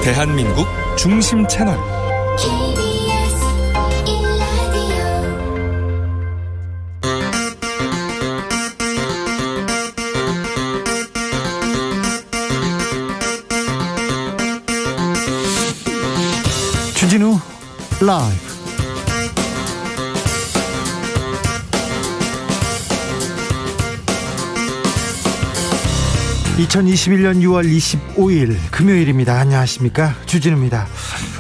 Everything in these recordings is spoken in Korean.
대한민국 중심 채널 주진우 라이브. 2021년 6월 25일 금요일입니다. 안녕하십니까, 주진우입니다.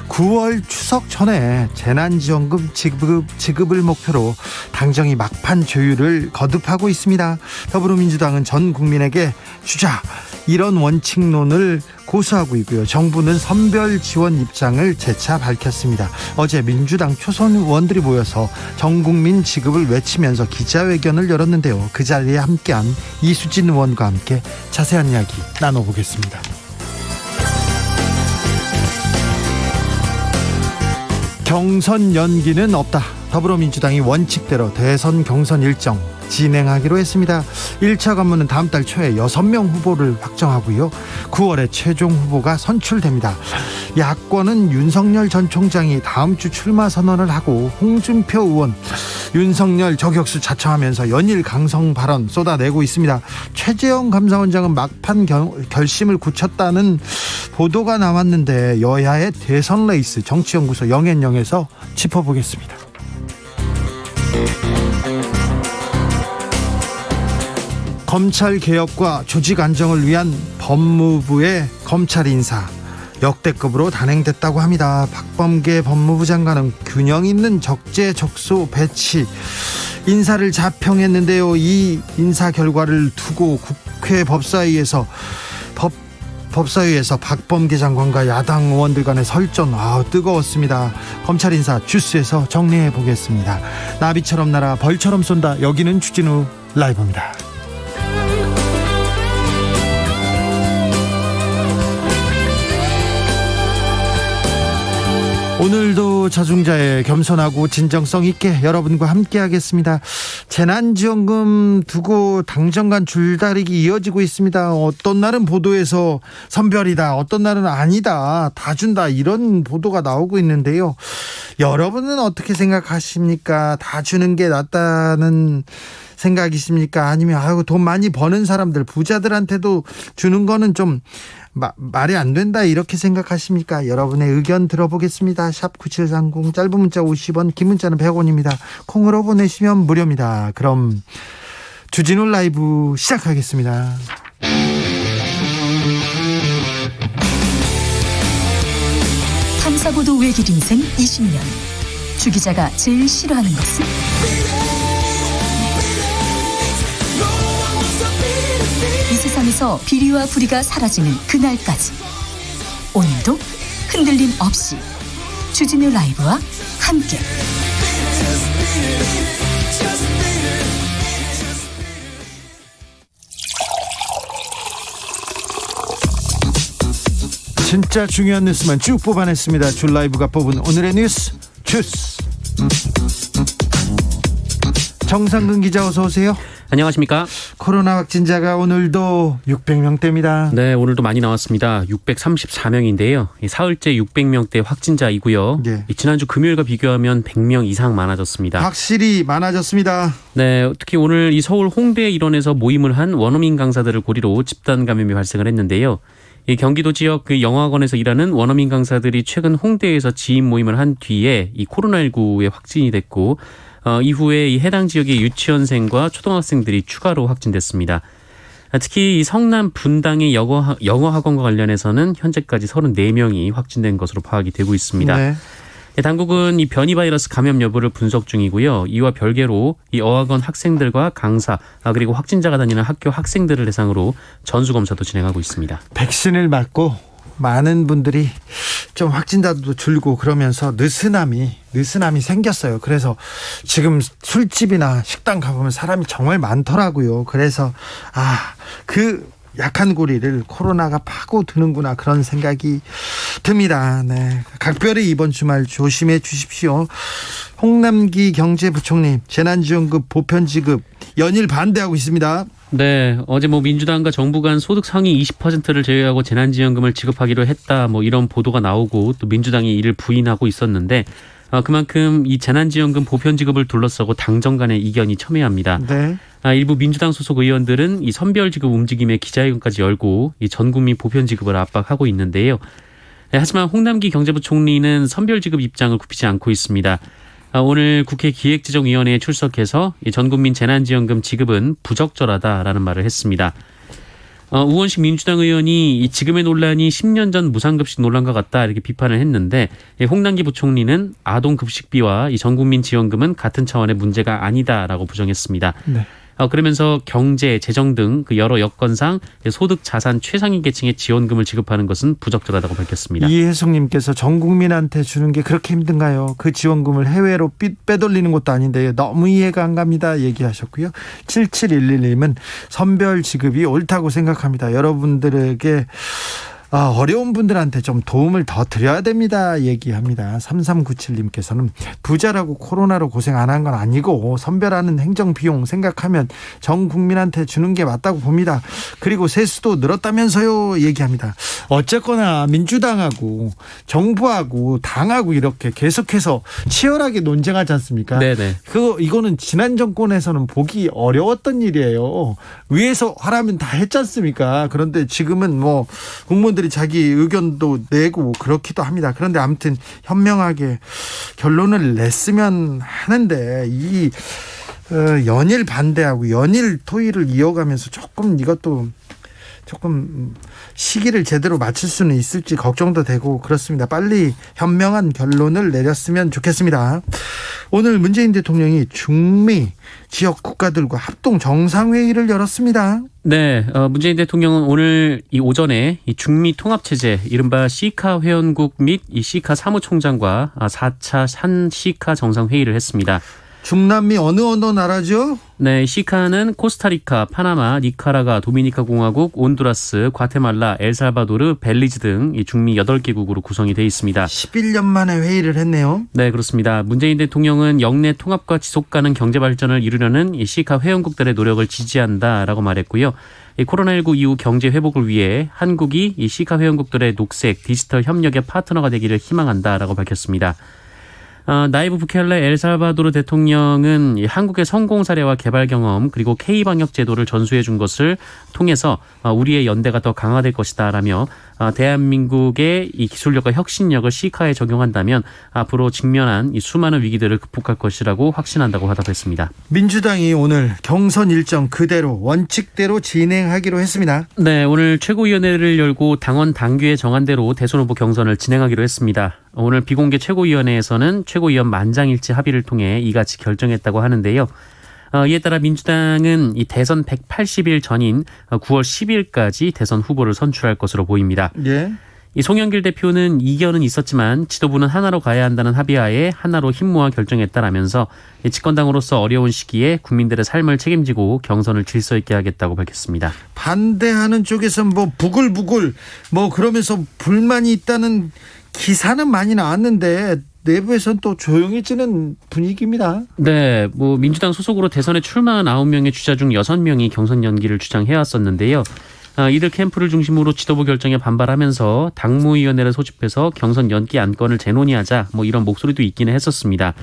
9월 추석 전에 재난지원금 지급을 목표로 당정이 막판 조율을 거듭하고 있습니다. 더불어민주당은 전 국민에게 주자, 이런 원칙론을 고수하고 있고요. 정부는 선별 지원 입장을 재차 밝혔습니다. 어제 민주당 초선 의원들이 모여서 전국민 지급을 외치면서 기자회견을 열었는데요. 그 자리에 함께한 이수진 의원과 함께 자세한 이야기 나눠보겠습니다. 경선 연기는 없다. 더불어민주당이 원칙대로 대선 경선 일정 진행하기로 했습니다. 1차 관문은 다음 달 초에 6명 후보를 확정하고요. 9월에 최종 후보가 선출됩니다. 야권은 윤석열 전 총장이 다음 주 출마 선언을 하고 홍준표 의원 윤석열 저격수 자청하면서 연일 강성 발언 쏟아내고 있습니다. 최재형 감사원장은 막판 결심을 굳혔다는 보도가 나왔는데 여야의 대선 레이스 정치연구소 영앤영에서 짚어보겠습니다. 검찰 개혁과 조직 안정을 위한 법무부의 검찰 인사 역대급으로 단행됐다고 합니다. 박범계 법무부 장관은 균형 있는 적재적소 배치 인사를 자평했는데요. 이 인사 결과를 두고 국회 법사위에서 박범계 장관과 야당 의원들 간의 설전 뜨거웠습니다. 검찰 인사 주스에서 정리해 보겠습니다. 나비처럼 날아 벌처럼 쏜다. 여기는 주진우 라이브입니다. 오늘도 자중자애, 겸손하고 진정성 있게 여러분과 함께 하겠습니다. 재난지원금 두고 당정 간 줄다리기 이어지고 있습니다. 어떤 날은 보도에서 선별이다, 어떤 날은 아니다, 다 준다, 이런 보도가 나오고 있는데요. 여러분은 어떻게 생각하십니까? 다 주는 게 낫다는 생각이십니까? 아니면 돈 많이 버는 사람들, 부자들한테도 주는 거는 좀 말이 안 된다, 이렇게 생각하십니까? 여러분의 의견 들어보겠습니다. 샵 9730, 짧은 문자 50원, 긴 문자는 100원입니다. 콩으로 보내시면 무료입니다. 그럼 주진우 라이브 시작하겠습니다. 탐사보도 외길 인생 20년. 주 기자가 제일 싫어하는 것은? 이 세상에서 비리와 부리가 사라지는 그날까지, 오늘도 흔들림 없이 주진우 라이브와 함께 진짜 중요한 뉴스만 쭉 뽑아냈습니다. 줄 라이브가 뽑은 오늘의 뉴스 주스. 정상근 기자, 어서 오세요. 안녕하십니까. 코로나 확진자가 오늘도 600명대입니다. 네, 오늘도 많이 나왔습니다. 634명인데요. 사흘째 600명대 확진자이고요. 네. 지난주 금요일과 비교하면 100명 이상 많아졌습니다. 확실히 많아졌습니다. 네, 특히 오늘 이 서울 홍대 일원에서 모임을 한 원어민 강사들을 고리로 집단 감염이 발생을 했는데요. 이 경기도 지역 그 영어학원에서 일하는 원어민 강사들이 최근 홍대에서 지인 모임을 한 뒤에 이 코로나19에 확진이 됐고, 이후에 이 해당 지역의 유치원생과 초등학생들이 추가로 확진됐습니다. 특히 이 성남 분당의 영어학원과 관련해서는 현재까지 34명이 확진된 것으로 파악이 되고 있습니다. 네. 당국은 이 변이 바이러스 감염 여부를 분석 중이고요. 이와 별개로 이 어학원 학생들과 강사, 그리고 확진자가 다니는 학교 학생들을 대상으로 전수검사도 진행하고 있습니다. 백신을 맞고 많은 분들이 좀 확진자도 줄고 그러면서 느슨함이 생겼어요. 그래서 지금 술집이나 식당 가보면 사람이 정말 많더라고요. 그래서 그 약한 고리를 코로나가 파고드는구나, 그런 생각이 듭니다. 네, 각별히 이번 주말 조심해 주십시오. 홍남기 경제부총리, 재난지원금 보편지급 연일 반대하고 있습니다. 네, 어제 민주당과 정부 간 소득 상위 20%를 제외하고 재난지원금을 지급하기로 했다. 이런 보도가 나오고 또 민주당이 이를 부인하고 있었는데 그만큼 이 재난지원금 보편 지급을 둘러싸고 당정 간의 이견이 첨예합니다. 네. 일부 민주당 소속 의원들은 이 선별 지급 움직임에 기자회견까지 열고 이 전 국민 보편 지급을 압박하고 있는데요. 하지만 홍남기 경제부총리는 선별 지급 입장을 굽히지 않고 있습니다. 오늘 국회 기획재정위원회에 출석해서 전 국민 재난지원금 지급은 부적절하다라는 말을 했습니다. 우원식 민주당 의원이 이 지금의 논란이 10년 전 무상급식 논란과 같다 이렇게 비판을 했는데 홍남기 부총리는 아동급식비와 이 전 국민 지원금은 같은 차원의 문제가 아니다라고 부정했습니다. 네. 그러면서 경제, 재정 등 그 여러 여건상 소득, 자산 최상위 계층의 지원금을 지급하는 것은 부적절하다고 밝혔습니다. 이혜숙님께서 전 국민한테 주는 게 그렇게 힘든가요? 그 지원금을 해외로 빼돌리는 것도 아닌데 너무 이해가 안 갑니다 얘기하셨고요. 7711님은 선별 지급이 옳다고 생각합니다. 여러분들에게 어려운 분들한테 좀 도움을 더 드려야 됩니다 얘기합니다. 3397님께서는 부자라고 코로나로 고생 안 한 건 아니고 선별하는 행정비용 생각하면 전 국민한테 주는 게 맞다고 봅니다. 그리고 세수도 늘었다면서요 얘기합니다. 어쨌거나 민주당하고 정부하고 당하고 이렇게 계속해서 치열하게 논쟁하지 않습니까? 네네. 이거는 지난 정권에서는 보기 어려웠던 일이에요. 위에서 하라면 다 했지 않습니까? 그런데 지금은 국무들 자기 의견도 내고 그렇기도 합니다. 그런데 아무튼 현명하게 결론을 냈으면 하는데 이 연일 반대하고 연일 토의를 이어가면서 이것도 조금 시기를 제대로 맞출 수는 있을지 걱정도 되고 그렇습니다. 빨리 현명한 결론을 내렸으면 좋겠습니다. 오늘 문재인 대통령이 중미 지역 국가들과 합동 정상회의를 열었습니다. 네, 문재인 대통령은 오늘 이 오전에 이 중미 통합체제 이른바 시카 회원국 및 이 시카 사무총장과 4차 한 시카 정상회의를 했습니다. 중남미 어느 나라죠? 네, 시카는 코스타리카, 파나마, 니카라과, 도미니카 공화국, 온두라스, 과테말라, 엘살바도르, 벨리즈 등 이 중미 8개국으로 구성이 되어 있습니다. 11년 만에 회의를 했네요. 네, 그렇습니다. 문재인 대통령은 영내 통합과 지속 가능 경제 발전을 이루려는 이 시카 회원국들의 노력을 지지한다라고 말했고요. 이 코로나19 이후 경제 회복을 위해 한국이 이 시카 회원국들의 녹색, 디지털 협력의 파트너가 되기를 희망한다라고 밝혔습니다. 나이브 부켈레 엘살바도르 대통령은 한국의 성공 사례와 개발 경험 그리고 K방역 제도를 전수해 준 것을 통해서 우리의 연대가 더 강화될 것이다라며 대한민국의 이 기술력과 혁신력을 시카에 적용한다면 앞으로 직면한 이 수많은 위기들을 극복할 것이라고 확신한다고 화답했습니다. 민주당이 오늘 경선 일정 그대로 원칙대로 진행하기로 했습니다. 네, 오늘 최고위원회를 열고 당원 당규에 정한 대로 대선 후보 경선을 진행하기로 했습니다. 오늘 비공개 최고위원회에서는 최고위원 만장일치 합의를 통해 이같이 결정했다고 하는데요. 이에 따라 민주당은 이 대선 180일 전인 9월 10일까지 대선 후보를 선출할 것으로 보입니다. 예. 이 송영길 대표는 이견은 있었지만 지도부는 하나로 가야 한다는 합의하에 하나로 힘 모아 결정했다라면서 집권당으로서 어려운 시기에 국민들의 삶을 책임지고 경선을 질서 있게 하겠다고 밝혔습니다. 반대하는 쪽에서 부글부글 그러면서 불만이 있다는 기사는 많이 나왔는데 내부에서는 또 조용해지는 분위기입니다. 네, 민주당 소속으로 대선에 출마한 9명의 주자 중 6명이 경선 연기를 주장해왔었는데요. 이들 캠프를 중심으로 지도부 결정에 반발하면서 당무위원회를 소집해서 경선 연기 안건을 재논의하자 이런 목소리도 있기는 했었습니다.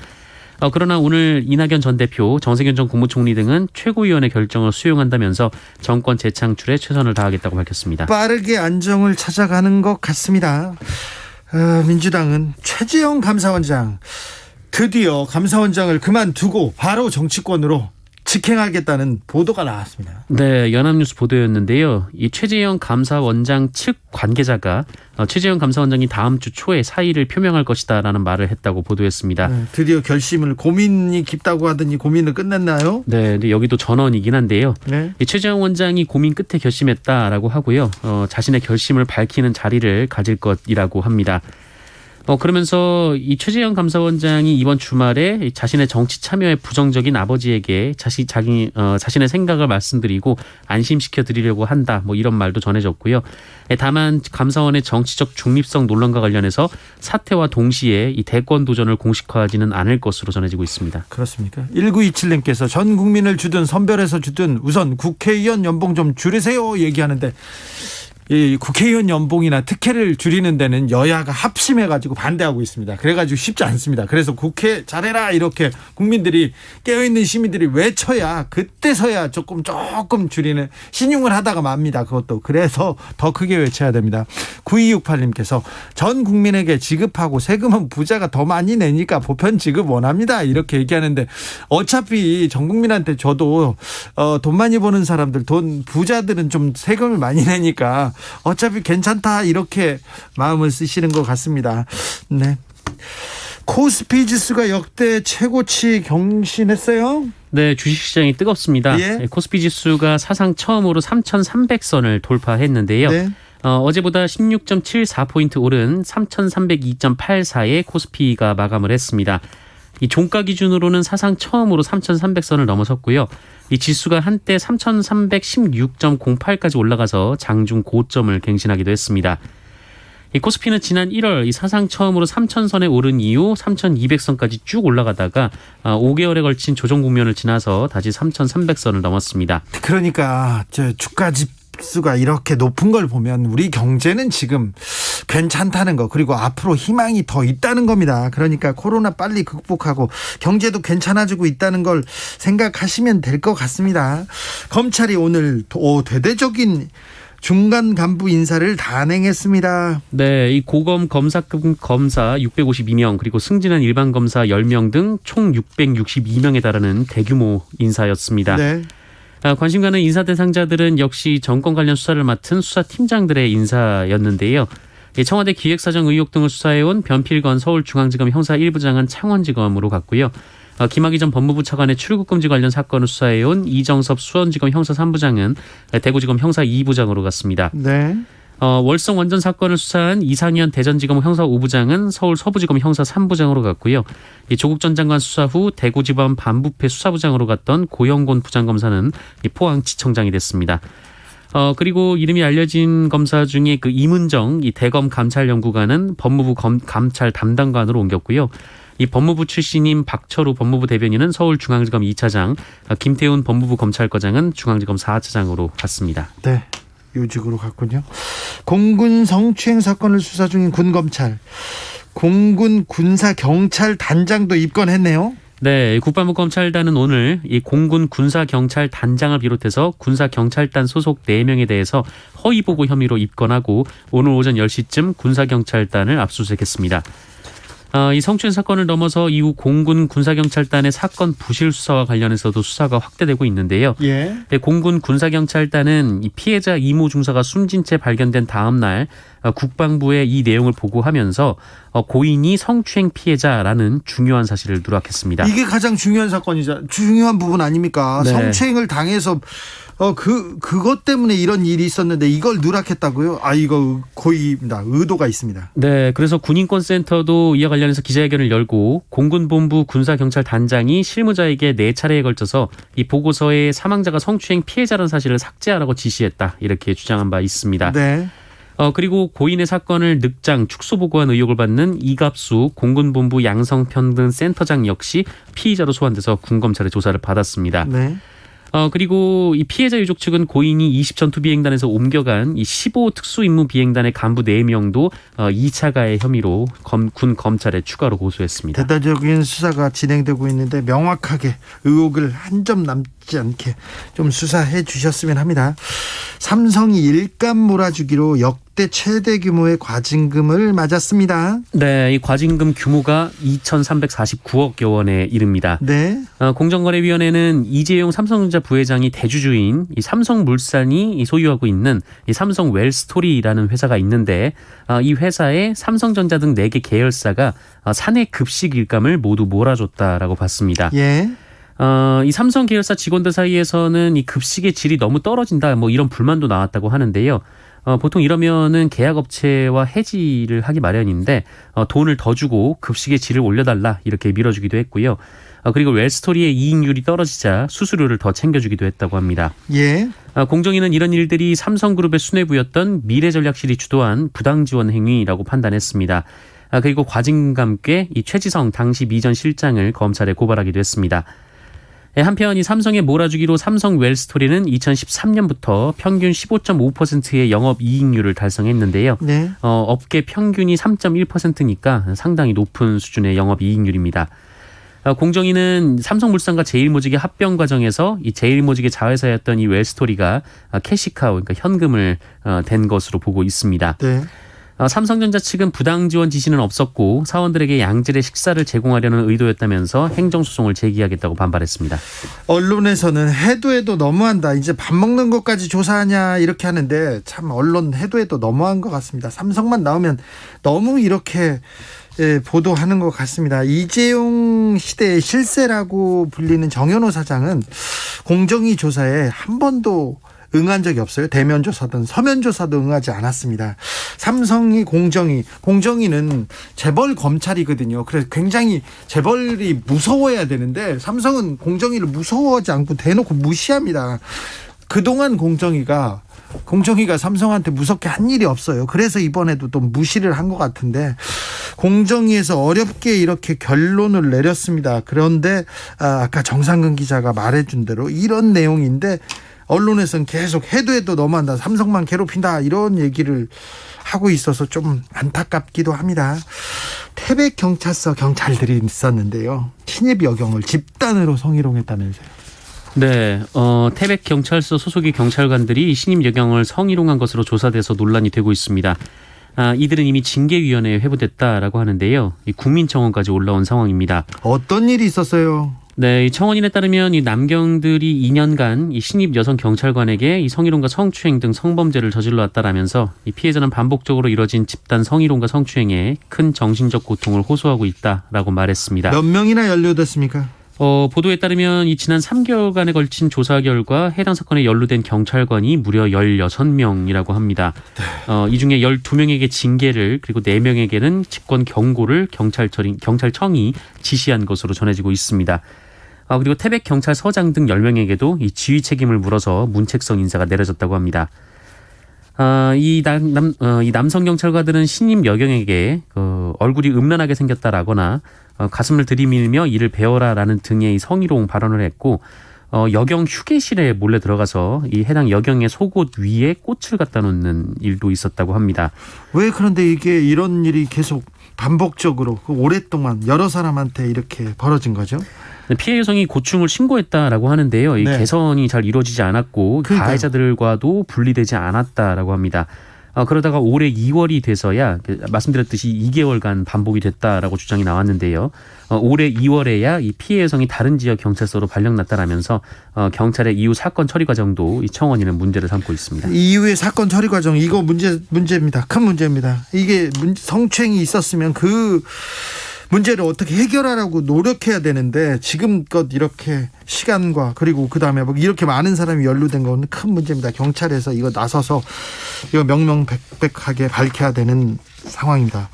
그러나 오늘 이낙연 전 대표, 정세균 전 국무총리 등은 최고위원회 결정을 수용한다면서 정권 재창출에 최선을 다하겠다고 밝혔습니다. 빠르게 안정을 찾아가는 것 같습니다. 민주당은 최재형 감사원장 드디어 감사원장을 그만두고 바로 정치권으로 직행하겠다는 보도가 나왔습니다. 네, 연합뉴스 보도였는데요. 이 최재형 감사원장 측 관계자가 최재형 감사원장이 다음 주 초에 사의를 표명할 것이다라는 말을 했다고 보도했습니다. 드디어 결심을 고민이 깊다고 하더니 고민을 끝냈나요? 네, 근데 여기도 전원이긴 한데요. 네. 이 최재형 원장이 고민 끝에 결심했다라고 하고요. 자신의 결심을 밝히는 자리를 가질 것이라고 합니다. 그러면서 이 최재형 감사원장이 이번 주말에 자신의 정치 참여에 부정적인 아버지에게 자신의 생각을 말씀드리고 안심시켜 드리려고 한다. 이런 말도 전해졌고요. 다만 감사원의 정치적 중립성 논란과 관련해서 사퇴와 동시에 이 대권 도전을 공식화하지는 않을 것으로 전해지고 있습니다. 그렇습니까? 1927님께서 전 국민을 주든 선별해서 주든 우선 국회의원 연봉 좀 줄이세요 얘기하는데, 이 국회의원 연봉이나 특혜를 줄이는 데는 여야가 합심해가지고 반대하고 있습니다. 그래가지고 쉽지 않습니다. 그래서 국회 잘해라 이렇게 국민들이, 깨어있는 시민들이 외쳐야 그때서야 조금 줄이는, 신용을 하다가 맙니다. 그것도. 그래서 더 크게 외쳐야 됩니다. 9268님께서 전 국민에게 지급하고 세금은 부자가 더 많이 내니까 보편 지급 원합니다 이렇게 얘기하는데, 어차피 전 국민한테 줘도 돈 많이 버는 사람들, 부자들은 좀 세금을 많이 내니까 어차피 괜찮다 이렇게 마음을 쓰시는 것 같습니다. 네. 코스피 지수가 역대 최고치 경신했어요. 네, 주식시장이 뜨겁습니다. 예. 코스피 지수가 사상 처음으로 3,300선을 돌파했는데요. 네. 어제보다 16.74포인트 오른 3,302.84에 코스피가 마감을 했습니다. 이 종가 기준으로는 사상 처음으로 3,300선을 넘어섰고요. 이 지수가 한때 3,316.08까지 올라가서 장중 고점을 갱신하기도 했습니다. 이 코스피는 지난 1월 이 사상 처음으로 3,000선에 오른 이후 3,200선까지 쭉 올라가다가 5개월에 걸친 조정 국면을 지나서 다시 3,300선을 넘었습니다. 그러니까 주가 지수가 이렇게 높은 걸 보면 우리 경제는 지금 괜찮다는 거, 그리고 앞으로 희망이 더 있다는 겁니다. 그러니까 코로나 빨리 극복하고 경제도 괜찮아지고 있다는 걸 생각하시면 될 것 같습니다. 검찰이 오늘 대대적인 중간 간부 인사를 단행했습니다. 네, 이 고검 검사급 검사 652명 그리고 승진한 일반 검사 10명 등 총 662명에 달하는 대규모 인사였습니다. 네. 관심 가는 인사 대상자들은 역시 정권 관련 수사를 맡은 수사팀장들의 인사였는데요. 청와대 기획사정 의혹 등을 수사해온 변필건 서울중앙지검 형사 1부장은 창원지검으로 갔고요. 김학의 전 법무부 차관의 출국금지 관련 사건을 수사해온 이정섭 수원지검 형사 3부장은 대구지검 형사 2부장으로 갔습니다. 네. 월성 원전 사건을 수사한 이상현 대전지검 형사 5부장은 서울 서부지검 형사 3부장으로 갔고요. 조국 전 장관 수사 후 대구지법 반부패 수사부장으로 갔던 고영곤 부장검사는 포항지청장이 됐습니다. 그리고 이름이 알려진 검사 중에 그 이문정 이 대검 감찰연구관은 법무부 감찰 담당관으로 옮겼고요. 이 법무부 출신인 박철우 법무부 대변인은 서울중앙지검 2차장, 김태훈 법무부 검찰과장은 중앙지검 4차장으로 갔습니다. 네. 요직으로 갔군요. 공군 성추행 사건을 수사 중인 군검찰, 공군 군사경찰단장도 입건했네요. 네, 국방부 검찰단은 오늘 이 공군 군사경찰단장을 비롯해서 군사경찰단 소속 4명에 대해서 허위보고 혐의로 입건하고 오늘 오전 10시쯤 군사경찰단을 압수수색했습니다. 이 성추행 사건을 넘어서 이후 공군 군사경찰단의 사건 부실 수사와 관련해서도 수사가 확대되고 있는데요. 예. 공군 군사경찰단은 이 피해자 이모 중사가 숨진 채 발견된 다음 날 국방부에 이 내용을 보고하면서 고인이 성추행 피해자라는 중요한 사실을 누락했습니다. 이게 가장 중요한 사건이죠. 중요한 부분 아닙니까? 네. 성추행을 당해서 그것 때문에 이런 일이 있었는데 이걸 누락했다고요? 이거 고의입니다. 의도가 있습니다. 네, 그래서 군인권센터도 이와 관련해서 기자회견을 열고 공군본부 군사경찰단장이 실무자에게 4차례에 걸쳐서 이 보고서에 사망자가 성추행 피해자라는 사실을 삭제하라고 지시했다, 이렇게 주장한 바 있습니다. 네. 그리고 고인의 사건을 늑장 축소보고한 의혹을 받는 이갑수 공군본부 양성평등센터장 역시 피의자로 소환돼서 군검찰의 조사를 받았습니다. 네. 그리고 이 피해자 유족 측은 고인이 20전투 비행단에서 옮겨간 이 15 특수임무 비행단의 간부 4명도 2차 가해 혐의로 군 검찰에 추가로 고소했습니다. 대대적인 수사가 진행되고 있는데 명확하게 의혹을 한 점 남지 않게 좀 수사해 주셨으면 합니다. 삼성이 일감 몰아주기로 역대 최대 규모의 과징금을 맞았습니다. 네, 이 과징금 규모가 2,349억여 원에 이릅니다. 네. 공정거래위원회는 이재용 삼성전자 부회장이 대주주인 이 삼성물산이 소유하고 있는 이 삼성 웰스토리라는 회사가 있는데, 이 회사에 삼성전자 등 4개 계열사가 사내 급식 일감을 모두 몰아줬다라고 봤습니다. 예. 이 삼성 계열사 직원들 사이에서는 이 급식의 질이 너무 떨어진다, 이런 불만도 나왔다고 하는데요. 보통 이러면은 계약업체와 해지를 하기 마련인데 돈을 더 주고 급식의 질을 올려달라 이렇게 밀어주기도 했고요. 그리고 웰스토리의 이익률이 떨어지자 수수료를 더 챙겨주기도 했다고 합니다. 예. 공정위는 이런 일들이 삼성그룹의 수뇌부였던 미래전략실이 주도한 부당지원 행위라고 판단했습니다. 그리고 과징금과 함께 이 최지성 당시 미전 실장을 검찰에 고발하기도 했습니다. 한편 이 삼성에 몰아주기로 삼성 웰스토리는 2013년부터 평균 15.5%의 영업이익률을 달성했는데요. 네. 업계 평균이 3.1%니까 상당히 높은 수준의 영업이익률입니다. 공정위는 삼성물산과 제일모직의 합병 과정에서 이 제일모직의 자회사였던 이 웰스토리가 캐시카우, 그러니까 현금을 댄 것으로 보고 있습니다. 네. 삼성전자 측은 부당 지원 지시는 없었고 사원들에게 양질의 식사를 제공하려는 의도였다면서 행정소송을 제기하겠다고 반발했습니다. 언론에서는 해도 너무한다. 이제 밥 먹는 것까지 조사하냐 이렇게 하는데 참 언론 해도 너무한 것 같습니다. 삼성만 나오면 너무 이렇게 보도하는 것 같습니다. 이재용 시대의 실세라고 불리는 정현호 사장은 공정위 조사에 한 번도 응한 적이 없어요. 대면 조사든 서면 조사도 응하지 않았습니다. 삼성이 공정위는 재벌 검찰이거든요. 그래서 굉장히 재벌이 무서워야 되는데 삼성은 공정위를 무서워하지 않고 대놓고 무시합니다. 그동안 공정위가 삼성한테 무섭게 한 일이 없어요. 그래서 이번에도 또 무시를 한 것 같은데 공정위에서 어렵게 이렇게 결론을 내렸습니다. 그런데 아까 정상근 기자가 말해준 대로 이런 내용인데 언론에서는 계속 해도 너무한다. 삼성만 괴롭힌다. 이런 얘기를 하고 있어서 좀 안타깝기도 합니다. 태백 경찰서 경찰들이 있었는데요. 신입 여경을 집단으로 성희롱했다면서요. 네, 태백 경찰서 소속의 경찰관들이 신임 여경을 성희롱한 것으로 조사돼서 논란이 되고 있습니다. 이들은 이미 징계위원회에 회부됐다라고 하는데요. 이 국민청원까지 올라온 상황입니다. 어떤 일이 있었어요? 네, 이 청원인에 따르면 이 남경들이 2년간 이 신입 여성 경찰관에게 이 성희롱과 성추행 등 성범죄를 저질러 왔다라면서 이 피해자는 반복적으로 이뤄진 집단 성희롱과 성추행에 큰 정신적 고통을 호소하고 있다라고 말했습니다. 몇 명이나 연루됐습니까? 보도에 따르면 이 지난 3개월간에 걸친 조사 결과 해당 사건에 연루된 경찰관이 무려 16명이라고 합니다. 이 중에 12명에게 징계를 그리고 4명에게는 직권 경고를 경찰청이 지시한 것으로 전해지고 있습니다. 그리고 태백 경찰서장 등 10명에게도 이 지휘 책임을 물어서 문책성 인사가 내려졌다고 합니다. 이 남성 경찰관들은 신임 여경에게 얼굴이 음란하게 생겼다라거나 가슴을 들이밀며 이를 배워라라는 등의 이 성희롱 발언을 했고 여경 휴게실에 몰래 들어가서 이 해당 여경의 속옷 위에 꽃을 갖다 놓는 일도 있었다고 합니다. 왜 그런데 이게 이런 일이 계속 반복적으로 오랫동안 여러 사람한테 이렇게 벌어진 거죠? 피해 여성이 고충을 신고했다라고 하는데요. 이 네. 개선이 잘 이루어지지 않았고 그러니까요. 가해자들과도 분리되지 않았다라고 합니다. 그러다가 올해 2월이 돼서야 말씀드렸듯이 2개월간 반복이 됐다라고 주장이 나왔는데요. 올해 2월에야 이 피해 여성이 다른 지역 경찰서로 발령났다라면서 경찰의 이후 사건 처리 과정도 이 청원인은 문제를 삼고 있습니다. 이후의 사건 처리 과정 이거 문제입니다. 큰 문제입니다. 이게 성추행이 있었으면 그 문제를 어떻게 해결하라고 노력해야 되는데 지금껏 이렇게 시간과 그리고 그다음에 이렇게 많은 사람이 연루된 건 큰 문제입니다. 경찰에서 이거 나서서 이거 명명백백하게 밝혀야 되는 상황입니다.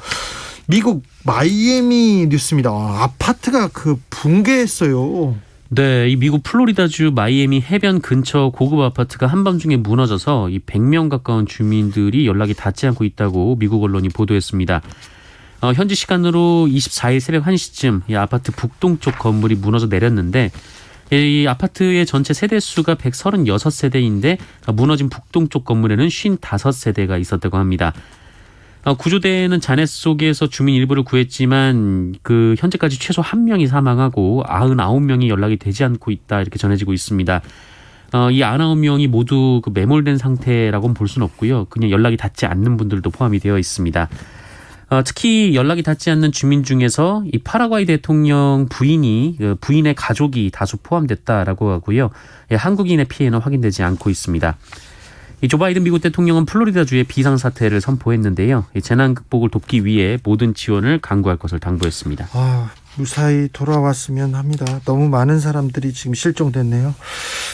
미국 마이애미 뉴스입니다. 아파트가 붕괴했어요. 네, 이 미국 플로리다주 마이애미 해변 근처 고급 아파트가 한밤중에 무너져서 이 100명 가까운 주민들이 연락이 닿지 않고 있다고 미국 언론이 보도했습니다. 현지 시간으로 24일 새벽 1시쯤 이 아파트 북동쪽 건물이 무너져 내렸는데 이 아파트의 전체 세대수가 136세대인데 무너진 북동쪽 건물에는 55세대가 있었다고 합니다. 구조대는 잔해 속에서 주민 일부를 구했지만 현재까지 최소 1명이 사망하고 99명이 연락이 되지 않고 있다 이렇게 전해지고 있습니다. 이 99명이 모두 매몰된 상태라고는 볼 수는 없고요. 그냥 연락이 닿지 않는 분들도 포함이 되어 있습니다. 특히 연락이 닿지 않는 주민 중에서 이 파라과이 대통령 부인의 가족이 다수 포함됐다라고 하고요. 한국인의 피해는 확인되지 않고 있습니다. 이 조 바이든 미국 대통령은 플로리다주에 비상사태를 선포했는데요. 재난 극복을 돕기 위해 모든 지원을 강구할 것을 당부했습니다. 무사히 돌아왔으면 합니다. 너무 많은 사람들이 지금 실종됐네요.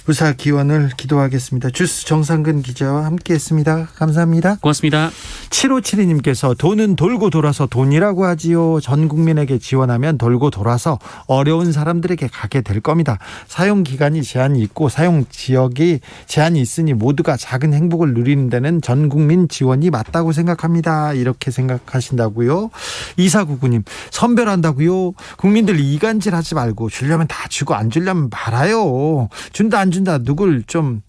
무사 기원을 기도하겠습니다. 주스 정상근 기자와 함께했습니다. 감사합니다. 고맙습니다. 7572님께서 돈은 돌고 돌아서 돈이라고 하지요. 전 국민에게 지원하면 돌고 돌아서 어려운 사람들에게 가게 될 겁니다. 사용 기간이 제한이 있고 사용 지역이 제한이 있으니 모두가 작은 행복을 누리는 데는 전 국민 지원이 맞다고 생각합니다. 이렇게 생각하신다고요. 2499님, 선별한다고요. 국민들 이간질하지 말고 주려면 다 주고 안 주려면 말아요. 준다 안 준다 누굴 좀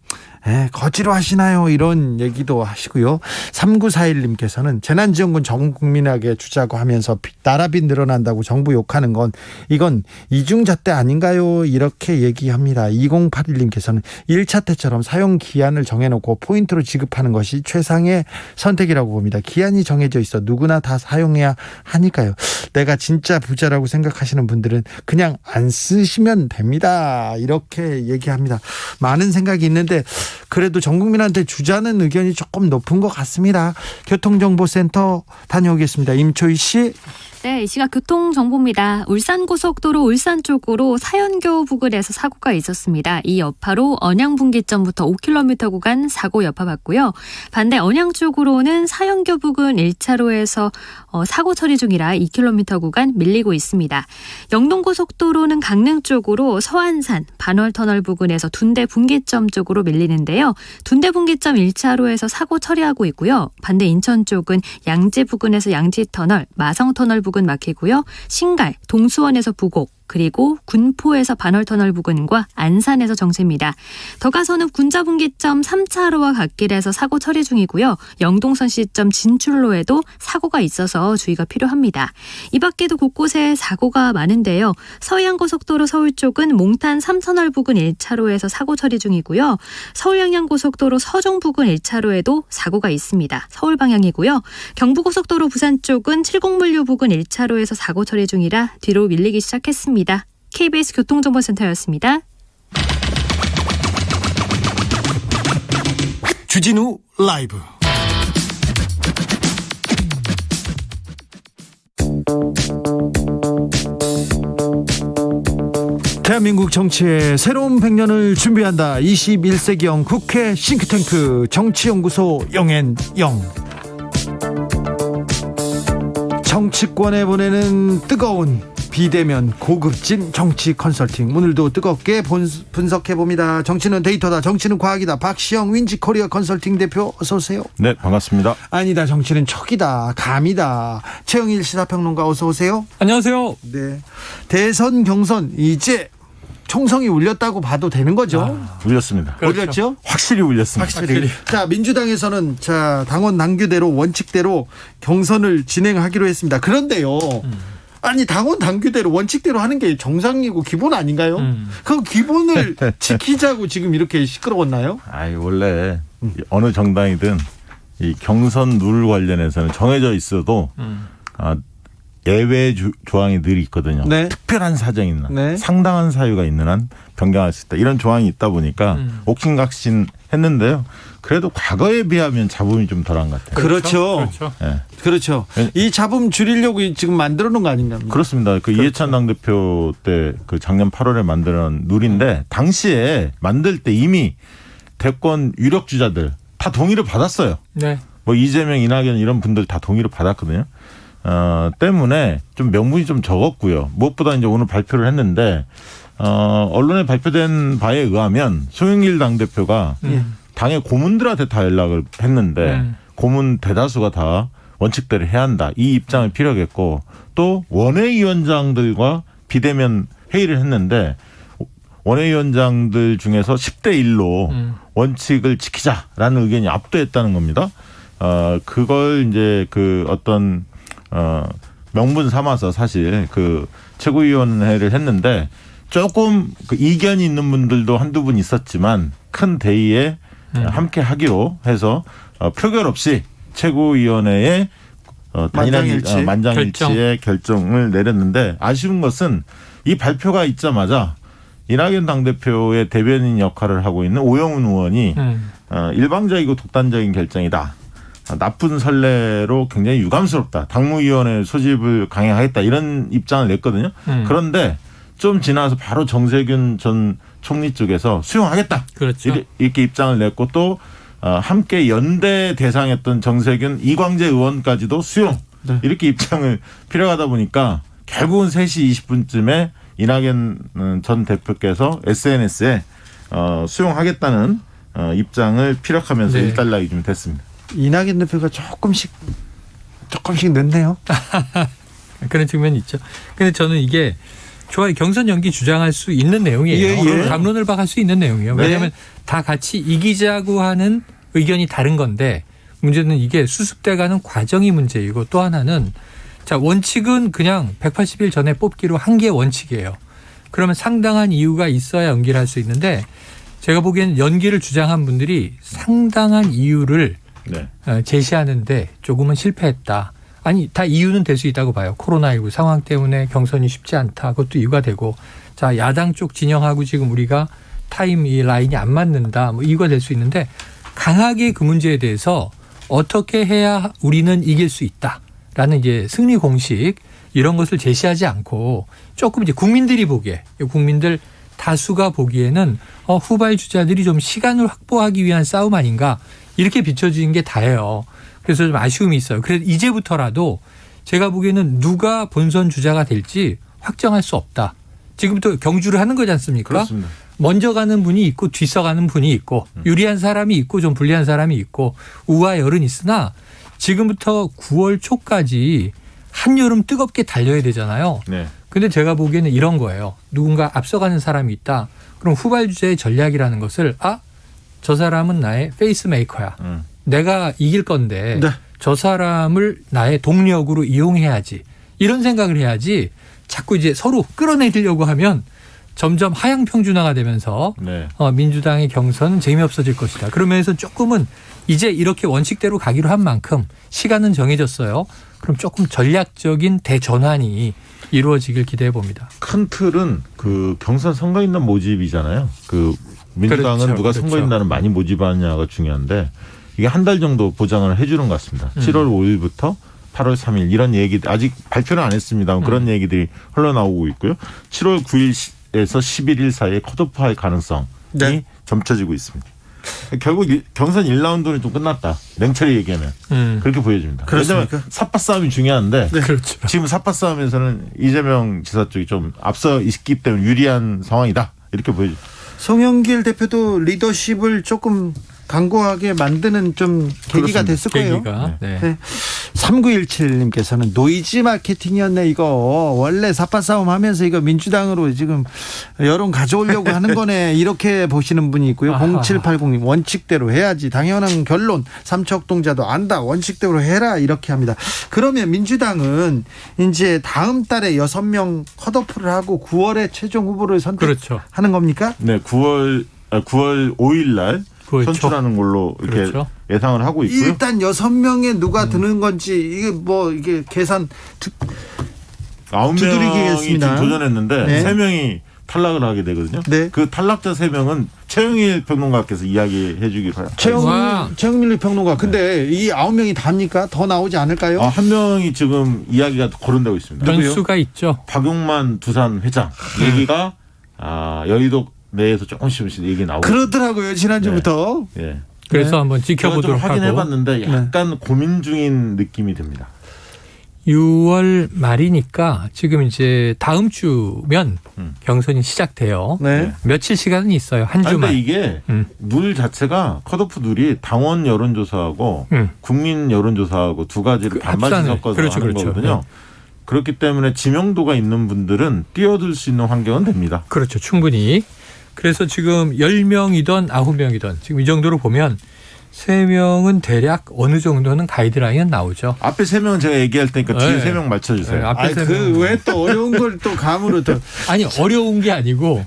거지로 하시나요? 이런 얘기도 하시고요. 3941님께서는 재난지원금 전 국민에게 주자고 하면서 나라빚 늘어난다고 정부 욕하는 건 이건 이중잣대 아닌가요? 이렇게 얘기합니다. 2081님께서는 1차 때처럼 사용 기한을 정해놓고 포인트로 지급하는 것이 최상의 선택이라고 봅니다. 기한이 정해져 있어 누구나 다 사용해야 하니까요. 내가 진짜 부자라고 생각하시는 분들은 그냥 안 쓰시면 됩니다. 이렇게 얘기합니다. 많은 생각이 있는데 그래도 전 국민한테 주자는 의견이 조금 높은 것 같습니다. 교통정보센터 다녀오겠습니다. 임초희 씨. 네, 이 시각 교통정보입니다. 울산고속도로 울산 쪽으로 사연교 부근에서 사고가 있었습니다. 이 여파로 언양분기점부터 5km 구간 사고 여파받고요. 반대 언양 쪽으로는 사연교 부근 1차로에서 사고 처리 중이라 2km 구간 밀리고 있습니다. 영동고속도로는 강릉 쪽으로 서안산 반월터널 부근에서 둔대분기점 쪽으로 밀리는데요. 둔대분기점 1차로에서 사고 처리하고 있고요. 반대 인천 쪽은 양재 부근에서 양지터널, 마성터널 부근 막히고요. 신갈, 동수원에서 부곡, 그리고 군포에서 반월터널 부근과 안산에서 정체입니다. 더 가서는 군자분기점 3차로와 갓길에서 사고 처리 중이고요. 영동선 시점 진출로에도 사고가 있어서 주의가 필요합니다. 이 밖에도 곳곳에 사고가 많은데요. 서해안고속도로 서울 쪽은 몽탄 3터널 부근 1차로에서 사고 처리 중이고요. 서울양양고속도로 서종 부근 1차로에도 사고가 있습니다. 서울 방향이고요. 경부고속도로 부산 쪽은 칠곡물류 부근 1차로에서 사고 처리 중이라 뒤로 밀리기 시작했습니다. KBS 교통정보센터였습니다. 주진우 라이브. 대한민국 정치의 새로운 100년을 준비한다. 21세기형 국회 싱크탱크 정치연구소 영앤영. 정치권에 보내는 뜨거운 비대면 고급진 정치 컨설팅, 오늘도 뜨겁게 분석해봅니다. 정치는 데이터다, 정치는 과학이다. 박시영 윈지코리아 컨설팅 대표 어서 오세요. 네, 반갑습니다. 아니다, 정치는 척이다, 감이다. 최영일 시사평론가 어서 오세요. 안녕하세요. 네, 대선 경선 이제 총성이 울렸다고 봐도 되는 거죠? 울렸습니다. 그렇죠. 울렸죠? 확실히 울렸습니다. 확실히. 자, 민주당에서는 당원 당규대로 원칙대로 경선을 진행하기로 했습니다. 그런데요, 아니 당원 당규대로 원칙대로 하는 게 정상이고 기본 아닌가요? 그 기본을 지키자고 지금 이렇게 시끄러웠나요? 원래 어느 정당이든 이 경선 룰 관련해서는 정해져 있어도 예외 조항이 늘 있거든요. 네. 특별한 사정이 있는 한, 네. 상당한 사유가 있는 한 변경할 수 있다. 이런 조항이 있다 보니까 옥신각신 했는데요. 그래도 과거에 비하면 잡음이 좀 덜한 것 같아요. 그렇죠. 네. 그렇죠. 이 잡음 줄이려고 지금 만들어 놓은 거 아닌가? 그렇습니다. 이해찬 당대표 때 작년 8월에 만든 룰인데 당시에 만들 때 이미 대권 유력 주자들 다 동의를 받았어요. 네. 이재명, 이낙연 이런 분들 다 동의를 받았거든요. 때문에 좀 명분이 좀 적었고요. 무엇보다 이제 오늘 발표를 했는데 언론에 발표된 바에 의하면 송영길 당대표가 당의 고문들한테 다 연락을 했는데 고문 대다수가 다 원칙대로 해야 한다. 이 입장을 피력했고 또 원외위원장들과 비대면 회의를 했는데 원외위원장들 중에서 10대 1로 원칙을 지키자라는 의견이 압도했다는 겁니다. 그걸 이제 어떤 명분 삼아서 사실 최고위원회를 했는데 조금 이견이 있는 분들도 한두 분 있었지만 큰 대의에 함께 하기로 해서 표결 없이 최고위원회에 만장일치의 결정을 내렸는데 아쉬운 것은 이 발표가 있자마자 이낙연 당대표의 대변인 역할을 하고 있는 오영훈 의원이 일방적이고 독단적인 결정이다. 나쁜 선례로 굉장히 유감스럽다. 당무위원회 소집을 강행하겠다 이런 입장을 냈거든요. 그런데 좀 지나서 바로 정세균 전 총리 쪽에서 수용하겠다. 그렇죠. 이렇게 입장을 냈고 또 함께 연대 대상했던 정세균, 이광재 의원까지도 수용. 네. 이렇게 입장을 필요하다 보니까 결국은 3시 20분쯤에 이낙연 전 대표께서 SNS에 수용하겠다는 입장을 피력하면서 네. 일단락이 좀 됐습니다. 이낙연 대표가 조금씩 늦네요. 그런 측면이 있죠. 근데 저는 이게 좋아요. 경선 연기 주장할 수 있는 내용이에요. 예, 예. 담론을 박할 수 있는 내용이에요. 네. 왜냐하면 다 같이 이기자고 하는 의견이 다른 건데 문제는 이게 수습돼가는 과정이 문제이고 또 하나는 자 원칙은 그냥 180일 전에 뽑기로 한 게 원칙이에요. 그러면 상당한 이유가 있어야 연기를 할 수 있는데 제가 보기에는 연기를 주장한 분들이 상당한 이유를 네. 제시하는데 조금은 실패했다. 아니 다 이유는 될 수 있다고 봐요. 코로나19 상황 때문에 경선이 쉽지 않다. 그것도 이유가 되고 자 야당 쪽 진영하고 지금 우리가 타임 이 라인이 안 맞는다. 뭐 이유가 될 수 있는데 강하게 그 문제에 대해서 어떻게 해야 우리는 이길 수 있다라는 이제 승리 공식 이런 것을 제시하지 않고 조금 이제 국민들이 보기에 국민들 다수가 보기에는 후발 주자들이 좀 시간을 확보하기 위한 싸움 아닌가 이렇게 비춰지는 게 다예요. 그래서 좀 아쉬움이 있어요. 그래서 이제부터라도 제가 보기에는 누가 본선 주자가 될지 확정할 수 없다. 지금부터 경주를 하는 거지 않습니까? 그렇습니다. 먼저 가는 분이 있고 뒤서 가는 분이 있고 유리한 사람이 있고 좀 불리한 사람이 있고 우와 열은 있으나 지금부터 9월 초까지 한여름 뜨겁게 달려야 되잖아요. 네. 근데 제가 보기에는 이런 거예요. 누군가 앞서가는 사람이 있다. 그럼 후발 주자의 전략이라는 것을 저 사람은 나의 페이스메이커야. 내가 이길 건데 네. 저 사람을 나의 동력으로 이용해야지. 이런 생각을 해야지 자꾸 이제 서로 끌어내리려고 하면 점점 하향 평준화가 되면서 네. 민주당의 경선은 재미없어질 것이다. 그러면서 조금은 이제 이렇게 원칙대로 가기로 한 만큼 시간은 정해졌어요. 그럼 조금 전략적인 대전환이 이루어지길 기대해 봅니다. 큰 틀은 그 경선 선거인단 모집이잖아요. 그 민주당은 그렇죠. 누가 그렇죠. 선거인단을 많이 모집하느냐가 중요한데 이게 한 달 정도 보장을 해주는 것 같습니다. 7월 5일부터 8월 3일 이런 얘기 아직 발표는 안 했습니다만 그런 얘기들이 흘러나오고 있고요. 7월 9일에서 11일 사이에 컷오프할 가능성이 네. 점쳐지고 있습니다. 결국 경선 1라운드는 좀 끝났다. 냉철히 얘기하면 그렇게 보여집니다. 그렇습니까? 왜냐하면 삿바 싸움이 중요한데 그렇죠. 지금 삿바 싸움에서는 이재명 지사 쪽이 좀 앞서 있기 때문에 유리한 상황이다. 이렇게 보여집니다. 송영길 대표도 리더십을 조금 강고하게 만드는 좀 계기가 그렇습니다. 됐을 거예요. 계기가. 네. 네. 3917님께서는 노이즈 마케팅이었네 이거 원래 삿바 싸움 하면서 이거 민주당으로 지금 여론 가져오려고 하는 거네 이렇게 보시는 분이 있고요. 아하. 0780님 원칙대로 해야지 당연한 결론 삼척동자도 안다 원칙대로 해라 이렇게 합니다. 그러면 민주당은 이제 다음 달에 6명 컷오프를 하고 9월에 최종 후보를 선택하는 그렇죠. 겁니까? 네, 9월 5일 날 그렇죠. 선출하는 걸로 이렇게 그렇죠. 예상을 하고 있고요. 일단 6명에 누가 드는 건지 이게 뭐 이게 계산 9명이 두드리기겠습니다. 지금 도전했는데 네. 3명이 탈락을 하게 되거든요. 네. 그 탈락자 3명은 최영일 평론가께서 이야기해 주기로 해요. 와. 최영밀 평론가. 근데 이 9명이 답니까? 더 나오지 않을까요? 한 명이 지금 이야기가 거론되고 있습니다. 변수가 있죠. 박용만 두산 회장 얘기가 여의도 내에서 조금씩 얘기 나오고 그러더라고요. 지난주부터. 예. 그래서 네. 한번 제가 좀 지켜보도록 하고 확인해봤는데 약간 고민 중인 느낌이 듭니다. 6월 말이니까 지금 이제 다음 주면 경선이 시작돼요. 네. 며칠 시간은 있어요. 한 그런데 주만. 이게 룰 자체가 컷오프 룰이 당원 여론조사하고 국민 여론조사하고 두 가지를 반반씩 합산을. 섞어서 그렇죠, 하는 그렇죠. 거거든요. 그렇기 때문에 지명도가 있는 분들은 뛰어들 수 있는 환경은 됩니다. 그렇죠. 충분히. 그래서 지금 10명이든 9명이든 지금 이 정도로 보면 3명은 대략 어느 정도는 가이드라인은 나오죠. 앞에 3명은 제가 얘기할 테니까 뒤에 네. 3명 맞춰주세요. 네, 앞에 세 명. 왜 또 어려운 걸 또 감으로 또. 아니 어려운 게 아니고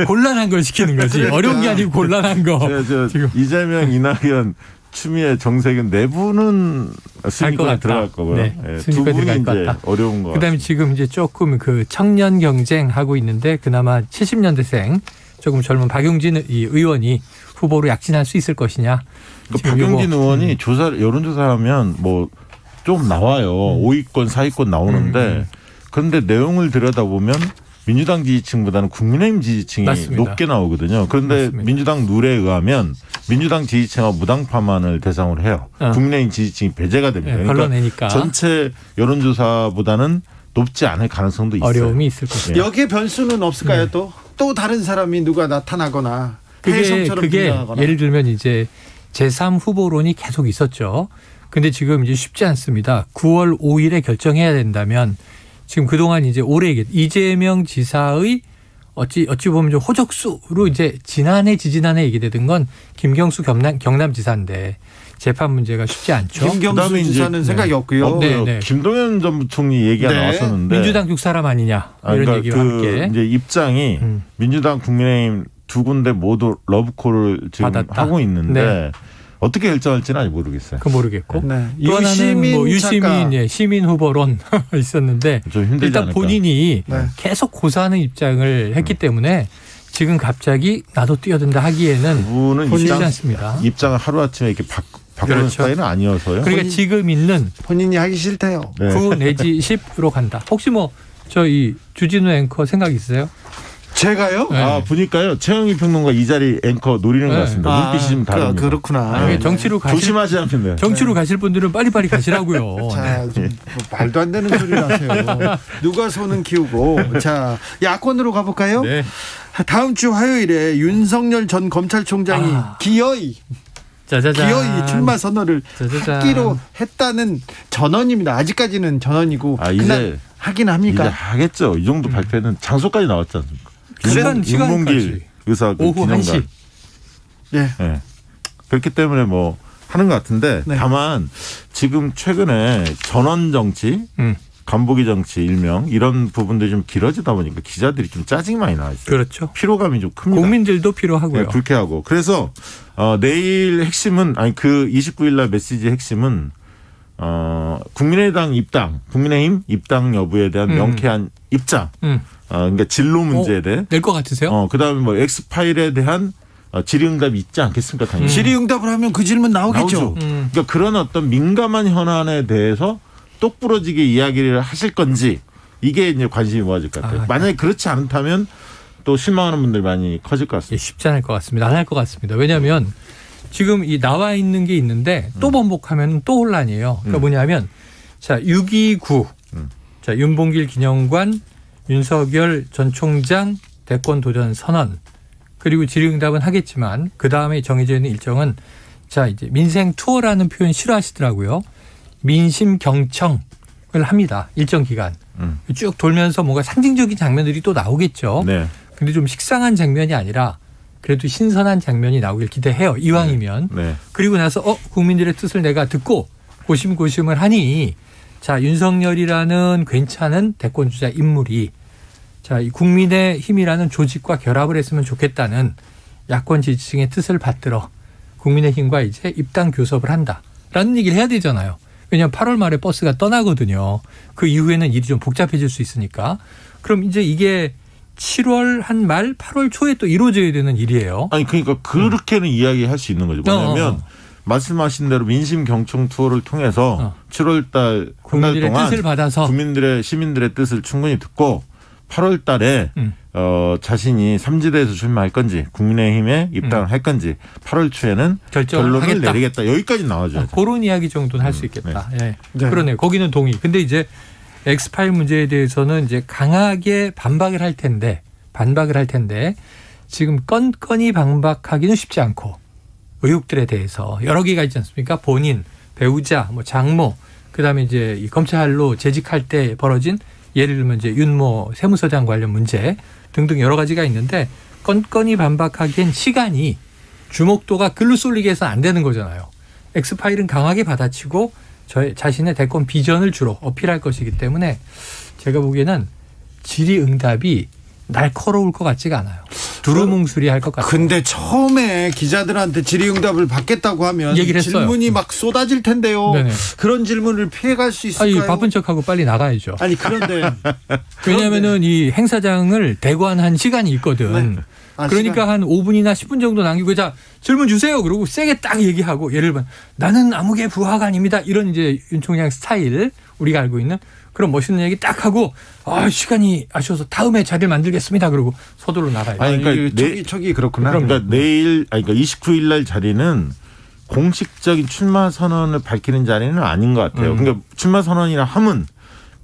곤란한 걸 시키는 거지. 그러니까. 어려운 게 아니고 곤란한 거. 저 지금. 이재명, 이낙연, 추미애, 정세균 네 분은 순위권에 같다. 들어갈 거고요. 네, 예, 두 순위권에 분이 들어갈 것 이제 같다. 어려운 거. 그다음에 지금 이제 조금 그 청년 경쟁하고 있는데 그나마 70년대생 조금 젊은 박용진 이 의원이 후보로 약진할 수 있을 것이냐. 그러니까 박용진 의원이 여론조사하면 뭐 좀 나와요. 5위권, 4위권 나오는데 그런데 내용을 들여다보면 민주당 지지층보다는 국민의힘 지지층이 맞습니다. 높게 나오거든요. 그런데 맞습니다. 민주당 룰에 의하면 민주당 지지층과 무당파만을 대상으로 해요. 국민의힘 지지층이 배제가 됩니다. 네, 그러니까 걸러내니까 전체 여론조사보다는 높지 않을 가능성도 있어요. 어려움이 있을 것입니다. 여기에 변수는 없을까요? 또 다른 사람이 누가 나타나거나 해성처럼 그게 등장하거나. 예를 들면 이제 제3 후보론이 계속 있었죠. 근데 지금 이제 쉽지 않습니다. 9월 5일에 결정해야 된다면 지금 그동안 이제 올해 이재명 지사의 어찌 보면 좀 호적수로 이제 지지난해 얘기되던 건 김경수 경남지사인데 재판 문제가 쉽지 않죠. 김경수 그다음에 이제 지사는 생각이 없고요. 네, 네. 김동연 전 부총리 얘기가 네. 나왔었는데 민주당 쪽 사람 아니냐 이런 그러니까 얘기와 함께 이제 입장이 민주당 국민의힘 두 군데 모두 러브콜을 지금 받았다. 하고 있는데 네. 어떻게 결정할지는 아직 모르겠어요. 그 모르겠고 네. 또 하나는 유시민 유시민 시민 후보론 있었는데 좀 힘들지 일단 않을까. 본인이 네. 계속 고사하는 입장을 했기 때문에 지금 갑자기 나도 뛰어든다 하기에는 그분은 쉽지 않습니다. 입장을 하루아침에 이렇게 바꾸는 그렇죠. 스타일은 아니어서요. 그러니까 지금 있는 본인이 하기 싫대요. 네. 9 내지 10으로 간다. 혹시 뭐 저희 주진우 앵커 생각 있으세요? 제가요? 네. 아 보니까요 최영희 평론가 이 자리 앵커 노리는 것 네. 같습니다. 눈빛이 좀 다릅니다. 그렇구나. 아니, 정치로 가실 조심하셔야 됩니다. 정치로 가실 분들은 빨리빨리 가시라고요. 자, 좀 말도 안 되는 소리를 하세요. 누가 손은 키우고. 자, 야권으로 가볼까요? 네. 다음 주 화요일에 윤석열 전 검찰총장이 기어이 출마 선언을 짜자잔. 하기로 했다는 전언입니다. 아직까지는 전언이고. 아, 이제 그날 하긴 합니까? 이제 하겠죠. 이 정도 발표는 장소까지 나왔지 않습니까? 시간까지. 윤봉길 의사 그 오후 기념관. 1시. 네. 네. 그렇기 때문에 뭐 하는 것 같은데 네. 다만 지금 최근에 전원 정치, 간보기 정치 일명 이런 부분들이 좀 길어지다 보니까 기자들이 좀 짜증이 많이 나요. 그렇죠. 피로감이 좀 큽니다. 국민들도 필요하고요. 네, 불쾌하고. 그래서 내일 핵심은 그 29일 날 메시지 핵심은 국민의힘 입당 여부에 대한 명쾌한 입장. 그러니까 진로 문제에 대해. 낼 것 같으세요? 그다음에 뭐 엑스파일에 대한 질의응답이 있지 않겠습니까? 당연히. 질의응답을 하면 그 질문 나오겠죠. 나오죠. 그러니까 그런 어떤 민감한 현안에 대해서 똑부러지게 이야기를 하실 건지 이게 이제 관심이 모아질 것 같아요. 만약에 그렇지 않다면 또 실망하는 분들이 많이 커질 것 같습니다. 쉽지 않을 것 같습니다. 안 할 것 같습니다. 왜냐하면 지금 이 나와 있는 게 있는데 또 번복하면 또 혼란이에요. 그러니까 뭐냐면 자 629, 자 윤봉길 기념관, 윤석열 전 총장 대권 도전 선언 그리고 질의응답은 하겠지만 그 다음에 정해져 있는 일정은 자 이제 민생 투어라는 표현 싫어하시더라고요. 민심 경청을 합니다. 일정 기간 쭉 돌면서 뭔가 상징적인 장면들이 또 나오겠죠. 네. 근데 좀 식상한 장면이 아니라 그래도 신선한 장면이 나오길 기대해요. 이왕이면. 네. 그리고 나서 국민들의 뜻을 내가 듣고 고심고심을 하니 자 윤석열이라는 괜찮은 대권주자 인물이 자 이 국민의힘이라는 조직과 결합을 했으면 좋겠다는 야권 지지층의 뜻을 받들어 국민의힘과 이제 입당 교섭을 한다라는 얘기를 해야 되잖아요. 왜냐하면 8월 말에 버스가 떠나거든요. 그 이후에는 일이 좀 복잡해질 수 있으니까. 그럼 이제 이게 7월 한 말 8월 초에 또 이루어져야 되는 일이에요. 아니 그러니까 그렇게는 이야기할 수 있는 거죠. 뭐냐면 말씀하신 대로 민심 경청 투어를 통해서 7월 달 국민들의 동안 뜻을 받아서 시민들의 뜻을 충분히 듣고 8월 달에 자신이 삼지대에서 출마할 건지 국민의힘에 입당을 할 건지 8월 초에는 결론을 하겠다. 내리겠다. 여기까지 나와줘야죠. 그런 이야기 정도는 할 수 있겠다. 네. 그러네요. 거기는 동의. 근데 이제 엑스파일 문제에 대해서는 이제 강하게 반박을 할 텐데 지금 건건이 반박하기는 쉽지 않고 의혹들에 대해서 여러 개가 있지 않습니까? 본인, 배우자, 뭐 장모, 그다음에 이제 이 검찰로 재직할 때 벌어진 예를 들면 이제 윤모 세무서장 관련 문제 등등 여러 가지가 있는데 건건이 반박하기엔 시간이 주목도가 글로 쏠리게 해서는 안 되는 거잖아요. 엑스파일은 강하게 받아치고 자신의 대권 비전을 주로 어필할 것이기 때문에 제가 보기에는 질의응답이 날카로울 것 같지가 않아요. 두루뭉술이 할 것 같아요. 근데 처음에 기자들한테 질의응답을 받겠다고 하면 얘기를 했어요. 질문이 막 쏟아질 텐데요. 네네. 그런 질문을 피해갈 수 있을까요? 아니, 바쁜 척하고 빨리 나가야죠. 아니 그런데 왜냐하면은 이 행사장을 대관한 시간이 있거든. 네. 아, 그러니까 시간. 한 5분이나 10분 정도 남기고 자 질문 주세요. 그러고 세게 딱 얘기하고 예를 들면 나는 아무개 부하가 아닙니다. 이런 이제 윤 총장 스타일 우리가 알고 있는 그런 멋있는 얘기 딱 하고 시간이 아쉬워서 다음에 자리를 만들겠습니다. 그러고 서둘러 나가요. 아니, 그러니까 촉이 그렇구나. 그러니까 내일, 그러니까 29일 날 자리는 공식적인 출마 선언을 밝히는 자리는 아닌 것 같아요. 그러니까 출마 선언이라 함은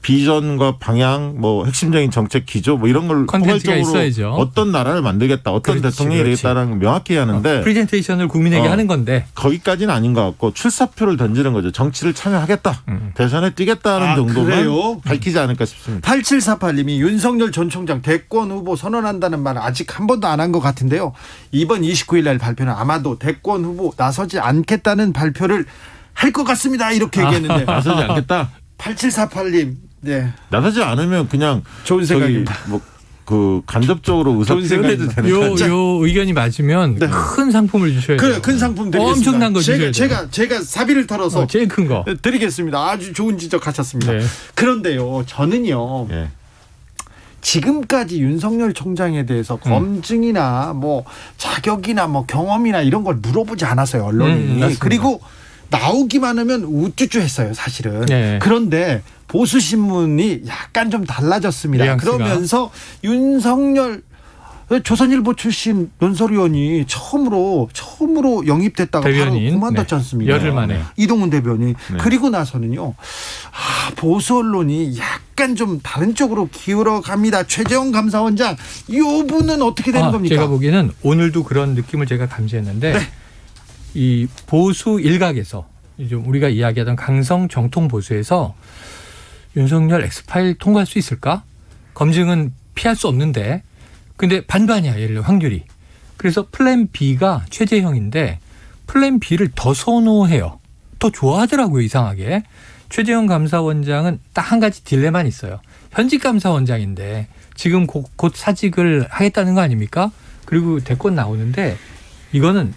비전과 방향, 뭐 핵심적인 정책 기조, 뭐 이런 걸 컨텐츠가 포괄적으로 있어야죠. 어떤 나라를 만들겠다, 어떤 그렇지, 대통령이 그렇지. 되겠다라는 걸 명확히 하는데 프레젠테이션을 국민에게 하는 건데 거기까지는 아닌 것 같고 출사표를 던지는 거죠. 정치를 참여하겠다, 대선에 뛰겠다는 정도만 그래요? 밝히지 않을까 싶습니다. 8748님이 윤석열 전 총장 대권 후보 선언한다는 말 아직 한 번도 안 한 것 같은데요. 이번 29일 날 발표는 아마도 대권 후보 나서지 않겠다는 발표를 할 것 같습니다. 이렇게 얘기했는데 나서지 않겠다. 8748님 네. 나서지 않으면 그냥 좋은 생각입니다. 그 간접적으로 의사 좋은 표현해도 되는 요 거죠. 의견이 맞으면 네. 큰 상품을 주셔야 돼요. 그래 큰 상품 드리겠습니다. 엄청난 거 주셔야 돼요. 제가 사비를 털어서 제일 큰 거. 드리겠습니다. 아주 좋은 지적하셨습니다. 네. 그런데요, 저는요. 예. 지금까지 윤석열 총장에 대해서 검증이나 뭐 자격이나 뭐 경험이나 이런 걸 물어보지 않았어요, 언론이. 맞습니다. 그리고 나오기만 하면 우쭈쭈했어요, 사실은. 네. 그런데 보수 신문이 약간 좀 달라졌습니다. 뉘앙스가. 그러면서 윤석열 조선일보 출신 논설위원이 처음으로 영입됐다가 바로 대변인. 그만뒀지 네. 않습니까? 열흘 만에. 이동훈 대변인. 네. 그리고 나서는요. 보수 언론이 약간 좀 다른 쪽으로 기울어 갑니다. 최재형 감사원장 이 분은 어떻게 되는 겁니까? 제가 보기에는 오늘도 그런 느낌을 제가 감지했는데 네. 이 보수 일각에서 좀 우리가 이야기하던 강성 정통 보수에서 윤석열 엑스파일 통과할 수 있을까? 검증은 피할 수 없는데 근데 반반이야, 예를 들어 확률이. 그래서 플랜 B가 최재형인데 플랜 B를 더 선호해요. 더 좋아하더라고요, 이상하게. 최재형 감사원장은 딱 한 가지 딜레마는 있어요. 현직 감사원장인데 지금 곧 사직을 하겠다는 거 아닙니까? 그리고 대권 나오는데 이거는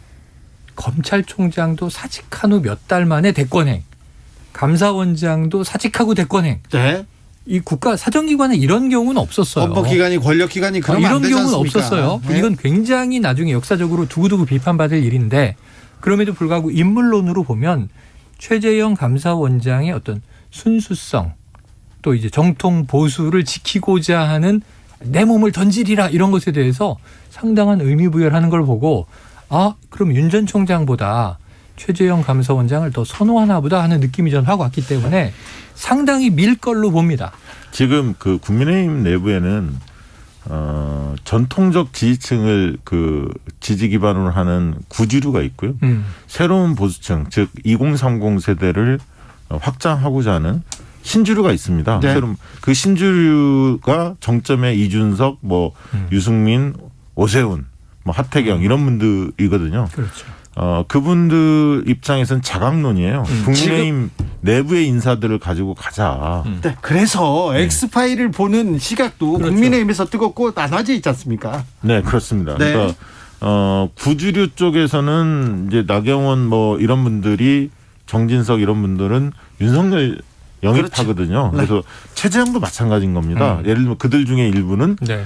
검찰총장도 사직한 후 몇 달 만에 대권행, 감사원장도 사직하고 대권행. 네. 이 국가 사정기관에 이런 경우는 없었어요. 헌법기관이 권력기관이 그러면 이런 안 되지 경우는 않습니까? 없었어요. 네. 이건 굉장히 나중에 역사적으로 두고두고 비판받을 일인데 그럼에도 불구하고 인물론으로 보면 최재형 감사원장의 어떤 순수성 또 이제 정통 보수를 지키고자 하는 내 몸을 던지리라 이런 것에 대해서 상당한 의미부여하는 걸 보고 그럼 윤 전 총장보다 최재형 감사원장을 더 선호하나 보다 하는 느낌이 전 하고 왔기 때문에 상당히 밀 걸로 봅니다. 지금 그 국민의힘 내부에는 전통적 지지층을 그 지지 기반으로 하는 구주류가 있고요. 새로운 보수층, 즉 2030 세대를 확장하고자 하는 신주류가 있습니다. 네. 새로운 그 신주류가 정점에 이준석, 뭐 유승민, 오세훈, 뭐 하태경 이런 분들이거든요. 그렇죠. 그분들 입장에서는 자강론이에요. 국민의힘 내부의 인사들을 가지고 가자. 네. 그래서 엑스파일을 보는 시각도 그렇죠. 국민의힘에서 뜨겁고 나눠져 있지 않습니까? 네, 그렇습니다. 네. 그러니까 구주류 쪽에서는 이제 나경원 뭐 이런 분들이 정진석 이런 분들은 윤석열 영입하거든요. 그렇죠. 네. 그래서 최재형도 마찬가지인 겁니다. 예를 들면 그들 중에 일부는 네.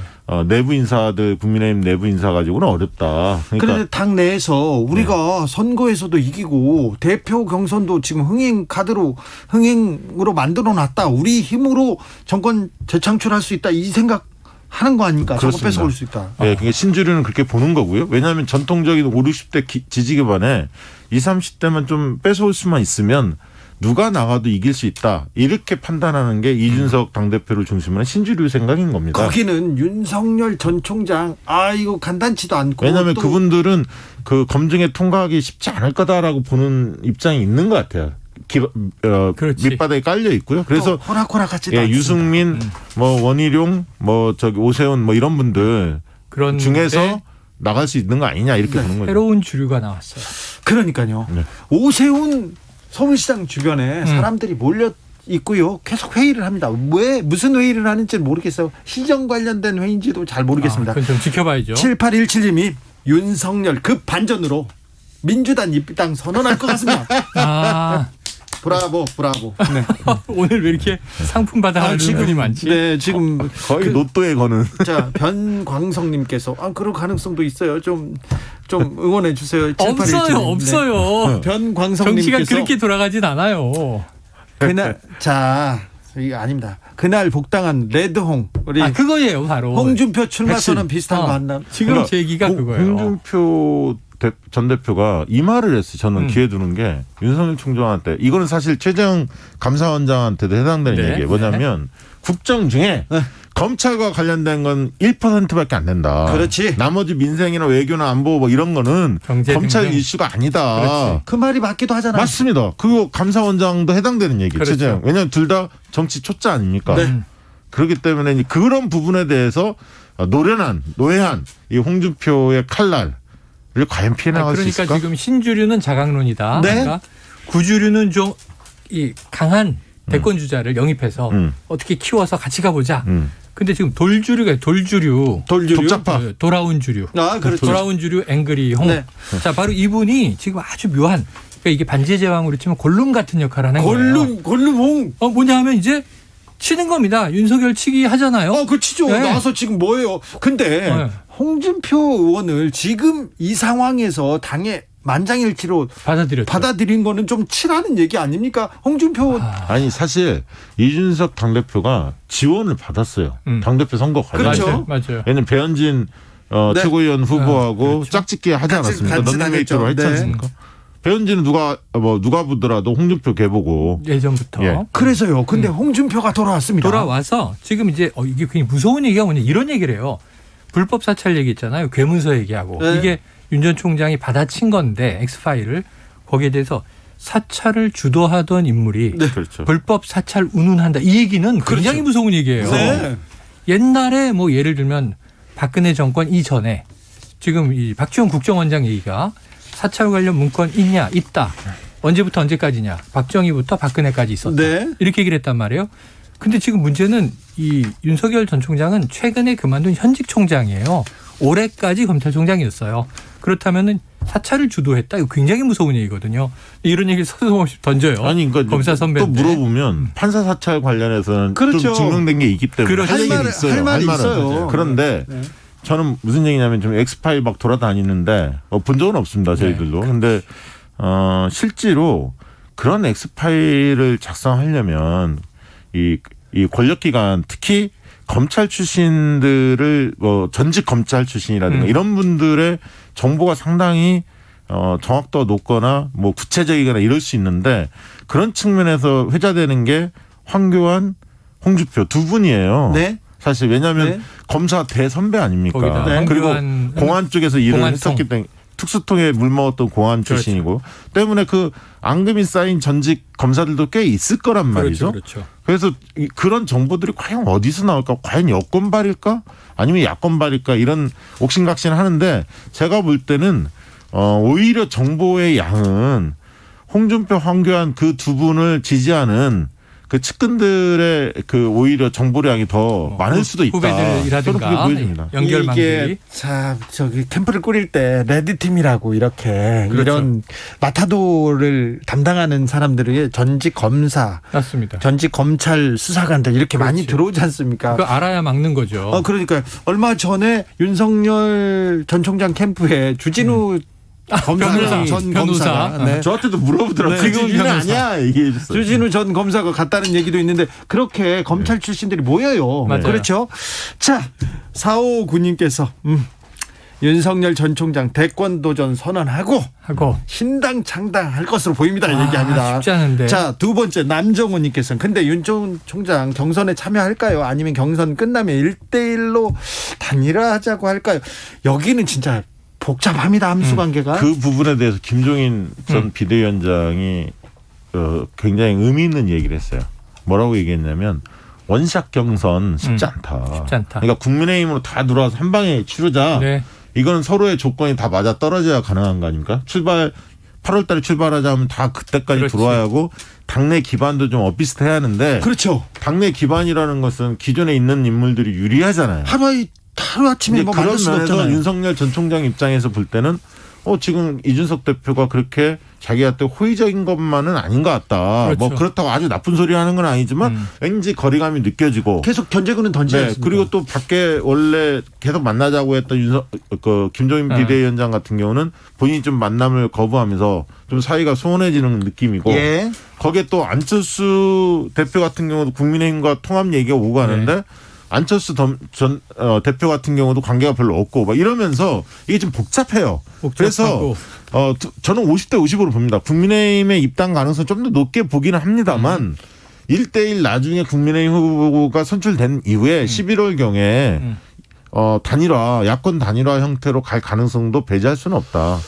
내부 인사들 국민의힘 내부 인사 가지고는 어렵다. 그런데 그러니까 당 내에서 우리가 선거에서도 이기고 대표 경선도 지금 흥행으로 만들어 놨다. 우리 힘으로 정권 재창출할 수 있다. 이 생각 하는 거 아닙니까? 저거 그렇습니다. 뺏어올 수 있다. 네, 그러니까 신주류는 그렇게 보는 거고요. 왜냐하면 전통적인 5, 60대 지지 기반에 20, 30대만 좀 뺏어올 수만 있으면 누가 나가도 이길 수 있다. 이렇게 판단하는 게 이준석 당대표를 중심으로 한 신주류 생각인 겁니다. 거기는 윤석열 전 총장 이거 간단치도 않고 왜냐하면 또 그분들은 그 검증에 통과하기 쉽지 않을 거다라고 보는 입장이 있는 것 같아요. 그렇지. 밑바닥에 깔려 있고요. 그래서 호락호락 같지도 않습니다. 유승민, 뭐 원희룡, 뭐 저기 오세훈 뭐 이런 분들 그런 중에서 나갈 수 있는 거 아니냐 이렇게 보는 거죠. 새로운 주류가 나왔어요. 그러니까요. 네. 오세훈 서울시장 주변에 사람들이 몰려 있고요. 계속 회의를 합니다. 왜 무슨 회의를 하는지 모르겠어요. 시정 관련된 회의인지도 잘 모르겠습니다. 그건 좀 지켜봐야죠. 7817님이 윤석열 급 반전으로 민주당 입당 선언할 것 같습니다. 브라보. 네. 오늘 왜 이렇게 상품 받아가는 분이 많지? 네, 지금 거의 로또에 거는. 자, 변광성님께서 그런 가능성도 있어요. 좀 응원해 주세요. 7817 님. 없어요. 네. 변광성님께서 정치가 그렇게 돌아가진 않아요. 그날 자 이게 아닙니다. 그날 복당한 레드홍 우리 그거예요, 바로. 홍준표 출마 선언 비슷한 거 한다. 지금 제 얘기가 그거예요. 홍준표 전 대표가 이 말을 했어요. 저는 기회 두는 게 윤석열 총장한테 이거는 사실 최재형 감사원장한테도 해당되는 네. 얘기예요. 뭐냐면 국정 중에 검찰과 관련된 건 1%밖에 안 된다. 그렇지. 나머지 민생이나 외교나 안보 뭐 이런 거는 경제 검찰 등등. 이슈가 아니다. 그렇지. 그 말이 맞기도 하잖아요. 맞습니다. 그거 감사원장도 해당되는 얘기예요. 그렇죠. 최재형. 왜냐하면 둘 다 정치 초짜 아닙니까? 네. 그렇기 때문에 이제 그런 부분에 대해서 노련한 이 홍준표의 칼날을 과연 피해 나갈 수 그러니까 있을까? 지금 신주류는 자강론이다. 네. 그러니까 구주류는 좀 이 강한 대권 주자를 영입해서 어떻게 키워서 같이 가보자. 근데 지금 돌주류. 독자파. 돌아온 주류. 그렇죠. 돌아온 주류 앵그리 홍. 네. 자, 바로 이분이 지금 아주 묘한, 그러니까 이게 반지의 제왕으로 치면 골룸 같은 역할을 하는 거예요. 골룸홍. 뭐냐 하면 이제 치는 겁니다. 윤석열 치기 하잖아요. 그 치죠. 네. 나와서 지금 뭐예요? 근데 네. 홍준표 의원을 지금 이 상황에서 당에 만장일치로 받아들인 거는 좀 치라는 얘기 아닙니까? 홍준표 아니 사실 이준석 당대표가 지원을 받았어요. 당대표 선거 과정에서. 그렇죠. 맞아요. 얘는 배현진 네. 최고위원 후보하고 그렇죠. 짝짓기 하지 않았습니까? 같이 런닝메이트로 했지 네. 않습니까? 배현진은 누가 보더라도 홍준표 걔보고. 예전부터. 예. 그래서요. 근데 홍준표가 돌아왔습니다. 돌아와서 지금 이제 이게 굉장히 무서운 얘기가 뭐냐 이런 얘기를 해요. 불법 사찰 얘기 있잖아요. 괴문서 얘기하고. 네. 이게 윤 전 총장이 받아친 건데 엑스파일을 거기에 대해서 사찰을 주도하던 인물이 그렇죠. 불법 사찰 운운한다. 이 얘기는 굉장히 무서운 얘기예요. 네. 옛날에 뭐 예를 들면 박근혜 정권 이전에 지금 이 박지원 국정원장 얘기가 사찰 관련 문건 있냐? 있다. 언제부터 언제까지냐? 박정희부터 박근혜까지 있었다. 네. 이렇게 얘기를 했단 말이에요. 근데 지금 문제는 이 윤석열 전 총장은 최근에 그만둔 현직 총장이에요. 올해까지 검찰총장이었어요. 그렇다면은 사찰을 주도했다. 이거 굉장히 무서운 얘기거든요. 이런 얘기 서슴없이 던져요. 아니 그러니까 검사 선배인데. 또 물어보면 판사 사찰 관련해서는 그렇죠. 좀 증명된 게 있기 때문에 그렇죠. 할 얘기는 있어요. 할 말이 말은. 있어요. 그런데 네. 저는 무슨 얘기냐면 좀 엑스파일 막 돌아다니는데 본 적은 없습니다. 저희들도. 근데 실제로 그런 엑스파일을 작성하려면 이 권력기관 특히 검찰 출신들을 전직 검찰 출신이라든가 이런 분들의 정보가 상당히 정확도가 높거나 뭐 구체적이거나 이럴 수 있는데 그런 측면에서 회자되는 게 황교안, 홍준표 두 분이에요. 네. 사실 왜냐하면 네. 검사 대선배 아닙니까? 거기다 네. 그리고 황교안 공안 쪽에서 일을 공안통. 했었기 때문에 특수통에 물먹었던 공안 출신이고 때문에 그 앙금이 쌓인 전직 검사들도 꽤 있을 거란 말이죠. 그렇죠. 그래서 그런 정보들이 과연 어디서 나올까? 과연 여권발일까? 아니면 야권발일까? 이런 옥신각신 하는데 제가 볼 때는 오히려 정보의 양은 홍준표, 황교안 그 두 분을 지지하는 그 측근들의 그 오히려 정보량이 더 많을 수도 있다. 후배들이라든가 저는 그게 보여집니다. 연결망들이. 이게 캠프를 꾸릴 때 레드팀이라고 이렇게 그렇죠. 이런 마타도를 담당하는 사람들에게 전직 검사, 맞습니다. 전직 검찰 수사관들 이렇게 많이 그렇지. 들어오지 않습니까? 그거 알아야 막는 거죠. 그러니까 얼마 전에 윤석열 전 총장 캠프에 주진우 검사, 전 검사가 네. 저한테도 물어보더라고요. 네. 지금은 아니야 얘기해 줬어요. 주진우 전 검사가 갔다는 얘기도 있는데 그렇게 검찰 출신들이 모여요. 맞아요. 그렇죠. 자, 4559님께서 윤석열 전 총장 대권 도전 선언하고 신당 창당할 것으로 보입니다. 얘기합니다. 쉽지 않은데. 자, 두 번째 남정호님께서는 근데 윤 전 총장 경선에 참여할까요? 아니면 경선 끝나면 1대1로 단일화하자고 할까요? 여기는 진짜 복잡합니다. 함수관계가. 그 부분에 대해서 김종인 전 비대위원장이 굉장히 의미 있는 얘기를 했어요. 뭐라고 얘기했냐면 원샷 경선 쉽지 않다. 쉽지 않다. 그러니까 국민의힘으로 다 들어와서 한 방에 치르자. 네. 이거는 서로의 조건이 다 맞아 떨어져야 가능한 거 아닙니까? 출발 8월 달에 출발하자 하면 다 그때까지 그렇지. 들어와야 하고 당내 기반도 좀 엇비슷해야 하는데 그렇죠. 당내 기반이라는 것은 기존에 있는 인물들이 유리하잖아요. 하루아침에 이제 뭐 그런 만들 수가 면에서 없잖아요. 윤석열 전 총장 입장에서 볼 때는 지금 이준석 대표가 그렇게 자기한테 호의적인 것만은 아닌 것 같다. 그렇죠. 뭐 그렇다고 아주 나쁜 소리 하는 건 아니지만 왠지 거리감이 느껴지고. 계속 견제구는 던지지 네. 않습니까? 그리고 또 밖에 원래 계속 만나자고 했던 김종인 비대위원장 같은 경우는 본인이 좀 만남을 거부하면서 좀 사이가 소원해지는 느낌이고. 예. 거기에 또 안철수 대표 같은 경우도 국민의힘과 통합 얘기가 오고 가는데 네. 안철수 전 대표 같은 경우도 관계가 별로 없고 막 이러면서 이게 좀 복잡해요. 복잡하고. 그래서 저는 50대 50으로 봅니다. 국민의힘의 입당 가능성 좀 더 높게 보기는 합니다만 1대1 나중에 국민의힘 후보가 선출된 이후에 11월경에 단일화 야권 단일화 형태로 갈 가능성도 배제할 수는 없다.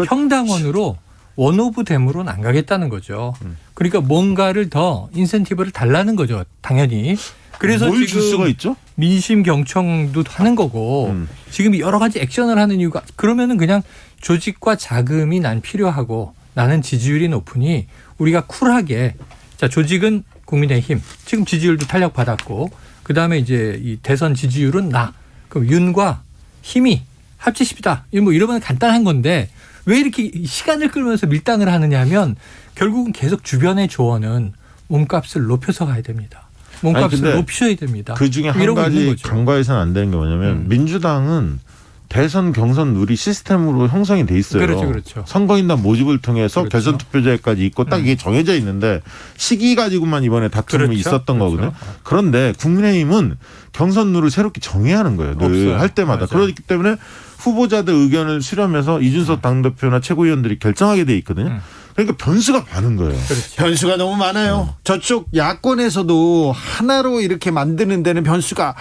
평당원으로 원오브댐으로는 안 가겠다는 거죠. 그러니까 뭔가를 더 인센티브를 달라는 거죠. 당연히. 그래서 뭘 지금 줄 수가 있죠? 민심 경청도 하는 거고 지금 여러 가지 액션을 하는 이유가 그러면은 그냥 조직과 자금이 난 필요하고 나는 지지율이 높으니 우리가 쿨하게 자 조직은 국민의힘 지금 지지율도 탄력받았고 그다음에 이제 이 대선 지지율은 나 그럼 윤과 힘이 합치십시다. 뭐 이러면 간단한 건데 왜 이렇게 시간을 끌면서 밀당을 하느냐 하면 결국은 계속 주변의 조언은 몸값을 높여서 가야 됩니다. 몸값을 높여야 됩니다. 그 중에 한 가지 간과해서는 안 되는 게 뭐냐면 민주당은 대선 경선 룰이 시스템으로 형성이 돼 있어요. 그렇죠. 선거인단 모집을 통해서 그렇죠. 결선 투표제까지 있고 딱 이게 정해져 있는데 시기 가지고만 이번에 다툼이 있었던 거거든요. 그런데 국민의힘은 경선 룰을 새롭게 정해야 하는 거예요. 늘 할 때마다. 맞아요. 그렇기 때문에 후보자들 의견을 수렴해서 이준석 당대표나 최고위원들이 결정하게 돼 있거든요. 그러니까 변수가 많은 거예요. 변수가 너무 많아요. 저쪽 야권에서도 하나로 이렇게 만드는 데는 변수가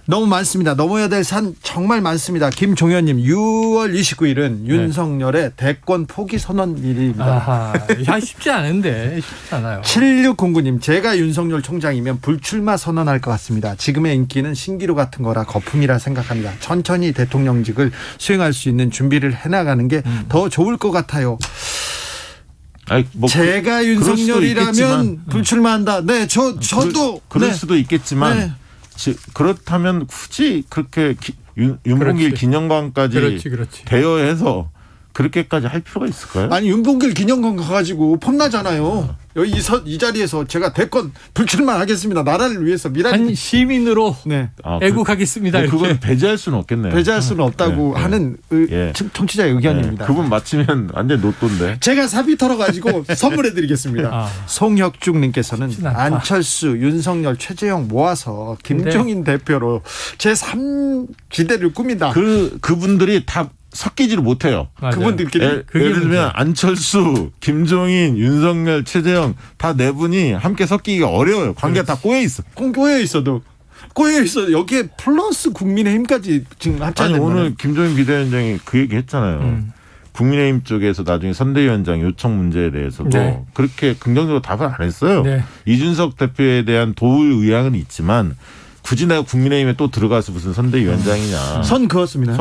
너무 많습니다. 넘어야 될 산 정말 많습니다. 김종현님 6월 29일은 윤석열의 대권 포기 선언일입니다. 아하, 쉽지 않은데 쉽지 않아요. 7609님 제가 윤석열 총장이면 불출마 선언할 것 같습니다. 지금의 인기는 신기루 같은 거라 거품이라 생각합니다. 천천히 대통령직을 수행할 수 있는 준비를 해나가는 게 더 좋을 것 같아요. 제가 윤석열이라면 불출마한다. 네, 저도 그럴 수도 있겠지만 네. 그렇다면 굳이 그렇게 윤봉길 기념관까지 대여해서 그렇게까지 할 필요가 있을까요? 아니 윤봉길 기념관 가가지고 폼나잖아요. 여기 이 자리에서 제가 대권 불출마하겠습니다. 나라를 위해서 한 시민으로 애국하겠습니다. 그건 배제할 수는 없겠네요. 배제할 수는 없다고 하는 청취자의 의견입니다. 그분 맞히면 완전 노또인데. 제가 사비 털어가지고 선물해드리겠습니다. 송혁중님께서는 안철수, 윤석열, 최재형 모아서 김종인 대표로 제3지대를 꾸민다. 그분들이 다 섞이지를 못해요. 그분들끼리. 예를 들면 안철수, 김종인, 윤석열, 최재형 다 네 분이 함께 섞이기가 어려워요. 관계가 다 꼬여 있어. 꼬여 있어. 여기에 플러스 국민의힘까지 지금 합쳐야 되는 오늘 김종인 비대위원장이 그 얘기 했잖아요. 국민의힘 쪽에서 나중에 선대위원장 요청 문제에 대해서도 그렇게 긍정적으로 답을 안 했어요. 이준석 대표에 대한 도울 의향은 있지만 굳이 내가 국민의힘에 또 들어가서 무슨 선대위원장이냐. 선 그었습니다.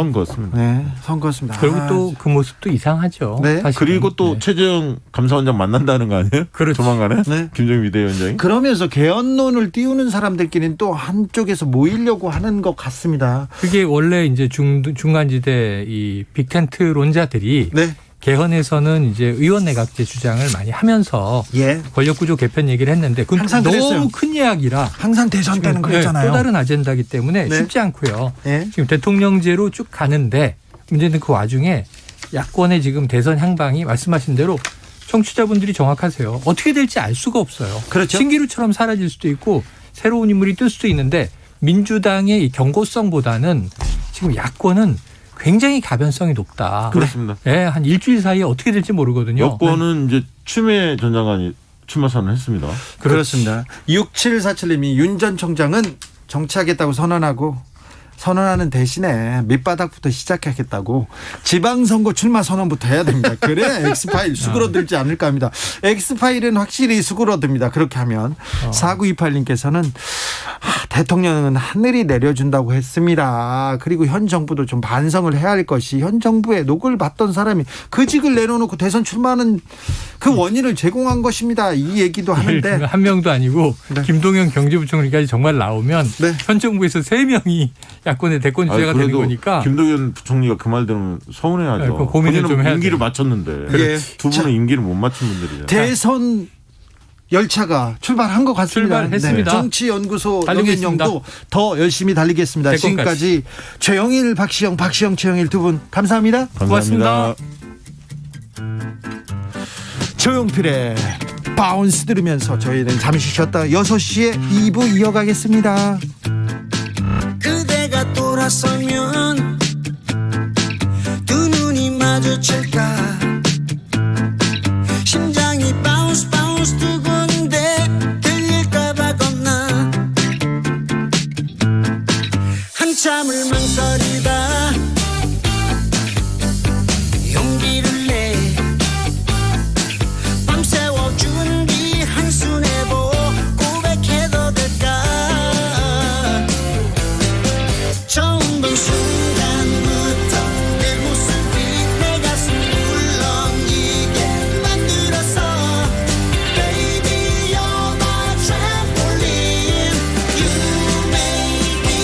네, 선 그었습니다. 그리고 또 그 모습도 이상하죠. 네. 그리고 또 최재형 감사원장 만난다는 거 아니에요? 조만간에? 김종인 비대위원장이. 그러면서 개헌론을 띄우는 사람들끼리는 또 한쪽에서 모이려고 하는 것 같습니다. 그게 원래 이제 중간지대 이 빅텐트론자들이 개헌에서는 이제 의원 내각제 주장을 많이 하면서 권력구조 개편 얘기를 했는데 그건 항상 너무 그랬어요. 큰 이야기라 항상 대선 때는 그랬잖아요. 또 다른 아젠다이기 때문에 쉽지 않고요. 지금 대통령제로 쭉 가는데 문제는 그 와중에 야권의 지금 대선 향방이 말씀하신 대로 청취자분들이 정확하세요. 어떻게 될지 알 수가 없어요. 신기루처럼 사라질 수도 있고 새로운 인물이 뜰 수도 있는데 민주당의 이 경고성보다는 지금 야권은 굉장히 가변성이 높다. 그렇습니다. 한 일주일 사이에 어떻게 될지 모르거든요. 여권은 이제 추미애 전 장관이 출마 선언했습니다. 그렇습니다. 6747님이 윤 전 총장은 정치하겠다고 선언하는 대신에 밑바닥부터 시작하겠다고 지방선거 출마 선언부터 해야 됩니다. 그래야 엑스파일 수그러들지 않을까 합니다. 엑스파일은 확실히 수그러듭니다. 그렇게 하면 4928님께서는 대통령은 하늘이 내려준다고 했습니다. 그리고 현 정부도 좀 반성을 해야 할 것이, 현 정부의 녹을 받던 사람이 그 직을 내려놓고 대선 출마하는 그 원인을 제공한 것입니다. 이 얘기도 하는데 한 명도 아니고 네. 김동연 경제부총리까지 정말 나오면 네. 현 정부에서 3명이 야권의 대권 주자가 되는 거니까. 김동연 부총리가 그 말 들으면 서운해하죠. 네, 고민을 좀 해야 임기를 돼요. 마쳤는데 예. 두 분은 임기를 못 마친 분들이잖아요. 대선 열차가 출발한 것 같습니다. 출발했습니다. 정치연구소 달리고 영앤영도 더 열심히 달리겠습니다. 대권까지. 지금까지 최영일, 박시영, 최영일 두 분 감사합니다. 감사합니다. 조용필의 바운스 들으면서 저희는 잠시 쉬었다 6시에 2부 이어가겠습니다. 그대가 돌아서면 두 눈이 마주칠까 심장이 바운스 바운스 두근데 들릴까봐 겁나 한참을 망설이다 용기를 내 밤새워 준비 한수 내보 고백해도 될까 처음 본 순간부터 내 모습이 내 가슴 울렁이게 만들었어 Baby you're my trampoline You make me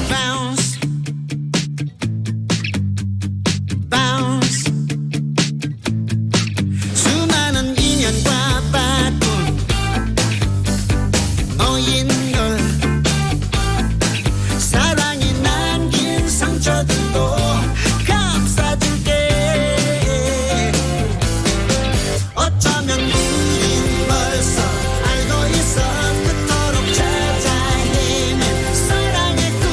bounce bounce 수많은 인연과 바꾼 너인 걸 사랑이 남긴 상처들도 감싸줄게 어쩌면 우린 벌써 알고 있어 그토록 찾아 헤맨 사랑의 꿈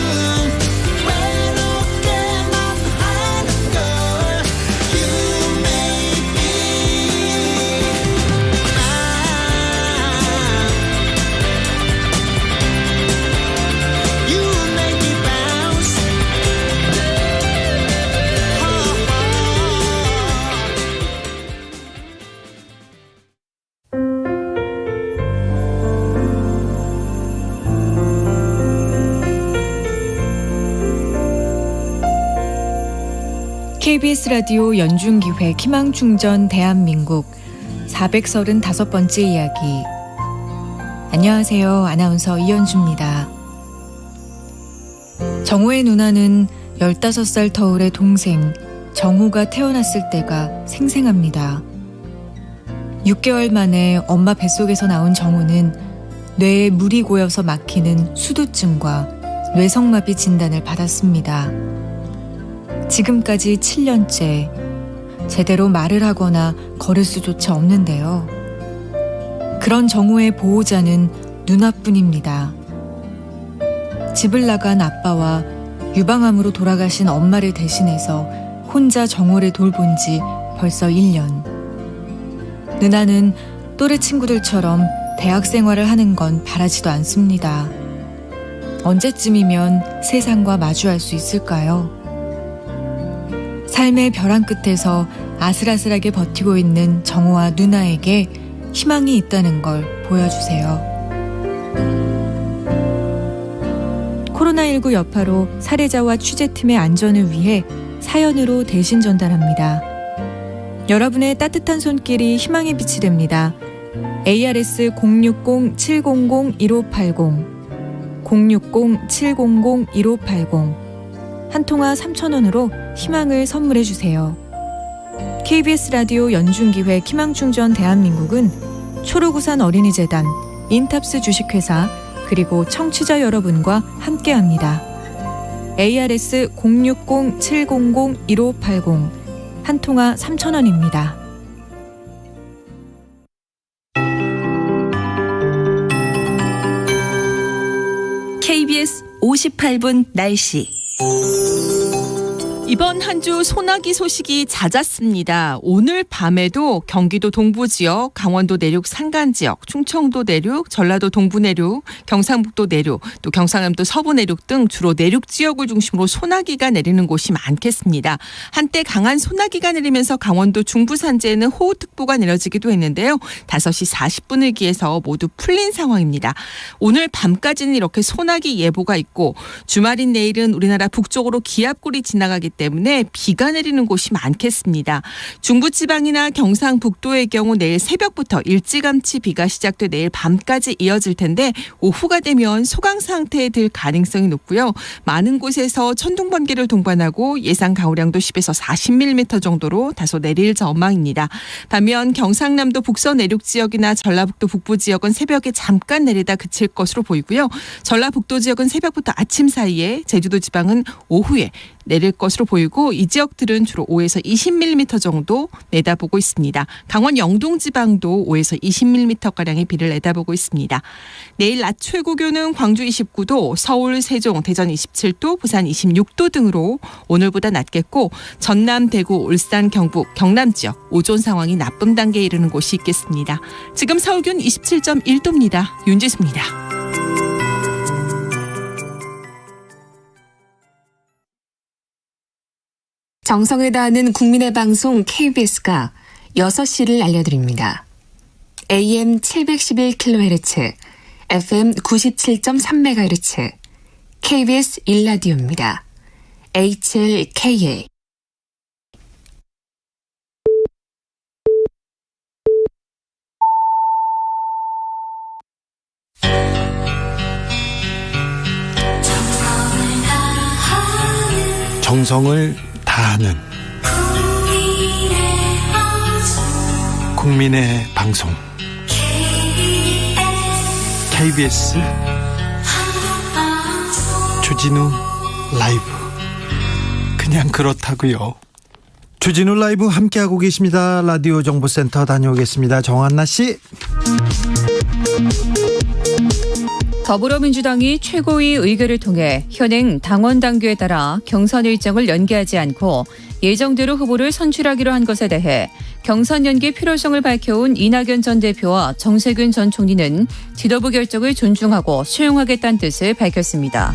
외롭게만 하는 걸 You make me You make me bounce. KBS 라디오 연중기획 희망충전 대한민국 435번째 이야기. 안녕하세요. 아나운서 이현주입니다. 정호의 누나는 15살 터울의 동생 정호가 태어났을 때가 생생합니다. 6개월 만에 엄마 뱃속에서 나온 정호는 뇌에 물이 고여서 막히는 수두증과 뇌성마비 진단을 받았습니다. 지금까지 7년째 제대로 말을 하거나 걸을 수조차 없는데요. 그런 정호의 보호자는 누나뿐입니다. 집을 나간 아빠와 유방암으로 돌아가신 엄마를 대신해서 혼자 정호를 돌본 지 벌써 1년. 누나는 또래 친구들처럼 대학 생활을 하는 건 바라지도 않습니다. 언제쯤이면 세상과 마주할 수 있을까요? 삶의 벼랑 끝에서 아슬아슬하게 버티고 있는 정호와 누나에게 희망이 있다는 걸 보여주세요. 코로나19 여파로 사례자와 취재팀의 안전을 위해 사연으로 대신 전달합니다. 여러분의 따뜻한 손길이 희망의 빛이 됩니다. ARS 060-700-1580 060-700-1580 한 통화 3,000원으로 희망을 선물해 주세요. KBS 라디오 연중기획 희망충전 대한민국은 초록우산 어린이재단, 인탑스 주식회사, 그리고 청취자 여러분과 함께합니다. ARS 060-700-1580 한 통화 3,000원입니다. KBS 58분 날씨. 이번 한 주 소나기 소식이 잦았습니다. 오늘 밤에도 경기도 동부 지역, 강원도 내륙 산간 지역, 충청도 내륙, 전라도 동부 내륙, 경상북도 내륙, 또 경상남도 서부 내륙 등 주로 내륙 지역을 중심으로 소나기가 내리는 곳이 많겠습니다. 한때 강한 소나기가 내리면서 강원도 중부 산지에는 호우특보가 내려지기도 했는데요. 5시 40분을 기해서 모두 풀린 상황입니다. 오늘 밤까지는 이렇게 소나기 예보가 있고 주말인 내일은 우리나라 북쪽으로 기압골이 지나가기 때문에 비가 내리는 곳이 많겠습니다. 중부지방이나 경상북도의 경우 내일 새벽부터 일찌감치 비가 시작돼 내일 밤까지 이어질 텐데 오후가 되면 소강 상태에 들 가능성이 높고요. 많은 곳에서 천둥 번개를 동반하고 예상 강우량도 10에서 40mm 정도로 다소 내릴 전망입니다. 반면 경상남도 북서 내륙 지역이나 전라북도 북부 지역은 새벽에 잠깐 내리다 그칠 것으로 보이고요. 전라북도 지역은 새벽부터 아침 사이에, 제주도 지방은 오후에 내릴 것으로 보이고 이 지역들은 주로 5에서 20mm 정도 내다보고 있습니다. 강원 영동 지방도 5에서 20mm가량의 비를 내다보고 있습니다. 내일 낮 최고 기온은 광주 29도, 서울, 세종, 대전 27도, 부산 26도 등으로 오늘보다 낮겠고 전남, 대구, 울산, 경북, 경남 지역 오존 상황이 나쁨 단계에 이르는 곳이 있겠습니다. 지금 서울 기온 27.1도입니다. 윤지수입니다. 정성을 다하는 국민의 방송 KBS가 6시를 알려드립니다. AM 711kHz, FM 97.3MHz, KBS 1라디오입니다. HLKA. 정성을 다하는 국민의 방송 KBS 주진우 라이브. 그냥 그렇다고요. 주진우 라이브 함께하고 계십니다. 라디오 정보센터 다녀오겠습니다. 정한나 씨. 더불어민주당이 최고위 의결을 통해 현행 당원 당규에 따라 경선 일정을 연기하지 않고 예정대로 후보를 선출하기로 한 것에 대해 경선 연기 필요성을 밝혀온 이낙연 전 대표와 정세균 전 총리는 지도부 결정을 존중하고 수용하겠다는 뜻을 밝혔습니다.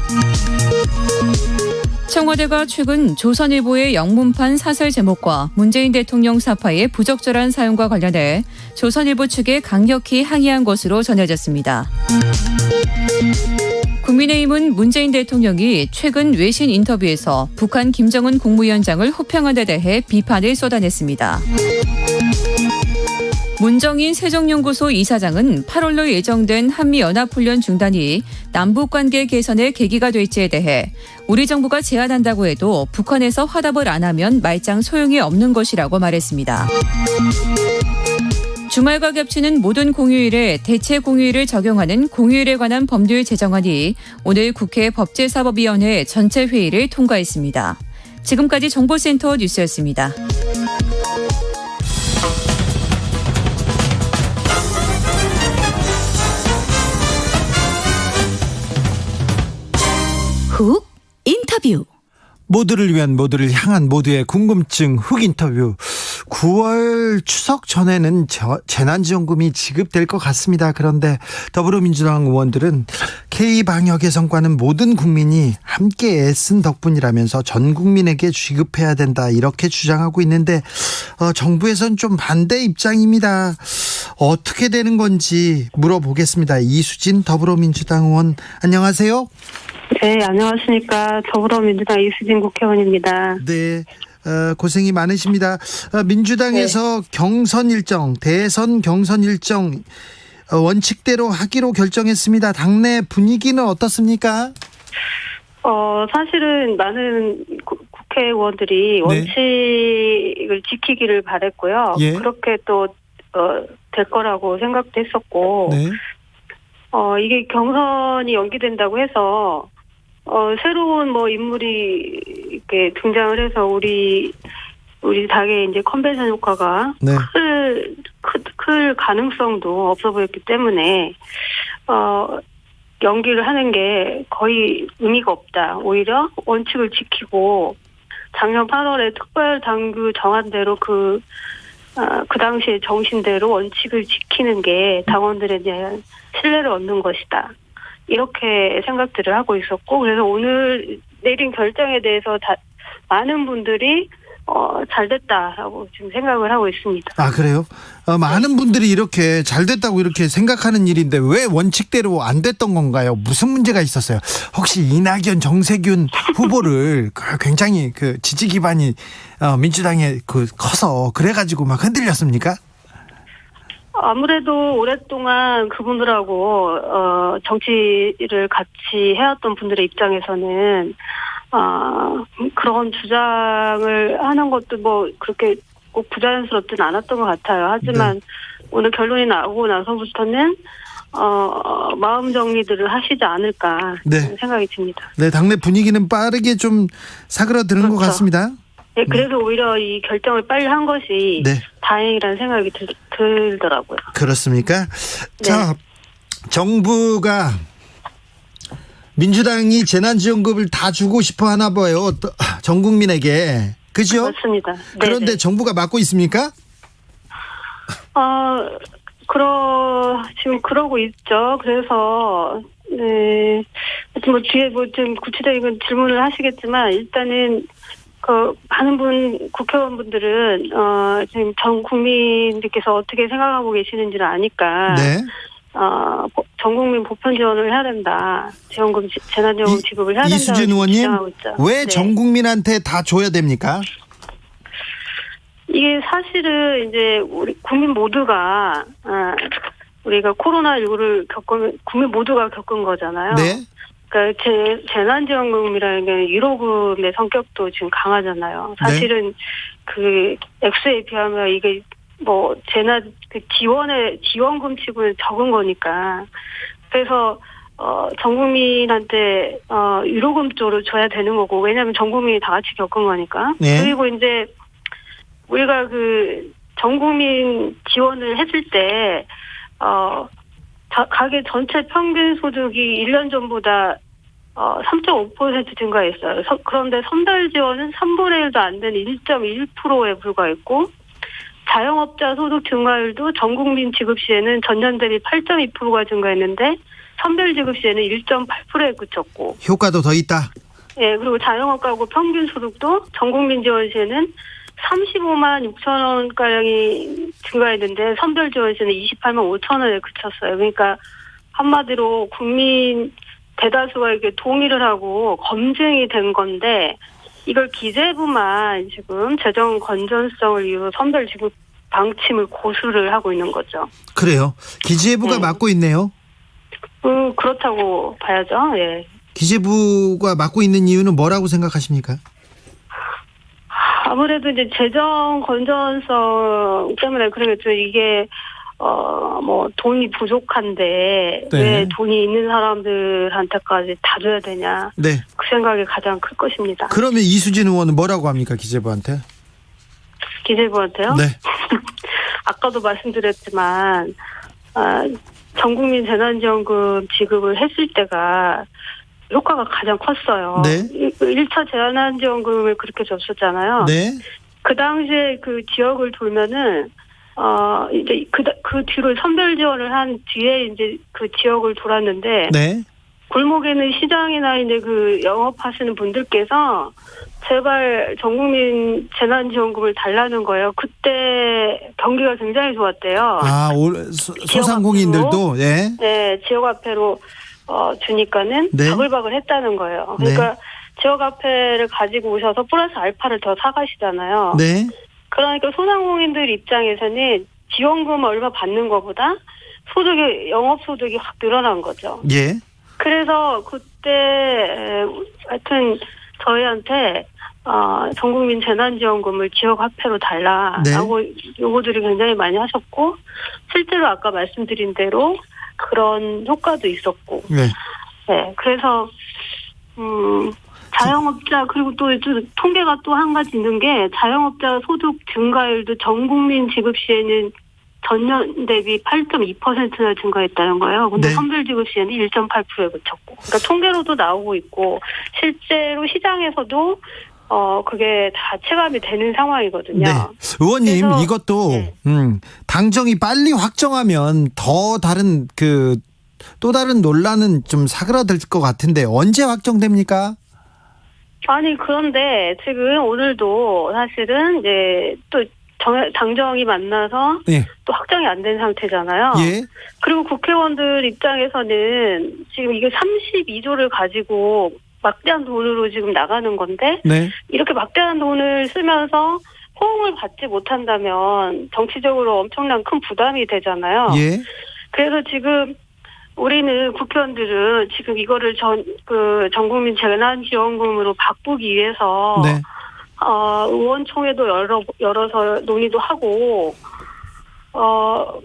청와대가 최근 조선일보의 영문판 사설 제목과 문재인 대통령 사파의 부적절한 사용과 관련해 조선일보 측에 강력히 항의한 것으로 전해졌습니다. 국민의힘은 문재인 대통령이 최근 외신 인터뷰에서 북한 김정은 국무위원장을 호평한 데 대해 비판을 쏟아냈습니다. 문정인 세종연구소 이사장은 8월로 예정된 한미연합훈련 중단이 남북관계 개선의 계기가 될지에 대해 우리 정부가 제안한다고 해도 북한에서 화답을 안 하면 말짱 소용이 없는 것이라고 말했습니다. 주말과 겹치는 모든 공휴일에 대체 공휴일을 적용하는 공휴일에 관한 법률 제정안이 오늘 국회 법제사법위원회 전체 회의를 통과했습니다. 지금까지 정보센터 뉴스였습니다. 훅 인터뷰. 모두를 위한, 모두를 향한, 모두의 궁금증 훅 인터뷰. 9월 추석 전에는 재난지원금이 지급될 것 같습니다. 그런데 더불어민주당 의원들은 K방역 개선과는 모든 국민이 함께 애쓴 덕분이라면서 전 국민에게 지급해야 된다, 이렇게 주장하고 있는데 정부에서는 좀 반대 입장입니다. 어떻게 되는 건지 물어보겠습니다. 이수진 더불어민주당 의원, 안녕하세요. 네, 안녕하십니까. 더불어민주당 이수진 국회의원입니다. 네, 고생이 많으십니다. 민주당에서 네. 경선 일정, 대선 경선 일정 원칙대로 하기로 결정했습니다. 당내 분위기는 어떻습니까? 사실은 많은 국회의원들이 원칙을 지키기를 바랬고요. 예. 그렇게 또 될 거라고 생각됐었고, 네. 이게 경선이 연기된다고 해서 새로운 인물이 이렇게 등장을 해서 우리 당의 이제 컨벤션 효과가 네. 클 가능성도 없어 보였기 때문에 연기를 하는 게 거의 의미가 없다. 오히려 원칙을 지키고 작년 8월에 특별 당규 정한 대로 그 당시의 정신대로 원칙을 지키는 게 당원들에 대한 신뢰를 얻는 것이다. 이렇게 생각들을 하고 있었고, 그래서 오늘 내린 결정에 대해서 많은 분들이 잘 됐다라고 지금 생각을 하고 있습니다. 아, 그래요? 많은 분들이 이렇게 잘 됐다고 이렇게 생각하는 일인데 왜 원칙대로 안 됐던 건가요? 무슨 문제가 있었어요? 혹시 이낙연, 정세균 후보를 굉장히 그 지지 기반이 민주당에 커서 그래가지고 막 흔들렸습니까? 아무래도 오랫동안 그분들하고 정치를 같이 해왔던 분들의 입장에서는 그런 주장을 하는 것도 뭐 그렇게 꼭 부자연스럽진 않았던 것 같아요. 하지만 오늘 결론이 나오고 나서부터는 마음 정리들을 하시지 않을까 생각이 듭니다. 네, 당내 분위기는 빠르게 좀 사그라드는 것 같습니다. 네, 그래서 오히려 이 결정을 빨리 한 것이 다행이라는 생각이 들더라고요. 그렇습니까? 자, 정부가 민주당이 재난지원금을 다 주고 싶어 하나 봐요. 전 국민에게. 그죠? 그렇습니다. 그런데 네네. 정부가 막고 있습니까? 지금 그러고 있죠. 그래서, 네. 뭐 뒤에 좀 구체적인 질문을 하시겠지만, 일단은, 많은 국회의원분들은, 지금 전 국민들께서 어떻게 생각하고 계시는지를 아니까, 전 국민 보편 지원을 해야 된다. 재난지원금 지급을 해야 된다. 이수진 의원님, 왜 전 네. 국민한테 다 줘야 됩니까? 이게 사실은 이제 우리 국민 모두가 우리가 코로나19를 국민 모두가 겪은 거잖아요. 네. 그러니까 재난지원금이라는 게 위로금의 성격도 지금 강하잖아요. 사실은 그 액수에 비하면 이게 뭐 지원금 치고는 적은 거니까. 그래서 전 국민한테 위로금 쪽으로 줘야 되는 거고, 왜냐하면 전 국민이 다 같이 겪은 거니까. 네. 그리고 이제 우리가 전 국민 지원을 했을 때 가계 전체 평균 소득이 1년 전보다 3.5% 증가했어요. 그런데 선별 지원은 3분의 1도 안 되는 1.1%에 불과했고, 자영업자 소득 증가율도 전 국민 지급 시에는 전년 대비 8.2%가 증가했는데 선별 지급 시에는 1.8%에 그쳤고. 효과도 더 있다. 네, 그리고 자영업 가구 평균 소득도 전 국민 지원 시에는 35만 6천 원가량이 증가했는데 선별 지원 시에는 28만 5천 원에 그쳤어요. 그러니까 한마디로 국민 대다수가 이렇게 동의를 하고 검증이 된 건데, 이걸 기재부만 지금 재정 건전성을 이유로 선별 지급 방침을 고수를 하고 있는 거죠. 그래요. 기재부가 맡고 있네요. 그렇다고 봐야죠. 예. 기재부가 맡고 있는 이유는 뭐라고 생각하십니까? 아무래도 이제 재정 건전성 때문에 그러겠죠. 이게 뭐 돈이 부족한데 왜 돈이 있는 사람들한테까지 다 줘야 되냐. 네. 그 생각이 가장 클 것입니다. 그러면 이수진 의원은 뭐라고 합니까, 기재부한테? 기재부한테요? 네. 아까도 말씀드렸지만 전 국민 재난지원금 지급을 했을 때가 효과가 가장 컸어요. 네. 1차 재난지원금을 그렇게 줬었잖아요. 네. 그 당시에 그 지역을 돌면은 이제 그 뒤로 선별 지원을 한 뒤에 이제 그 지역을 돌았는데, 네. 골목에는 시장이나 이제 그 영업하시는 분들께서 제발 전 국민 재난지원금을 달라는 거예요. 그때 경기가 굉장히 좋았대요. 소상공인들도, 네, 지역화폐로 주니까는 바글바글 했다는 거예요. 그러니까 지역화폐를 가지고 오셔서 플러스 알파를 더 사가시잖아요. 네. 그러니까 소상공인들 입장에서는 지원금 얼마 받는 것보다 영업소득이 확 늘어난 거죠. 예. 그래서 그때 하여튼 저희한테 전 국민 재난지원금을 지역화폐로 달라라고 요구들이 굉장히 많이 하셨고, 실제로 아까 말씀드린 대로 그런 효과도 있었고. 네. 그래서 자영업자, 그리고 또 통계가 또 한 가지 있는 게, 자영업자 소득 증가율도 전 국민 지급 시에는 전년 대비 8.2%나 증가했다는 거예요. 근데 선별 지급 시에는 1.8%에 그쳤고. 그러니까 통계로도 나오고 있고, 실제로 시장에서도 그게 다 체감이 되는 상황이거든요. 네. 의원님, 그래서, 이것도 네. 당정이 빨리 확정하면 또 다른 논란은 좀 사그라들 것 같은데 언제 확정됩니까? 아니 그런데 지금 오늘도 사실은 이제 또 당정이 만나서 예. 또 확정이 안 된 상태잖아요. 예. 그리고 국회의원들 입장에서는 지금 이게 32조를 가지고 막대한 돈으로 지금 나가는 건데 네. 이렇게 막대한 돈을 쓰면서 호응을 받지 못한다면 정치적으로 엄청난 큰 부담이 되잖아요. 예. 그래서 지금 우리는 국회의원들은 지금 이거를 전국민 재난지원금으로 바꾸기 위해서 네. 의원총회도 열어서 논의도 하고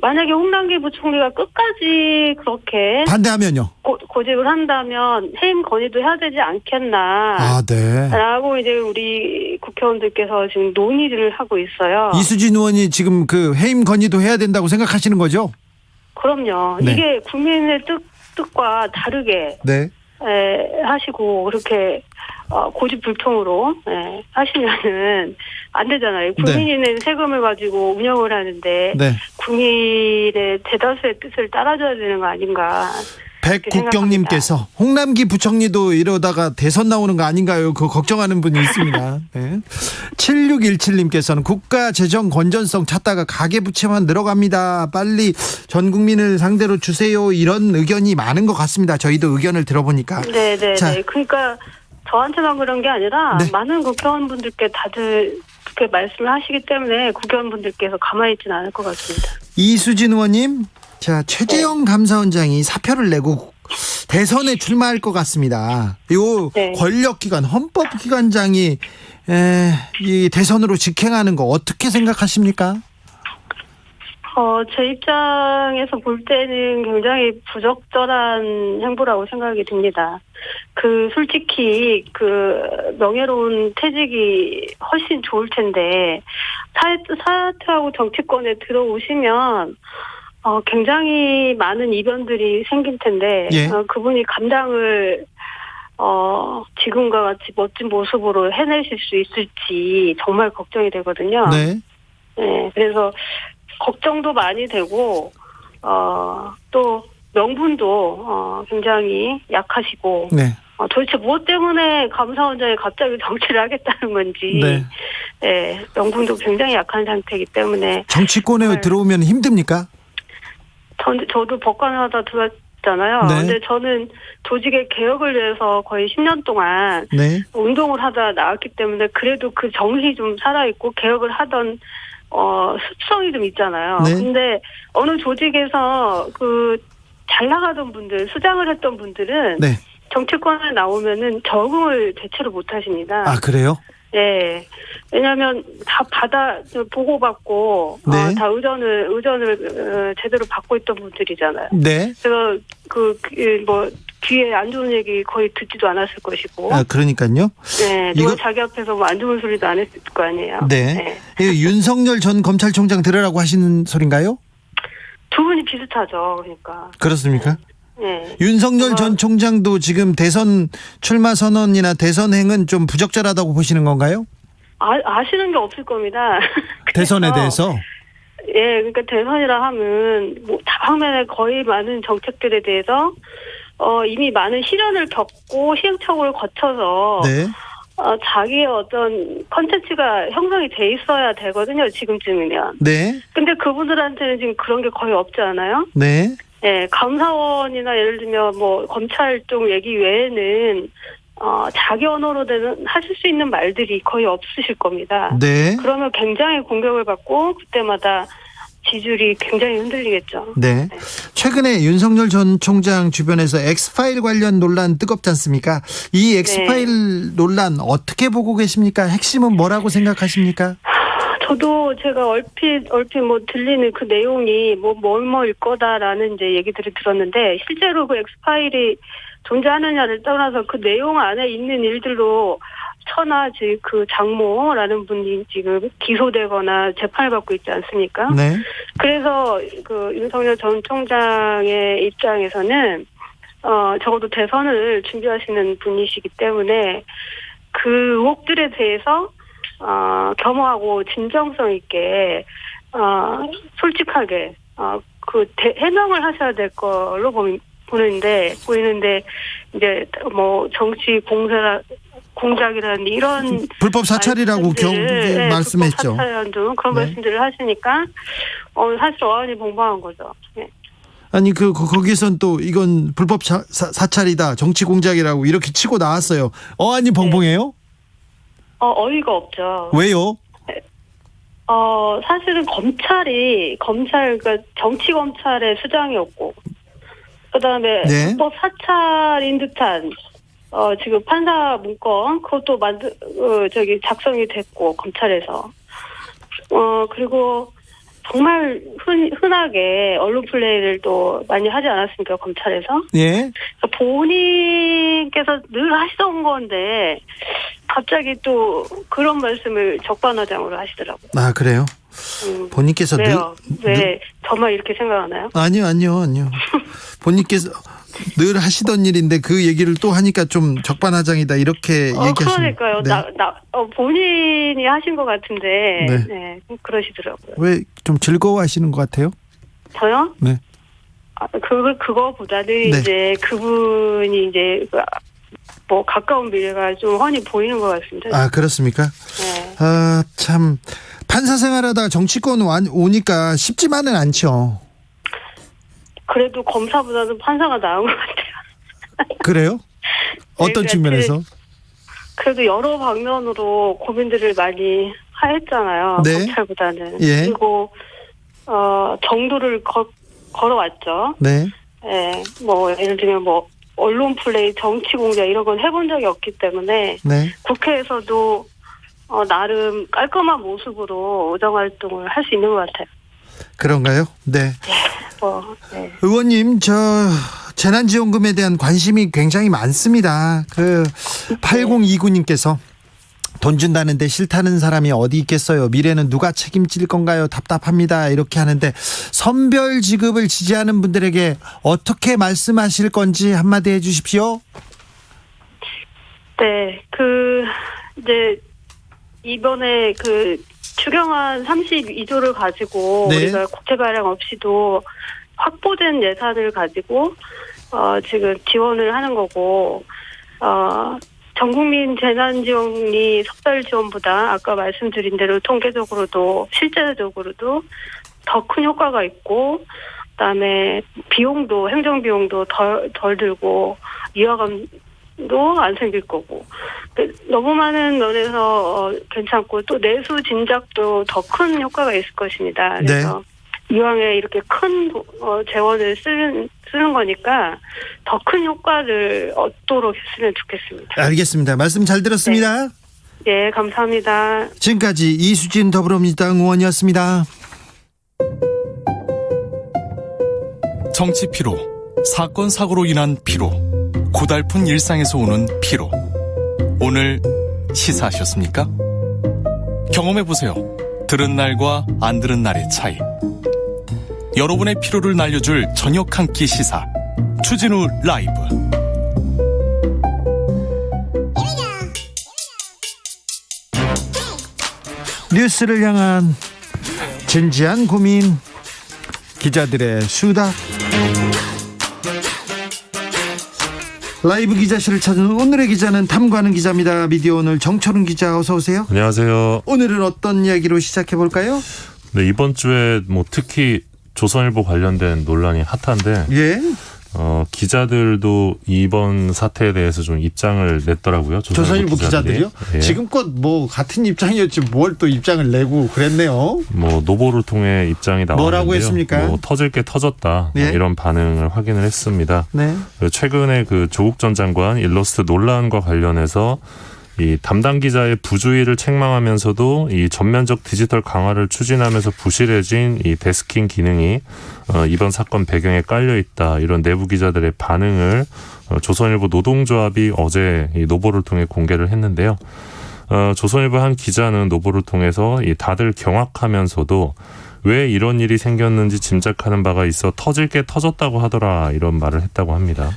만약에 홍남기 부총리가 끝까지 그렇게 반대하면요? 고집을 한다면 해임 건의도 해야 되지 않겠나. 아, 네. 라고 이제 우리 국회의원들께서 지금 논의를 하고 있어요. 이수진 의원이 지금 그 해임 건의도 해야 된다고 생각하시는 거죠? 그럼요. 네. 이게 국민의 뜻과 다르게 네. 하시고 그렇게 고집불통으로 하시면은 안 되잖아요. 국민이 낸 세금을 가지고 운영을 하는데 네. 국민의 대다수의 뜻을 따라줘야 되는 거 아닌가. 백국경님께서 홍남기 부총리도 이러다가 대선 나오는 거 아닌가요? 그거 걱정하는 분이 있습니다. 네. 7617님께서는 국가 재정 건전성 찾다가 가계부채만 늘어갑니다. 빨리 전 국민을 상대로 주세요. 이런 의견이 많은 것 같습니다. 저희도 의견을 들어보니까. 네네. 그러니까 저한테만 그런 게 아니라 네. 많은 국회의원분들께 다들 그렇게 말씀을 하시기 때문에 국회의원분들께서 가만히 있지는 않을 것 같습니다. 이수진 의원님, 자 최재형 감사원장이 사표를 내고 대선에 출마할 것 같습니다. 요 권력기관 헌법기관장이 이 대선으로 직행하는 거 어떻게 생각하십니까? 제 입장에서 볼 때는 굉장히 부적절한 행보라고 생각이 듭니다. 솔직히 명예로운 퇴직이 훨씬 좋을 텐데, 사퇴하고 정치권에 들어오시면, 굉장히 많은 이변들이 생길 텐데, 예. 그분이 감당을, 지금과 같이 멋진 모습으로 해내실 수 있을지 정말 걱정이 되거든요. 네. 네, 그래서, 걱정도 많이 되고 또 명분도 굉장히 약하시고 네. 도대체 무엇 때문에 감사원장이 갑자기 정치를 하겠다는 건지 네, 명분도 굉장히 약한 상태이기 때문에 정치권에 들어오면 힘듭니까? 저도 법관하다 들었잖아요. 네. 근데 저는 조직의 개혁을 위해서 거의 10년 동안 네. 운동을 하다 나왔기 때문에 그래도 그 정이 좀 살아있고 개혁을 하던 습성이 좀 있잖아요. 네. 근데 어느 조직에서 잘 나가던 분들, 수장을 했던 분들은 네. 정치권에 나오면은 적응을 대체로 못 하십니다. 아, 그래요? 네. 왜냐하면 다 보고받고 네. 다 의전을 제대로 받고 있던 분들이잖아요. 네. 그래서 귀에 안 좋은 얘기 거의 듣지도 않았을 것이고. 아, 그러니까요. 네. 누가 자기 앞에서 안 좋은 소리도 안 했을 거 아니에요. 네. 윤석열 전 검찰총장 들으라고 하시는 소린가요? 두 분이 비슷하죠. 그러니까. 그렇습니까? 네. 윤석열 전 총장도 지금 대선 출마 선언이나 대선행은 좀 부적절하다고 보시는 건가요? 아시는 게 없을 겁니다. 대선에 대해서? 예, 그러니까 대선이라 하면 다방면의 거의 많은 정책들에 대해서 이미 많은 시련을 겪고 시행착오를 거쳐서 네. 자기의 어떤 컨텐츠가 형성이 돼 있어야 되거든요. 지금쯤이면. 네. 근데 그분들한테는 지금 그런 게 거의 없지 않아요? 네. 예, 감사원이나 예를 들면 검찰 쪽 얘기 외에는 자기 언어로 하실 수 있는 말들이 거의 없으실 겁니다. 네. 그러면 굉장히 공격을 받고 그때마다 지지율이 굉장히 흔들리겠죠. 네. 최근에 윤석열 전 총장 주변에서 엑스파일 관련 논란 뜨겁지 않습니까? 이 엑스파일 논란 어떻게 보고 계십니까? 핵심은 뭐라고 생각하십니까? 저도 제가 얼핏 들리는 그 내용이 뭐일 거다라는 이제 얘기들을 들었는데 실제로 그 엑스파일이 존재하느냐를 떠나서 그 내용 안에 있는 일들로 천하지 장모라는 분이 지금 기소되거나 재판을 받고 있지 않습니까? 네. 그래서 윤석열 전 총장의 입장에서는 적어도 대선을 준비하시는 분이시기 때문에 그 의혹들에 대해서 겸허하고 진정성 있게 솔직하게 해명을 하셔야 될 걸로 보이는데 이제 뭐 정치 공작이라는 이런 불법 사찰이라고 말씀했죠. 불법 사찰 등 그런 말씀들을 하시니까 사실 어안이 벙벙한 거죠. 네. 아니 거기선 또 이건 불법 사찰이다, 정치 공작이라고 이렇게 치고 나왔어요. 어안이 벙벙해요? 어이가 없죠. 왜요? 사실은 그러니까 정치 검찰의 수장이었고, 그다음에 불법 사찰인 듯한 지금 판사 문건 그것도 작성이 됐고 검찰에서 그리고 정말 흔하게 언론 플레이를 또 많이 하지 않았습니까 검찰에서? 예. 본인께서 늘 하시던 건데 갑자기 또 그런 말씀을 적반하장으로 하시더라고요. 아 그래요? 본인께서 왜요? 왜 저만 이렇게 생각하나요? 아니요. 본인께서 늘 하시던 일인데 그 얘기를 또 하니까 좀 적반하장이다 이렇게 얘기하시는. 그러니까요. 네. 본인이 하신 것 같은데 네, 그러시더라고요. 왜 좀 즐거워하시는 것 같아요? 저요? 네. 그거보다는 이제 그분이 이제 뭐 가까운 미래가 좀 훤히 보이는 것 같습니다. 아 그렇습니까? 네. 참 판사 생활하다가 정치권 오니까 쉽지만은 않죠. 그래도 검사보다는 판사가 나은 것 같아요. 그래요? 어떤 측면에서? 그래도 여러 방면으로 고민들을 많이 했잖아요. 네. 검찰보다는. 예. 그리고 정도를 걸어왔죠. 네. 예. 뭐 예를 들면 뭐 언론 플레이, 정치 공작 이런 건 해본 적이 없기 때문에 네. 국회에서도 나름 깔끔한 모습으로 의정 활동을 할 수 있는 것 같아요. 그런가요? 네. 네. 의원님, 재난지원금에 대한 관심이 굉장히 많습니다. 8029님께서 돈 준다는데 싫다는 사람이 어디 있겠어요? 미래는 누가 책임질 건가요? 답답합니다. 이렇게 하는데 선별 지급을 지지하는 분들에게 어떻게 말씀하실 건지 한마디 해주십시오. 네, 이제 이번에 추경안 32조를 가지고 우리가 국회 발행 없이도 확보된 예산을 가지고 지금 지원을 하는 거고 전국민 재난지원이 석달 지원보다 아까 말씀드린 대로 통계적으로도 실제적으로도 더 큰 효과가 있고 그다음에 비용도 행정비용도 덜 들고 위화감도 안 생길 거고 너무 많은 면에서 괜찮고 또 내수 진작도 더 큰 효과가 있을 것입니다. 그래서 이왕에 이렇게 큰 재원을 쓰는 거니까 더 큰 효과를 얻도록 했으면 좋겠습니다. 알겠습니다. 말씀 잘 들었습니다. 네, 감사합니다. 지금까지 이수진 더불어민주당 의원이었습니다. 정치 피로, 사건 사고로 인한 피로, 고달픈 일상에서 오는 피로. 오늘 시사하셨습니까? 경험해보세요. 들은 날과 안 들은 날의 차이. 여러분의 피로를 날려줄 저녁 한 끼 시사 추진우 라이브. 뉴스를 향한 진지한 고민, 기자들의 수다. 라이브 기자실을 찾은 오늘의 기자는 탐구하는 기자입니다. 미디어오늘 정철훈 기자, 어서 오세요. 안녕하세요. 오늘은 어떤 이야기로 시작해 볼까요? 네, 이번 주에 특히 조선일보 관련된 논란이 핫한데, 기자들도 이번 사태에 대해서 좀 입장을 냈더라고요. 조선일보 기자들이요? 예. 지금껏 같은 입장이었지 뭘 또 입장을 내고 그랬네요. 노보를 통해 입장이 나왔는데요. 뭐라고 했습니까? 터질 게 터졌다. 이런 반응을 확인을 했습니다. 네. 최근에 조국 전 장관 일러스트 논란과 관련해서 이 담당 기자의 부주의를 책망하면서도 이 전면적 디지털 강화를 추진하면서 부실해진 이 데스킹 기능이 이번 사건 배경에 깔려 있다. 이런 내부 기자들의 반응을 조선일보 노동조합이 어제 이 노보를 통해 공개를 했는데요. 조선일보 한 기자는 노보를 통해서 이 다들 경악하면서도 왜 이런 일이 생겼는지 짐작하는 바가 있어 터질 게 터졌다고 하더라. 이런 말을 했다고 합니다.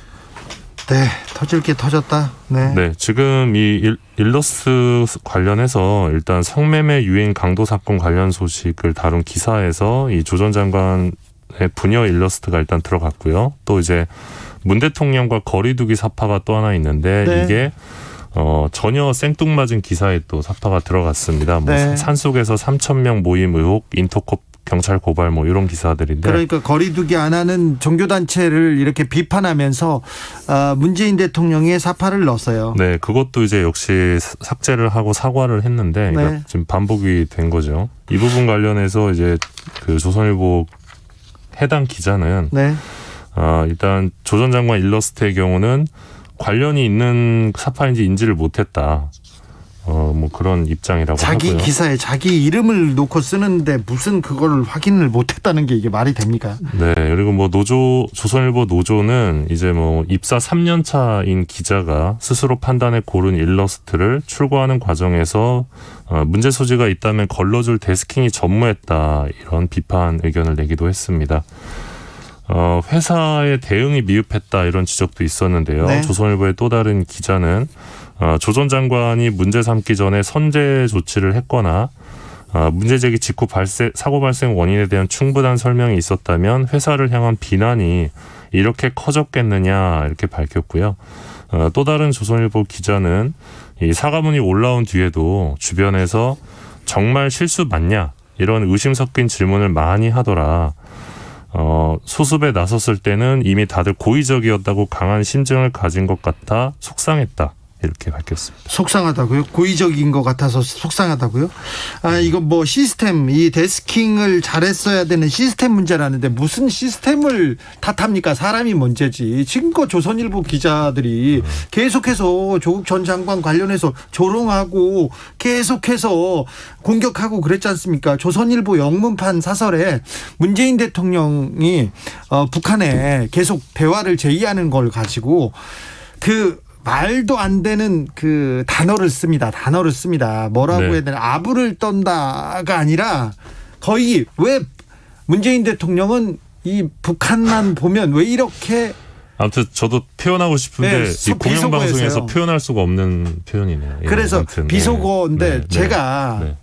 네, 터질 게 터졌다. 네. 네, 지금 이 일러스트 관련해서 일단 성매매 유인 강도 사건 관련 소식을 다룬 기사에서 이 조 전 장관의 부녀 일러스트가 일단 들어갔고요. 또 이제 문 대통령과 거리두기 사파가 또 하나 있는데 네. 이게 전혀 생뚱맞은 기사에 또 사파가 들어갔습니다. 뭐 네. 산속에서 3,000명 모임 의혹, 인터컵 경찰 고발 뭐 이런 기사들인데. 그러니까 거리두기 안 하는 종교단체를 이렇게 비판하면서 문재인 대통령의 사파를 넣었어요. 네, 그것도 이제 역시 삭제를 하고 사과를 했는데 네. 지금 반복이 된 거죠. 이 부분 관련해서 이제 그 조선일보 해당 기자는 네. 일단 조 전 장관 일러스트의 경우는 관련이 있는 사파인지 인지를 못했다. 뭐 그런 입장이라고 자기 하고요. 기사에 자기 이름을 놓고 쓰는데 무슨 그걸 확인을 못했다는 게 이게 말이 됩니까? 네, 그리고 뭐 조선일보 노조는 이제 뭐 입사 3년 차인 기자가 스스로 판단해 고른 일러스트를 출고하는 과정에서 문제 소지가 있다면 걸러줄 데스킹이 전무했다, 이런 비판 의견을 내기도 했습니다. 회사의 대응이 미흡했다, 이런 지적도 있었는데요. 네. 조선일보의 또 다른 기자는 조 전 장관이 문제 삼기 전에 선제 조치를 했거나 문제 제기 직후 사고 발생 원인에 대한 충분한 설명이 있었다면 회사를 향한 비난이 이렇게 커졌겠느냐, 이렇게 밝혔고요. 또 다른 조선일보 기자는 이 사과문이 올라온 뒤에도 주변에서 정말 실수 맞냐, 이런 의심 섞인 질문을 많이 하더라. 소습에 나섰을 때는 이미 다들 고의적이었다고 강한 심증을 가진 것 같아 속상했다, 이렇게 밝혔습니다. 속상하다고요? 고의적인 것 같아서 속상하다고요? 이거 뭐 시스템, 이 데스킹을 잘했어야 되는 시스템 문제라는데 무슨 시스템을 탓합니까? 사람이 문제지. 지금껏 조선일보 기자들이 계속해서 조국 전 장관 관련해서 조롱하고 계속해서 공격하고 그랬지 않습니까? 조선일보 영문판 사설에 문재인 대통령이 북한에 계속 대화를 제의하는 걸 가지고 말도 안 되는 단어를 씁니다. 뭐라고 네. 해야 되나? 아부를 떤다가 아니라 거의 왜 문재인 대통령은 이 북한만 보면 왜 이렇게 아무튼 저도 표현하고 싶은데 네, 이 공영방송에서 비속어였어요. 표현할 수가 없는 표현이네요. 예, 그래서 아무튼, 비속어인데 네. 제가 네.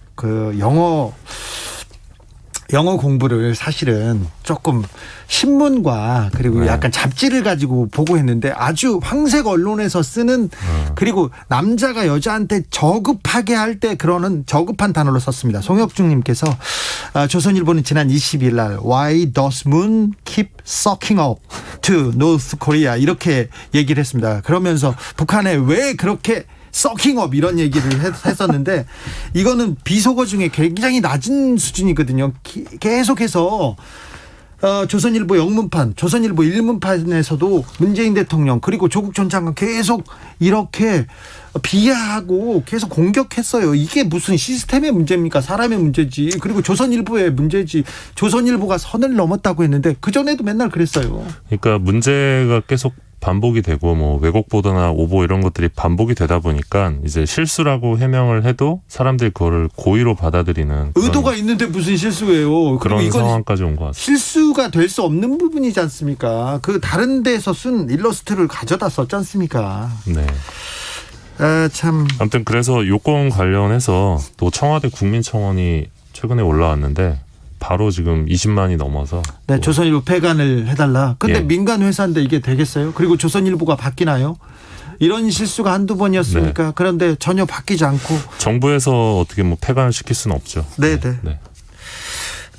영어 공부를 사실은 조금 신문과 그리고 약간 잡지를 가지고 보고 했는데 아주 황색 언론에서 쓰는 그리고 남자가 여자한테 저급하게 할 때 그러는 저급한 단어로 썼습니다. 송혁중님께서 조선일보는 지난 20일 날 Why does moon keep sucking up to North Korea 이렇게 얘기를 했습니다. 그러면서 북한에 왜 그렇게 서킹업 이런 얘기를 했었는데 이거는 비속어 중에 굉장히 낮은 수준이거든요. 계속해서 조선일보 영문판, 조선일보 일문판에서도 문재인 대통령 그리고 조국 전 장관 계속 이렇게 비하하고 계속 공격했어요. 이게 무슨 시스템의 문제입니까? 사람의 문제지. 그리고 조선일보의 문제지. 조선일보가 선을 넘었다고 했는데 그전에도 맨날 그랬어요. 그러니까 문제가 계속 반복이 되고 뭐 왜곡 보도나 오보 이런 것들이 반복이 되다 보니까 이제 실수라고 해명을 해도 사람들이 그거를 고의로 받아들이는 의도가 있는데 무슨 실수예요. 그런 이건 상황까지 온 것 같습니다. 실수가 될 수 없는 부분이지 않습니까? 다른 데서 쓴 일러스트를 가져다 썼지 않습니까? 네. 참. 아무튼 그래서 요건 관련해서 또 청와대 국민청원이 최근에 올라왔는데 바로 지금 20만이 넘어서. 네, 조선일보 폐간을 해달라. 근데 예. 민간 회사인데 이게 되겠어요? 그리고 조선일보가 바뀌나요? 이런 실수가 한두 번이었으니까. 네. 그런데 전혀 바뀌지 않고. 정부에서 어떻게 뭐 폐간을 시킬 수는 없죠. 네네. 네.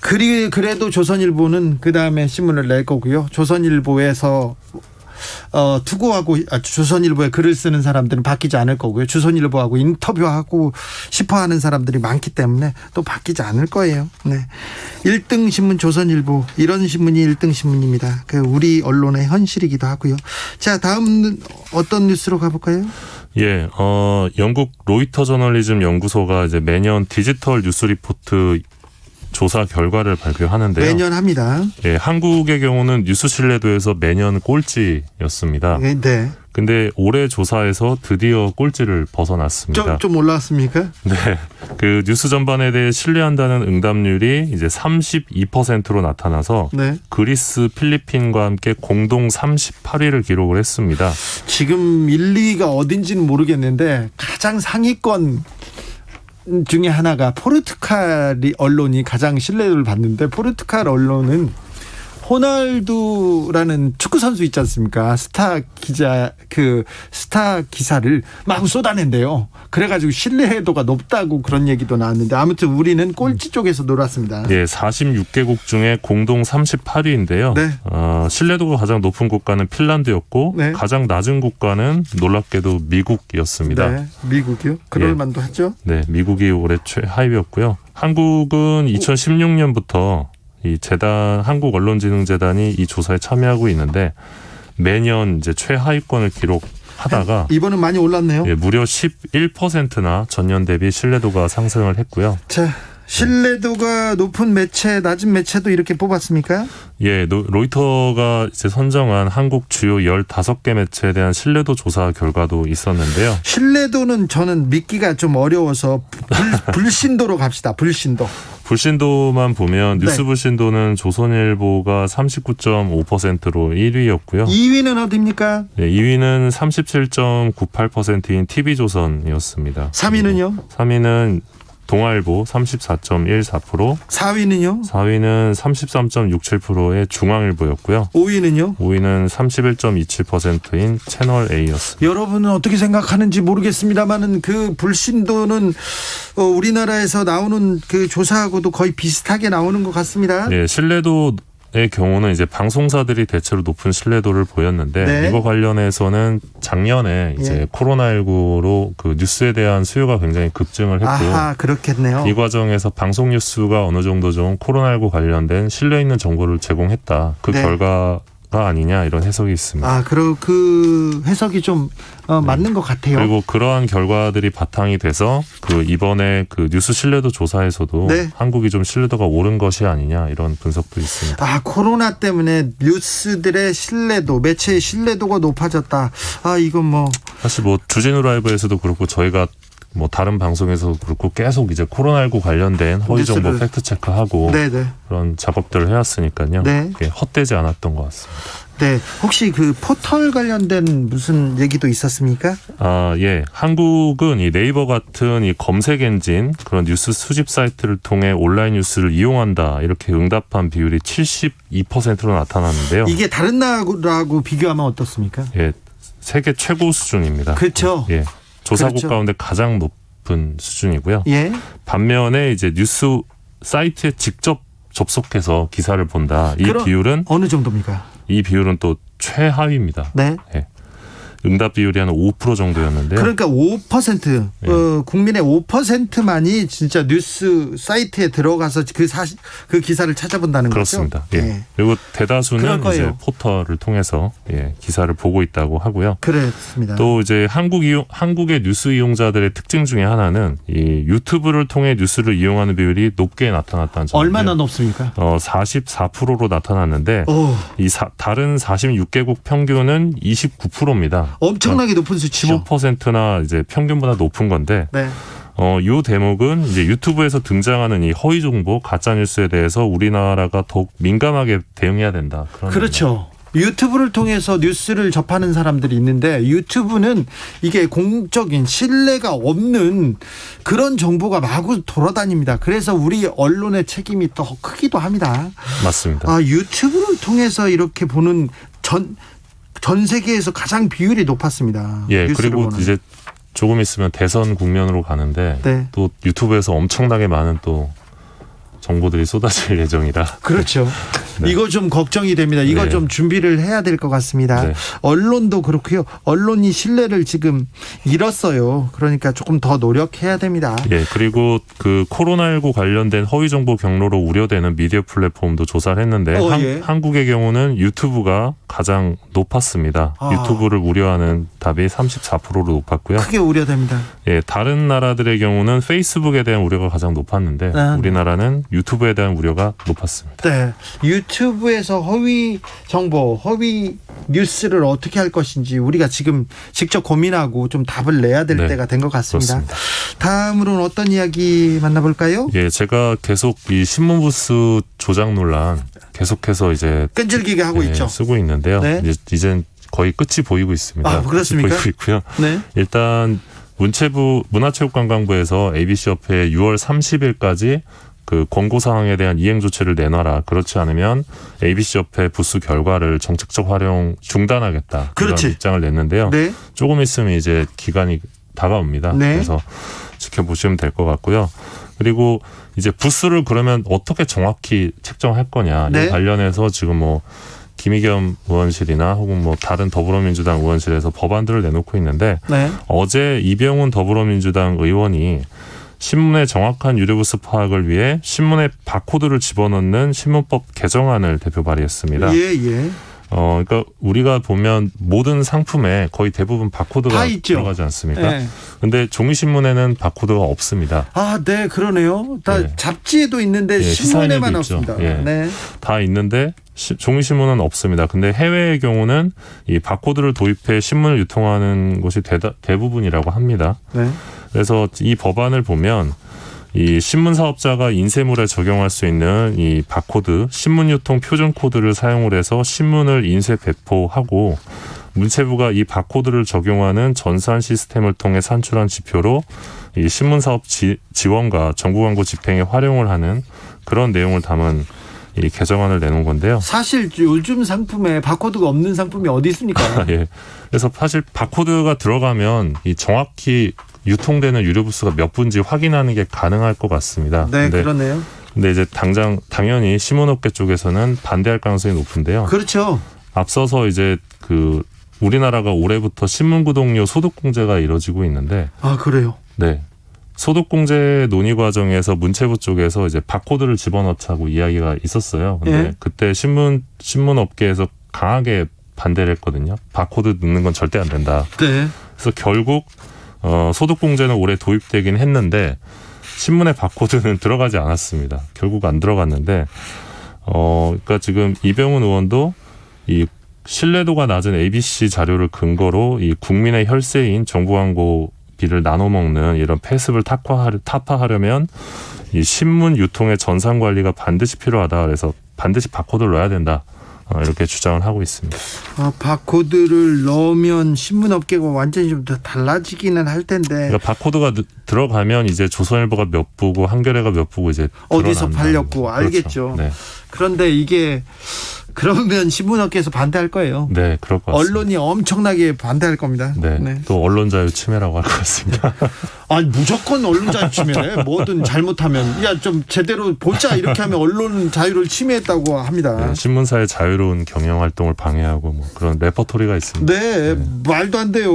그래도 조선일보는 그 다음에 신문을 낼 거고요. 조선일보에서 투고하고 조선일보에 글을 쓰는 사람들은 바뀌지 않을 거고요. 조선일보하고 인터뷰하고 싶어하는 사람들이 많기 때문에 또 바뀌지 않을 거예요. 네, 1등 신문 조선일보 이런 신문이 1등 신문입니다. 우리 언론의 현실이기도 하고요. 자, 다음 어떤 뉴스로 가볼까요? 예, 영국 로이터 저널리즘 연구소가 이제 매년 디지털 뉴스 리포트 조사 결과를 발표하는데요. 매년 합니다. 예, 한국의 경우는 뉴스 신뢰도에서 매년 꼴찌였습니다. 네. 근데 올해 조사에서 드디어 꼴찌를 벗어났습니다. 좀 올라왔습니까? 네. 그 뉴스 전반에 대해 신뢰한다는 응답률이 이제 32%로 나타나서 네. 그리스, 필리핀과 함께 공동 38위를 기록을 했습니다. 지금 1, 2위가 어딘지는 모르겠는데 가장 상위권 중에 하나가 포르투갈 언론이 가장 신뢰를 받는데, 포르투갈 언론은 호날두라는 축구 선수 있지 않습니까? 스타 기사를 막 쏟아낸대요. 그래가지고 신뢰도가 높다고 그런 얘기도 나왔는데, 아무튼 우리는 꼴찌 쪽에서 놀았습니다. 예, 46개국 중에 공동 38위인데요. 네. 신뢰도가 가장 높은 국가는 핀란드였고, 네. 가장 낮은 국가는 놀랍게도 미국이었습니다. 네, 미국이요? 그럴 만도 하죠. 네, 미국이 올해 최하위였고요. 한국은 2016년부터 이 한국언론진흥재단이 이 조사에 참여하고 있는데, 매년 이제 최하위권을 기록하다가 이번은 많이 올랐네요. 예, 무려 11%나 전년 대비 신뢰도가 상승을 했고요. 자, 신뢰도가 높은 매체, 낮은 매체도 이렇게 뽑았습니까? 예, 로이터가 이제 선정한 한국 주요 15개 매체에 대한 신뢰도 조사 결과도 있었는데요. 신뢰도는 저는 믿기가 좀 어려워서 불신도로 갑시다. 불신도만 보면 네. 뉴스 불신도는 조선일보가 39.5%로 1위였고요. 2위는 어디입니까? 네, 2위는 37.98%인 TV조선이었습니다. 3위는요? 3위는 동아일보 34.14%, 4위는요? 4위는 33.67%의 중앙일보였고요. 5위는요? 5위는 31.27%인 채널 A였습니다. 여러분은 어떻게 생각하는지 모르겠습니다만은 그 불신도는 우리나라에서 나오는 그 조사하고도 거의 비슷하게 나오는 것 같습니다. 네, 신뢰도의 경우는 이제 방송사들이 대체로 높은 신뢰도를 보였는데, 네. 이거 관련해서는 작년에 이제 코로나19로 그 뉴스에 대한 수요가 굉장히 급증을 했고, 아하, 그렇겠네요. 이 과정에서 방송 뉴스가 어느 정도 좀 코로나19 관련된 신뢰 있는 정보를 제공했다. 그 네. 결과가 아니냐, 이런 해석이 있습니다. 그 해석이 좀 맞는 것 같아요. 그리고 그러한 결과들이 바탕이 돼서 그 이번에 그 뉴스 신뢰도 조사에서도 네. 한국이 좀 신뢰도가 오른 것이 아니냐, 이런 분석도 있습니다. 코로나 때문에 뉴스들의 신뢰도, 매체의 신뢰도가 높아졌다. 이건 사실 주진우 라이브에서도 그렇고 저희가 다른 방송에서도 그렇고 계속 이제 코로나19 관련된 허위 정보 팩트 체크하고 네네. 그런 작업들을 해왔으니까요. 네. 헛되지 않았던 것 같습니다. 네, 혹시 그 포털 관련된 무슨 얘기도 있었습니까? 예. 한국은 이 네이버 같은 이 검색 엔진 그런 뉴스 수집 사이트를 통해 온라인 뉴스를 이용한다, 이렇게 응답한 비율이 72%로 나타났는데요. 이게 다른 나라하고 비교하면 어떻습니까? 예. 세계 최고 수준입니다. 그렇죠. 예. 조사국 그렇죠. 가운데 가장 높은 수준이고요. 예. 반면에 이제 뉴스 사이트에 직접 접속해서 기사를 본다. 이 비율은 어느 정도입니까? 이 비율은 또 최하위입니다. 네. 예. 응답 비율이 한 5% 정도였는데요. 그러니까 5%, 국민의 5%만이 진짜 뉴스 사이트에 들어가서 그 기사를 찾아본다는 그렇습니다. 거죠? 예. 네. 그리고 대다수는 그럴 이제 거예요. 포털을 통해서 기사를 보고 있다고 하고요. 그렇습니다. 또 이제 한국의 뉴스 이용자들의 특징 중에 하나는 이 유튜브를 통해 뉴스를 이용하는 비율이 높게 나타났다는 점인데요. 얼마나 높습니까? 44%로 나타났는데 이 다른 46개국 평균은 29%입니다. 엄청나게 높은 수치죠. 15%나 이제 평균보다 높은 건데, 네. 이 대목은 이제 유튜브에서 등장하는 이 허위 정보, 가짜 뉴스에 대해서 우리나라가 더욱 민감하게 대응해야 된다. 그렇죠. 유튜브를 통해서 뉴스를 접하는 사람들이 있는데, 유튜브는 이게 공적인 신뢰가 없는 그런 정보가 마구 돌아다닙니다. 그래서 우리 언론의 책임이 더 크기도 합니다. 맞습니다. 유튜브를 통해서 이렇게 보는 전 세계에서 가장 비율이 높았습니다. 예, 그리고 보는. 이제 조금 있으면 대선 국면으로 가는데, 네. 또 유튜브에서 엄청나게 많은 또 정보들이 쏟아질 예정이라. 그렇죠. 네. 이거 좀 걱정이 됩니다. 이거 네. 좀 준비를 해야 될 것 같습니다. 네. 언론도 그렇고요. 언론이 신뢰를 지금 잃었어요. 그러니까 조금 더 노력해야 됩니다. 예, 그리고 그 코로나19 관련된 허위 정보 경로로 우려되는 미디어 플랫폼도 조사를 했는데, 한국의 경우는 유튜브가 가장 높았습니다. 유튜브를 우려하는 답이 34%로 높았고요. 크게 우려됩니다. 예, 다른 나라들의 경우는 페이스북에 대한 우려가 가장 높았는데, 우리나라는 유튜브에 대한 우려가 높았습니다. 네, 유튜브에서 허위 정보, 허위 뉴스를 어떻게 할 것인지 우리가 지금 직접 고민하고 좀 답을 내야 될 네, 때가 된 것 같습니다. 그렇습니다. 다음으로는 어떤 이야기 만나볼까요? 예, 제가 계속 이 신문부수 조작 논란 계속해서 이제 끈질기게 하고 있죠. 쓰고 있는데요. 네. 이젠 거의 끝이 보이고 있습니다. 아, 그렇습니까? 끝이 보이고 있고요. 네. 일단 문화체육관광부에서 ABC협회에 6월 30일까지 그 권고 사항에 대한 이행 조치를 내놔라. 그렇지 않으면 ABC협회 부수 결과를 정책적 활용 중단하겠다. 그런 입장을 냈는데요. 네. 조금 있으면 이제 기간이 다가옵니다. 네. 그래서 지켜보시면 될 것 같고요. 그리고 이제 부수를 그러면 어떻게 정확히 책정할 거냐. 네. 이 관련해서 지금 뭐 김의겸 의원실이나 혹은 뭐 다른 더불어민주당 의원실에서 법안들을 내놓고 있는데 네. 어제 이병훈 더불어민주당 의원이 신문의 정확한 유료부수 파악을 위해 신문에 바코드를 집어넣는 신문법 개정안을 대표 발의했습니다. 예. 그러니까 우리가 보면 모든 상품에 거의 대부분 바코드가 다 있죠. 들어가지 않습니까? 네. 근데 종이신문에는 바코드가 없습니다. 아, 네, 그러네요. 다 네. 잡지에도 있는데 예, 신문에만 시사인에도 없습니다. 있죠. 예. 네. 다 있는데 종이신문은 없습니다. 근데 해외의 경우는 이 바코드를 도입해 신문을 유통하는 곳이 대부분이라고 합니다. 네. 그래서 이 법안을 보면 이 신문 사업자가 인쇄물에 적용할 수 있는 이 바코드, 신문 유통 표준 코드를 사용을 해서 신문을 인쇄 배포하고 문체부가 이 바코드를 적용하는 전산 시스템을 통해 산출한 지표로 이 신문 사업 지원과 정부 광고 집행에 활용을 하는 그런 내용을 담은 이 개정안을 내놓은 건데요. 사실 요즘 상품에 바코드가 없는 상품이 어디 있습니까? 예. 그래서 사실 바코드가 들어가면 이 정확히 유통되는 유료부수가 몇 분지 확인하는 게 가능할 것 같습니다. 네, 그러네요. 근데 이제 당연히 신문업계 쪽에서는 반대할 가능성이 높은데요. 그렇죠. 앞서서 이제 그 우리나라가 올해부터 신문구독료 소득공제가 이뤄지고 있는데. 아, 그래요? 네. 소득공제 논의 과정에서 문체부 쪽에서 이제 바코드를 집어넣자고 이야기가 있었어요. 근데 예. 그때 신문업계에서 강하게 반대를 했거든요. 바코드 넣는 건 절대 안 된다. 네. 그래서 결국 소득공제는 올해 도입되긴 했는데 신문의 바코드는 들어가지 않았습니다. 결국 안 들어갔는데 그러니까 지금 이병훈 의원도 이 신뢰도가 낮은 ABC 자료를 근거로 이 국민의 혈세인 정부 광고비를 나눠 먹는 이런 폐습을 타파하려면 이 신문 유통의 전산 관리가 반드시 필요하다. 그래서 반드시 바코드를 넣어야 된다. 이렇게 주장을 하고 있습니다. 바코드를 넣으면 신문업계가 완전히 좀 더 달라지기는 할 텐데. 그러니까 바코드가 들어가면 이제 조선일보가 몇 부고 한겨레가 몇 부고 이제 어디서 드러난다는 팔렸고 거죠. 알겠죠. 그렇죠. 네. 그런데 이게 그러면 신문업계에서 반대할 거예요. 네, 그럴 것 같습니다. 언론이 엄청나게 반대할 겁니다. 네. 또 언론 자유 침해라고 할 것 같습니다. 아니 무조건 언론 자유 침해래. 뭐든 잘못하면 야 좀 제대로 보자 이렇게 하면 언론 자유를 침해했다고 합니다. 네, 신문사의 자유로운 경영 활동을 방해하고 뭐 그런 레퍼토리가 있습니다. 네, 말도 안 돼요.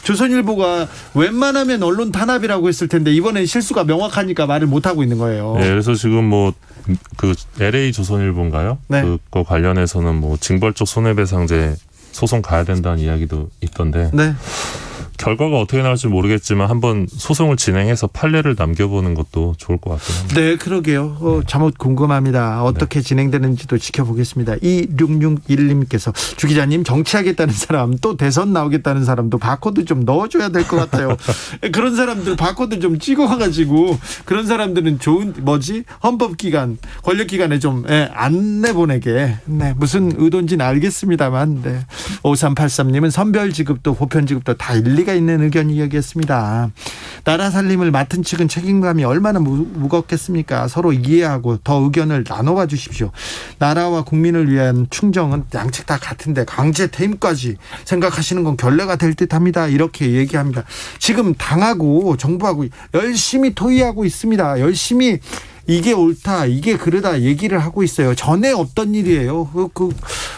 조선일보가 웬만하면 언론 탄압이라고 했을 텐데 이번엔 실수가 명확하니까 말을 못 하고 있는 거예요. 네, 그래서 지금 뭐 그 LA 조선일보인가요? 네. 그거 관련해서는 뭐 징벌적 손해배상제 소송 가야 된다는 이야기도 있던데. 네. 결과가 어떻게 나올지 모르겠지만 한번 소송을 진행해서 판례를 남겨보는 것도 좋을 것 같긴 합니다. 네, 그러게요. 잘못 궁금합니다. 어떻게 진행되는지도 지켜보겠습니다. 2661님께서 주 기자님 정치하겠다는 사람 또 대선 나오겠다는 사람도 바코드 좀 넣어줘야 될 것 같아요. 그런 사람들 바코드 좀 찍어가지고 그런 사람들은 좋은 헌법기관 권력기관에 좀 안 내보내게. 네, 무슨 의도인지는 알겠습니다만. 네. 5383님은 선별지급도 보편지급도 다 일리가 있는 의견이었습니다. 나라 살림을 맡은 측은 책임감이 얼마나 무겁겠습니까? 서로 이해하고 더 의견을 나눠봐 주십시오. 나라와 국민을 위한 충정은 양측 다 같은데 강제 퇴임까지 생각하시는 건 결례가 될 듯합니다. 이렇게 얘기합니다. 지금 당하고 정부하고 열심히 토의하고 있습니다. 열심히 이게 옳다, 이게 그러다 얘기를 하고 있어요. 전에 없던 일이에요. 그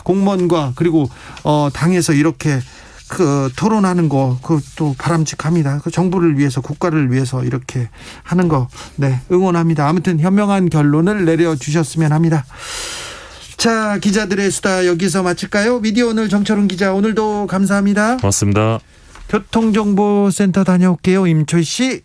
공무원과 그리고 당에서 이렇게 토론하는 거 그것도 바람직합니다. 그 정부를 위해서 국가를 위해서 이렇게 하는 거 응원합니다. 아무튼 현명한 결론을 내려주셨으면 합니다. 자, 기자들의 수다 여기서 마칠까요? 미디어 오늘 정철훈 기자 오늘도 감사합니다. 고맙습니다. 교통정보센터 다녀올게요. 임초희 씨.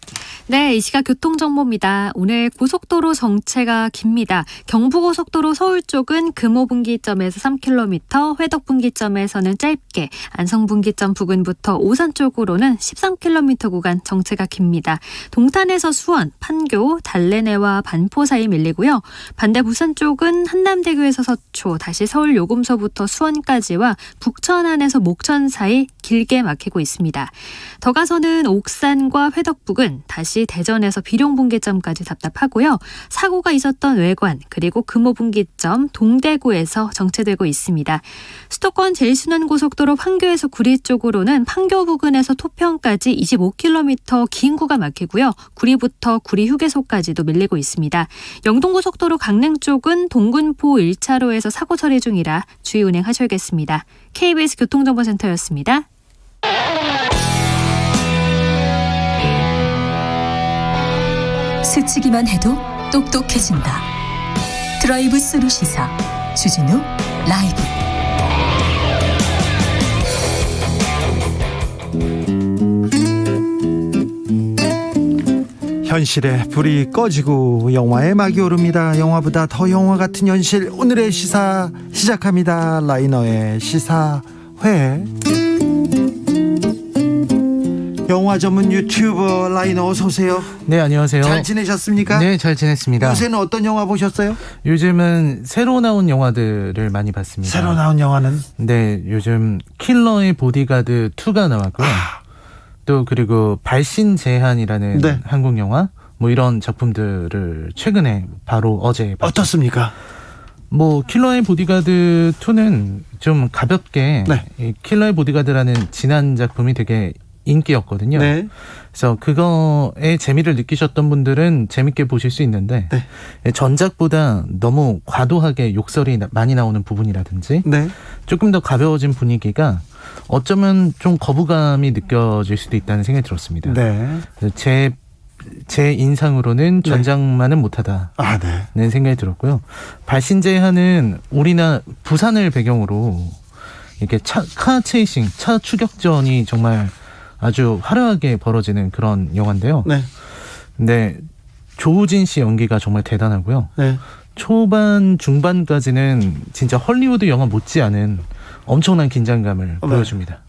네, 이 시각 교통정보입니다. 오늘 고속도로 정체가 깁니다. 경부고속도로 서울 쪽은 금호분기점에서 3km, 회덕분기점에서는 짧게, 안성분기점 부근부터 오산 쪽으로는 13km 구간 정체가 깁니다. 동탄에서 수원, 판교, 달래내와 반포 사이 밀리고요. 반대 부산 쪽은 한남대교에서 서초, 다시 서울 요금소부터 수원까지와 북천 안에서 목천 사이 길게 막히고 있습니다. 더 가서는 옥산과 회덕 부근, 다시 대전에서 비룡분기점까지 답답하고요. 사고가 있었던 외관 그리고 금호분기점 동대구에서 정체되고 있습니다. 수도권 제1순환고속도로 판교에서 구리 쪽으로는 판교 부근에서 토평까지 25km 긴 구간 막히고요. 구리부터 구리 휴게소까지도 밀리고 있습니다. 영동고속도로 강릉 쪽은 동군포 1차로에서 사고 처리 중이라 주의 운행하셔야겠습니다. KBS 교통정보센터였습니다. 스치기만 해도 똑똑해진다. 드라이브 스루 시사 주진우 라이브. 현실에 불이 꺼지고 영화의 막이 오릅니다. 영화보다 더 영화 같은 현실, 오늘의 시사 시작합니다. 라이너의 시사회. 영화 전문 유튜버 라이너 어서 오세요. 네, 안녕하세요. 잘 지내셨습니까? 네, 잘 지냈습니다. 요새는 어떤 영화 보셨어요? 요즘은 새로 나온 영화들을 많이 봤습니다. 새로 나온 영화는? 네, 요즘 킬러의 보디가드 2가 나왔고요. 또 그리고 발신 제한이라는 네. 한국 영화, 뭐 이런 작품들을 최근에 바로 어제 봤죠. 어떻습니까? 뭐 킬러의 보디가드 2는 좀 가볍게 네. 이 킬러의 보디가드라는 지난 작품이 되게 인기였거든요. 네. 그래서 그거에 재미를 느끼셨던 분들은 재밌게 보실 수 있는데 네. 전작보다 너무 과도하게 욕설이 많이 나오는 부분이라든지 네. 조금 더 가벼워진 분위기가 어쩌면 좀 거부감이 느껴질 수도 있다는 생각이 들었습니다. 네. 제 인상으로는 전작만은 못하다는 생각이 들었고요. 발신제한은 우리나라 부산을 배경으로 이렇게 카 체이싱, 차 추격전이 정말 아주 화려하게 벌어지는 그런 영화인데요. 네. 근데 조우진 씨 연기가 정말 대단하고요. 네. 초반 중반까지는 진짜 헐리우드 영화 못지않은 엄청난 긴장감을 보여줍니다.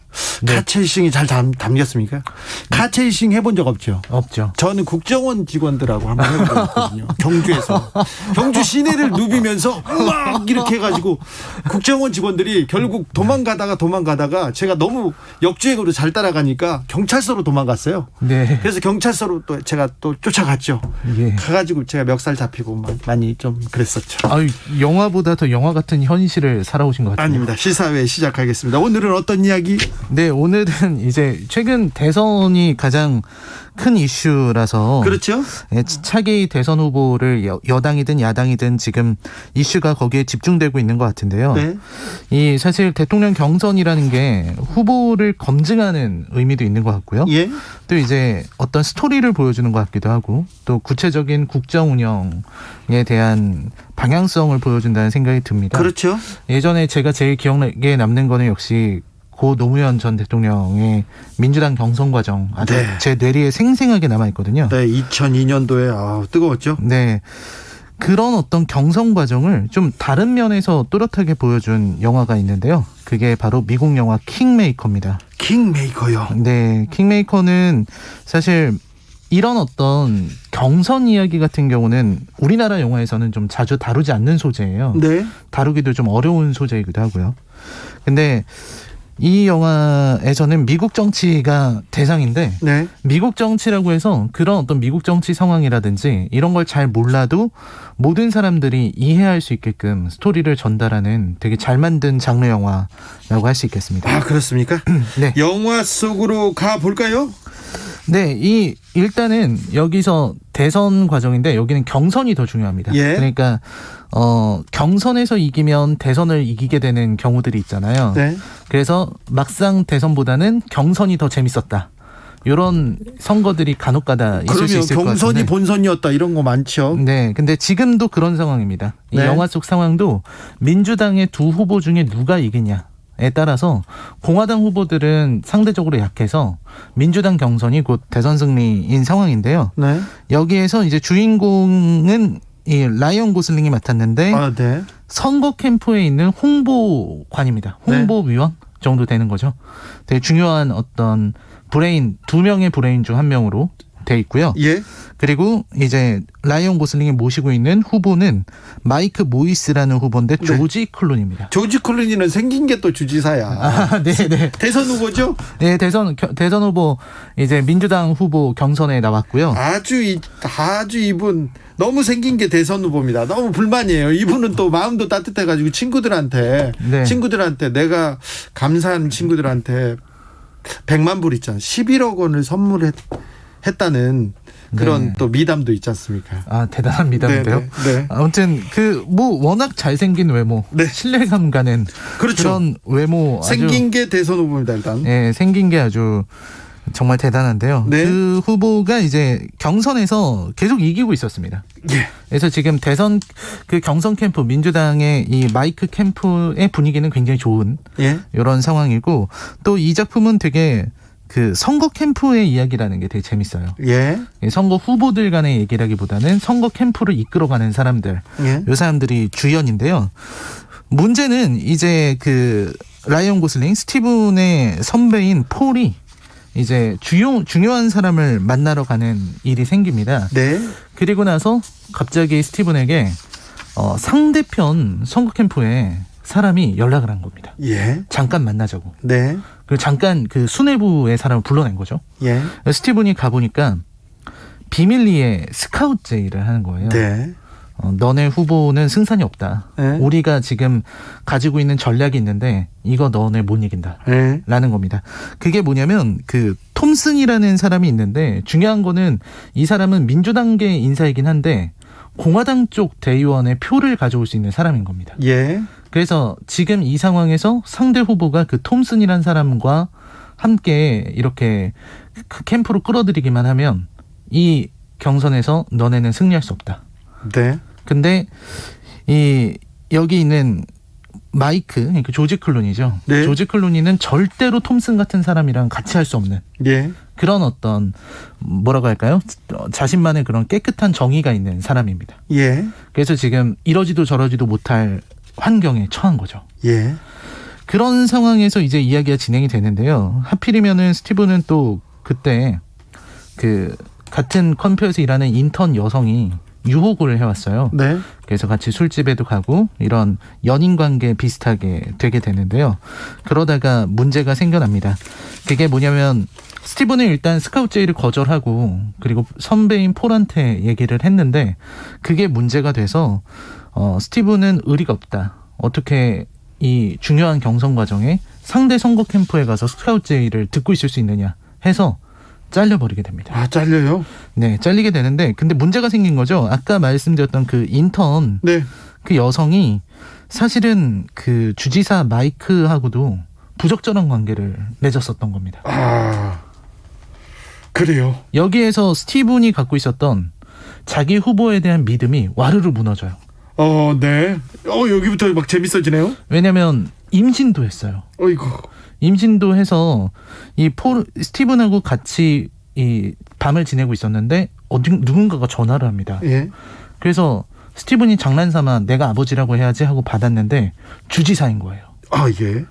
네. 카체이싱이 잘 담겼습니까? 카체이싱 해본 적 없죠? 없죠. 저는 국정원 직원들하고 한번 해본 적 있거든요. 경주에서. 경주 시내를 누비면서 막 이렇게 해가지고 국정원 직원들이 결국 도망가다가 제가 너무 역주행으로 잘 따라가니까 경찰서로 도망갔어요. 네. 그래서 경찰서로 또 제가 또 쫓아갔죠. 예. 가가지고 제가 멱살 잡히고 많이 좀 그랬었죠. 아유, 영화보다 더 영화 같은 현실을 살아오신 것 같아요. 아닙니다. 시사회 시작하겠습니다. 오늘은 어떤 이야기? 네, 오늘은 이제 최근 대선이 가장 큰 이슈라서 그렇죠. 차기 대선 후보를 여당이든 야당이든 지금 이슈가 거기에 집중되고 있는 것 같은데요. 네. 이 사실 대통령 경선이라는 게 후보를 검증하는 의미도 있는 것 같고요. 예. 또 이제 어떤 스토리를 보여주는 것 같기도 하고 또 구체적인 국정 운영에 대한 방향성을 보여준다는 생각이 듭니다. 그렇죠. 예전에 제가 제일 기억에 남는 거는 역시 고 노무현 전 대통령의 민주당 경선 과정 아주 네. 제 뇌리에 생생하게 남아있거든요. 네, 2002년도에 뜨거웠죠. 네, 그런 어떤 경선 과정을 좀 다른 면에서 또렷하게 보여준 영화가 있는데요. 그게 바로 미국 영화 킹메이커입니다. 킹메이커요? 네, 킹메이커는 사실 이런 어떤 경선 이야기 같은 경우는 우리나라 영화에서는 좀 자주 다루지 않는 소재예요. 네. 다루기도 좀 어려운 소재이기도 하고요. 근데 이 영화에서는 미국 정치가 대상인데 네. 미국 정치라고 해서 그런 어떤 미국 정치 상황이라든지 이런 걸 잘 몰라도 모든 사람들이 이해할 수 있게끔 스토리를 전달하는 되게 잘 만든 장르 영화라고 할 수 있겠습니다. 아, 그렇습니까? 네. 영화 속으로 가볼까요? 네, 일단은 여기서 대선 과정인데 여기는 경선이 더 중요합니다. 예. 그러니까 경선에서 이기면 대선을 이기게 되는 경우들이 있잖아요. 네. 그래서 막상 대선보다는 경선이 더 재밌었다. 이런 선거들이 간혹가다 있을 수 있을 것 같은데. 경선이 본선이었다 이런 거 많죠. 네, 근데 지금도 그런 상황입니다. 이 네. 영화 속 상황도 민주당의 두 후보 중에 누가 이기냐. 따라서 공화당 후보들은 상대적으로 약해서 민주당 경선이 곧 대선 승리인 상황인데요. 네. 여기에서 이제 주인공은 이 라이언 고슬링이 맡았는데 네. 선거 캠프에 있는 홍보관입니다. 홍보위원 정도 되는 거죠. 되게 중요한 어떤 브레인, 2명의 브레인 중 1명으로 돼 있고요. 예. 그리고 이제 라이언 고슬링이 모시고 있는 후보는 마이크 모이스라는 후보인데 조지 클루니입니다. 조지 클루니는 생긴 게 또 주지사야. 네네. 대선 후보죠? 네, 대선 후보 이제 민주당 후보 경선에 나왔고요. 아주 이분 너무 생긴 게 대선 후보입니다. 너무 불만이에요. 이분은 또 마음도 따뜻해가지고 친구들한테 내가 감사한 친구들한테 100만 불 있잖아. 11억 원을 선물했다는 그런 또 미담도 있지 않습니까? 대단한 미담인데요. 네. 아무튼 워낙 잘생긴 외모, 신뢰감 가는 그런 외모, 생긴 게 대선 후보입니다. 일단. 네, 생긴 게 아주 정말 대단한데요. 그 후보가 이제 경선에서 계속 이기고 있었습니다. 예. 그래서 지금 대선 그 경선 캠프 민주당의 이 마이크 캠프의 분위기는 굉장히 좋은 이런 상황이고 또 이 작품은 되게 그 선거 캠프의 이야기라는 게 되게 재밌어요. 예. 선거 후보들 간의 얘기라기보다는 선거 캠프를 이끌어가는 사람들, 이 사람들이 주연인데요. 문제는 이제 그 라이언 고슬링, 스티븐의 선배인 폴이 이제 중요한 사람을 만나러 가는 일이 생깁니다. 네. 그리고 나서 갑자기 스티븐에게 상대편 선거 캠프에 사람이 연락을 한 겁니다. 예. 잠깐 만나자고. 네. 그리고 잠깐 그 수뇌부의 사람을 불러낸 거죠. 예. 스티븐이 가보니까 비밀리에 스카우트 제의를 하는 거예요. 네. 너네 후보는 승산이 없다. 네. 우리가 지금 가지고 있는 전략이 있는데 이거 너네 못 이긴다. 네. 라는 겁니다. 그게 뭐냐면 그 톰슨이라는 사람이 있는데 중요한 거는 이 사람은 민주당계 인사이긴 한데 공화당 쪽 대의원의 표를 가져올 수 있는 사람인 겁니다. 예. 그래서 지금 이 상황에서 상대 후보가 그 톰슨이라는 사람과 함께 이렇게 그 캠프로 끌어들이기만 하면 이 경선에서 너네는 승리할 수 없다. 네. 근데 여기 있는 마이크, 그러니까 조지 클루니죠. 네. 조지 클루니는 절대로 톰슨 같은 사람이랑 같이 할 수 없는 그런 어떤 뭐라고 할까요? 자신만의 그런 깨끗한 정의가 있는 사람입니다. 예. 그래서 지금 이러지도 저러지도 못할 환경에 처한 거죠. 예. 그런 상황에서 이제 이야기가 진행이 되는데요. 하필이면은 스티븐은 또 그때 그 같은 컴퓨터에서 일하는 인턴 여성이 유혹을 해왔어요. 네. 그래서 같이 술집에도 가고 이런 연인 관계 비슷하게 되게 되는데요. 그러다가 문제가 생겨납니다. 그게 뭐냐면 스티븐은 일단 스카우트 제의를 거절하고 그리고 선배인 폴한테 얘기를 했는데 그게 문제가 돼서 스티븐은 의리가 없다. 어떻게 이 중요한 경선 과정에 상대 선거 캠프에 가서 스카우트 제의를 듣고 있을 수 있느냐 해서 잘려버리게 됩니다. 잘려요? 네, 잘리게 되는데 근데 문제가 생긴 거죠. 아까 말씀드렸던 그 인턴 그 여성이 사실은 그 주지사 마이크하고도 부적절한 관계를 맺었었던 겁니다. 그래요? 여기에서 스티븐이 갖고 있었던 자기 후보에 대한 믿음이 와르르 무너져요. 네. 여기부터 막 재밌어지네요. 왜냐면 임신도 했어요. 어이구. 임신도 해서 이 스티븐하고 같이 이 밤을 지내고 있었는데 누군가가 전화를 합니다. 예. 그래서 스티븐이 장난삼아 내가 아버지라고 해야지 하고 받았는데 주지사인 거예요. 예.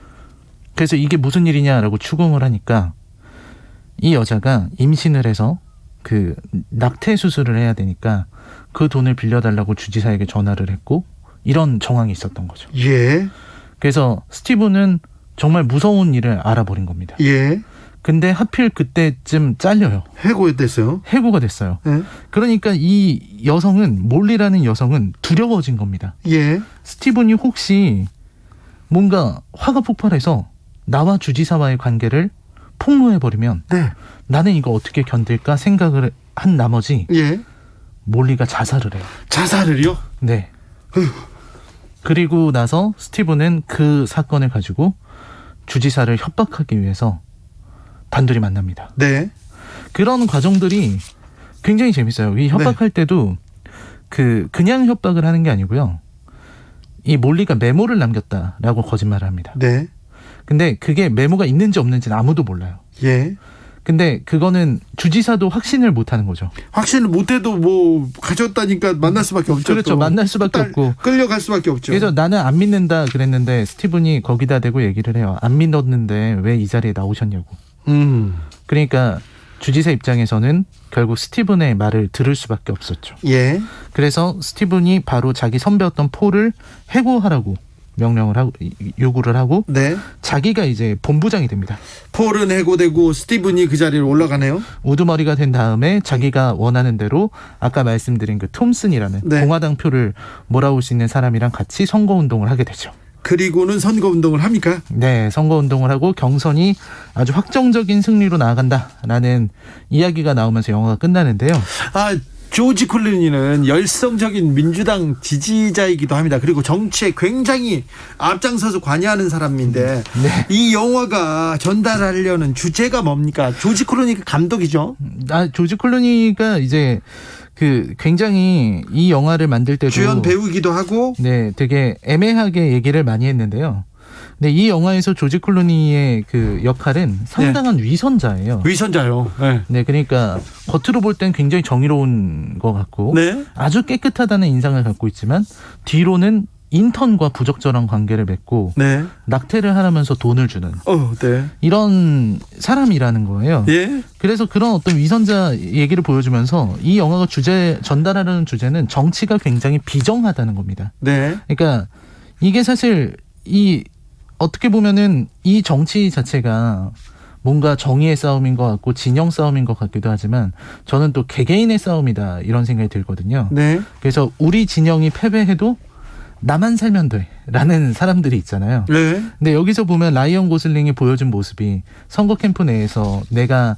그래서 이게 무슨 일이냐라고 추궁을 하니까 이 여자가 임신을 해서 그 낙태 수술을 해야 되니까 그 돈을 빌려달라고 주지사에게 전화를 했고 이런 정황이 있었던 거죠. 예. 그래서 스티븐은 정말 무서운 일을 알아버린 겁니다. 예. 근데 하필 그때쯤 잘려요. 해고가 됐어요. 예. 그러니까 이 여성은 몰리라는 여성은 두려워진 겁니다. 예. 스티븐이 혹시 뭔가 화가 폭발해서 나와 주지사와의 관계를 폭로해버리면 나는 이거 어떻게 견딜까 생각을 한 나머지 몰리가 자살을 해요. 자살을요? 네. 그리고 나서 스티븐은 그 사건을 가지고 주지사를 협박하기 위해서 단둘이 만납니다. 네. 그런 과정들이 굉장히 재밌어요. 이 협박할 때도 그냥 협박을 하는 게 아니고요. 이 몰리가 메모를 남겼다라고 거짓말을 합니다. 네. 근데 그게 메모가 있는지 없는지는 아무도 몰라요. 예. 근데 그거는 주지사도 확신을 못 하는 거죠. 확신을 못해도 뭐 가져왔다니까 만날 수밖에 없죠. 그렇죠. 만날 수밖에 없고. 끌려갈 수밖에 없죠. 그래서 나는 안 믿는다 그랬는데 스티븐이 거기다 대고 얘기를 해요. 안 믿었는데 왜 이 자리에 나오셨냐고. 그러니까 주지사 입장에서는 결국 스티븐의 말을 들을 수밖에 없었죠. 예. 그래서 스티븐이 바로 자기 선배였던 폴을 해고하라고 명령을 하고 요구를 하고 네. 자기가 이제 본부장이 됩니다. 폴은 해고되고 스티븐이 그 자리로 올라가네요. 우두머리가 된 다음에 자기가 원하는 대로 아까 말씀드린 그 톰슨이라는 네. 공화당 표를 몰아올 수 있는 사람이랑 같이 선거운동을 하게 되죠. 그리고는 선거운동을 합니까? 네, 선거운동을 하고 경선이 아주 확정적인 승리로 나아간다라는 이야기가 나오면서 영화가 끝나는데요. 조지 클루니는 열성적인 민주당 지지자이기도 합니다. 그리고 정치에 굉장히 앞장서서 관여하는 사람인데 네. 이 영화가 전달하려는 주제가 뭡니까? 조지 클루니가 감독이죠. 조지 클루니가 이제 그 굉장히 이 영화를 만들 때도 주연 배우이기도 하고 네, 되게 애매하게 얘기를 많이 했는데요. 근데 이 영화에서 조지 클루니의 그 역할은 상당한 위선자예요. 위선자요. 네. 네, 그러니까 겉으로 볼 땐 굉장히 정의로운 것 같고 네. 아주 깨끗하다는 인상을 갖고 있지만 뒤로는 인턴과 부적절한 관계를 맺고 네. 낙태를 하면서 돈을 주는 네. 이런 사람이라는 거예요. 예. 그래서 그런 어떤 위선자 얘기를 보여주면서 이 영화가 전달하려는 주제는 정치가 굉장히 비정하다는 겁니다. 네. 그러니까 이게 사실 어떻게 보면은 이 정치 자체가 뭔가 정의의 싸움인 것 같고 진영 싸움인 것 같기도 하지만 저는 또 개개인의 싸움이다 이런 생각이 들거든요. 네. 그래서 우리 진영이 패배해도 나만 살면 돼 라는 사람들이 있잖아요. 네. 근데 여기서 보면 라이언 고슬링이 보여준 모습이 선거 캠프 내에서 내가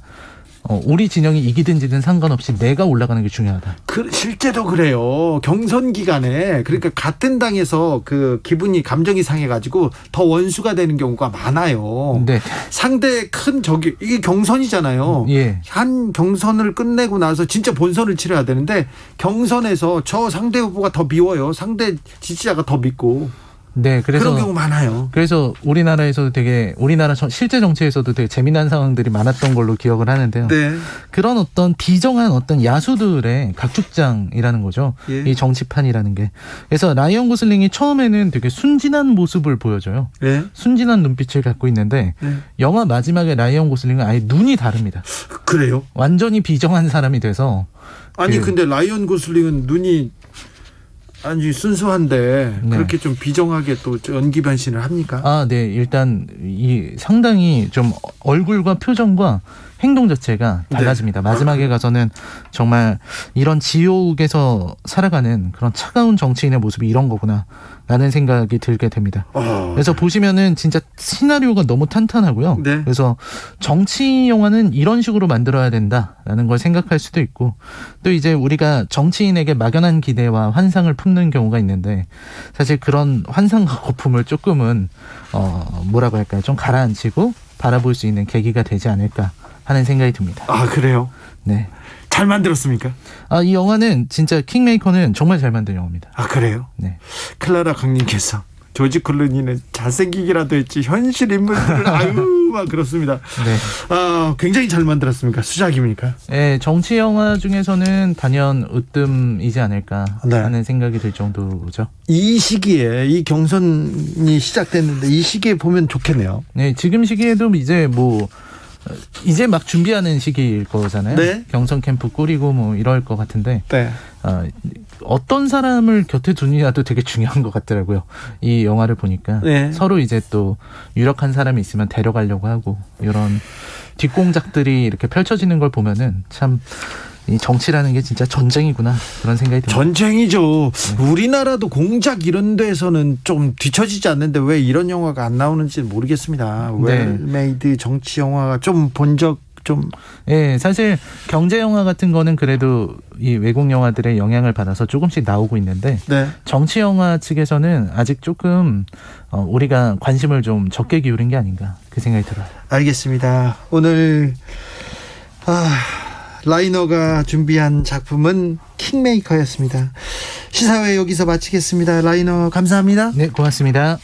우리 진영이 이기든 지든 상관없이 내가 올라가는 게 중요하다. 실제로 그래요. 경선 기간에 그러니까 같은 당에서 그 기분이 감정이 상해가지고 더 원수가 되는 경우가 많아요. 네. 상대 큰 적이 이게 경선이잖아요. 예. 한 경선을 끝내고 나서 진짜 본선을 치러야 되는데 경선에서 저 상대 후보가 더 미워요. 상대 지지자가 더 믿고. 네, 그래서 그런 경우 많아요. 그래서 우리나라에서도 우리나라 실제 정치에서도 되게 재미난 상황들이 많았던 걸로 기억을 하는데요. 네. 그런 어떤 비정한 어떤 야수들의 각축장이라는 거죠. 예. 이 정치판이라는 게. 그래서 라이언 고슬링이 처음에는 되게 순진한 모습을 보여줘요. 네. 순진한 눈빛을 갖고 있는데 영화 마지막에 라이언 고슬링은 아예 눈이 다릅니다. 그래요? 완전히 비정한 사람이 돼서. 근데 라이언 고슬링은 눈이 순수한데 그렇게 좀 비정하게 또 연기 변신을 합니까? 네. 일단 상당히 좀 얼굴과 표정과 행동 자체가 달라집니다. 네. 마지막에 가서는 정말 이런 지옥에서 살아가는 그런 차가운 정치인의 모습이 이런 거구나 라는 생각이 들게 됩니다. 그래서 보시면은 진짜 시나리오가 너무 탄탄하고요. 네. 그래서 정치 영화는 이런 식으로 만들어야 된다라는 걸 생각할 수도 있고 또 이제 우리가 정치인에게 막연한 기대와 환상을 품는 경우가 있는데 사실 그런 환상과 거품을 조금은 뭐라고 할까요? 좀 가라앉히고 바라볼 수 있는 계기가 되지 않을까 하는 생각이 듭니다. 그래요? 네. 잘 만들었습니까? 이 영화는 진짜 킹메이커는 정말 잘 만든 영화입니다. 그래요? 네. 클라라 강님께서 조지 클루니는 잘생기기라도 했지 현실 인물들은 막 그렇습니다. 네. 굉장히 잘 만들었습니까? 수작입니까? 네, 정치 영화 중에서는 단연 으뜸이지 않을까 하는 생각이 들 정도죠. 이 시기에 이 경선이 시작됐는데 이 시기에 보면 좋겠네요. 네, 지금 시기에도 이제 막 준비하는 시기일 거잖아요. 네. 경선 캠프 꾸리고 이럴 것 같은데 네. 어떤 사람을 곁에 두느냐도 되게 중요한 것 같더라고요. 이 영화를 보니까 네. 서로 이제 또 유력한 사람이 있으면 데려가려고 하고 이런 뒷공작들이 이렇게 펼쳐지는 걸 보면은 참 이 정치라는 게 진짜 전쟁이구나 그런 생각이 듭니다. 전쟁이죠. 우리나라도 공작 이런 데서는 좀 뒤처지지 않는데 왜 이런 영화가 안 나오는지 모르겠습니다. 웰메이드 정치 영화가 좀 본 적 좀. 네, 사실 경제 영화 같은 거는 그래도 이 외국 영화들의 영향을 받아서 조금씩 나오고 있는데 정치 영화 측에서는 아직 조금 우리가 관심을 좀 적게 기울인 게 아닌가 그 생각이 들어요. 알겠습니다. 오늘 라이너가 준비한 작품은 킹메이커였습니다. 시사회 여기서 마치겠습니다. 라이너 감사합니다. 네, 고맙습니다.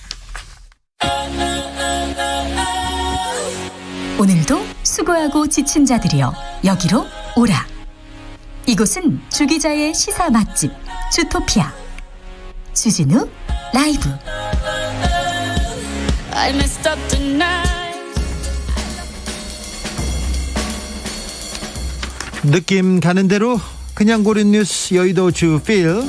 수고하고 지친 자들이여 여기로 오라. 이곳은 주기자의 시사 맛집 주토피아 주진우 라이브. 느낌 가는 대로 그냥 고른 뉴스 여의도 주필.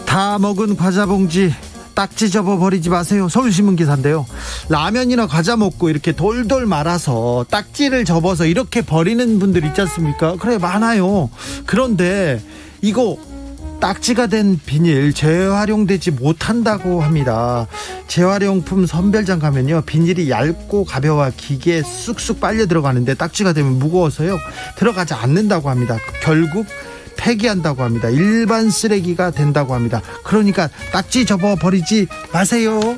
다 먹은 과자 봉지 딱지 접어 버리지 마세요. 서울신문 기사인데요. 라면이나 과자 먹고 이렇게 돌돌 말아서 딱지를 접어서 이렇게 버리는 분들 있지 않습니까? 그래, 많아요. 그런데 이거 딱지가 된 비닐 재활용되지 못한다고 합니다. 재활용품 선별장 가면요, 비닐이 얇고 가벼워 기계에 쑥쑥 빨려 들어가는데 딱지가 되면 무거워서요 들어가지 않는다고 합니다. 결국 폐기한다고 합니다. 일반 쓰레기가 된다고 합니다. 그러니까 딱지 접어 버리지 마세요.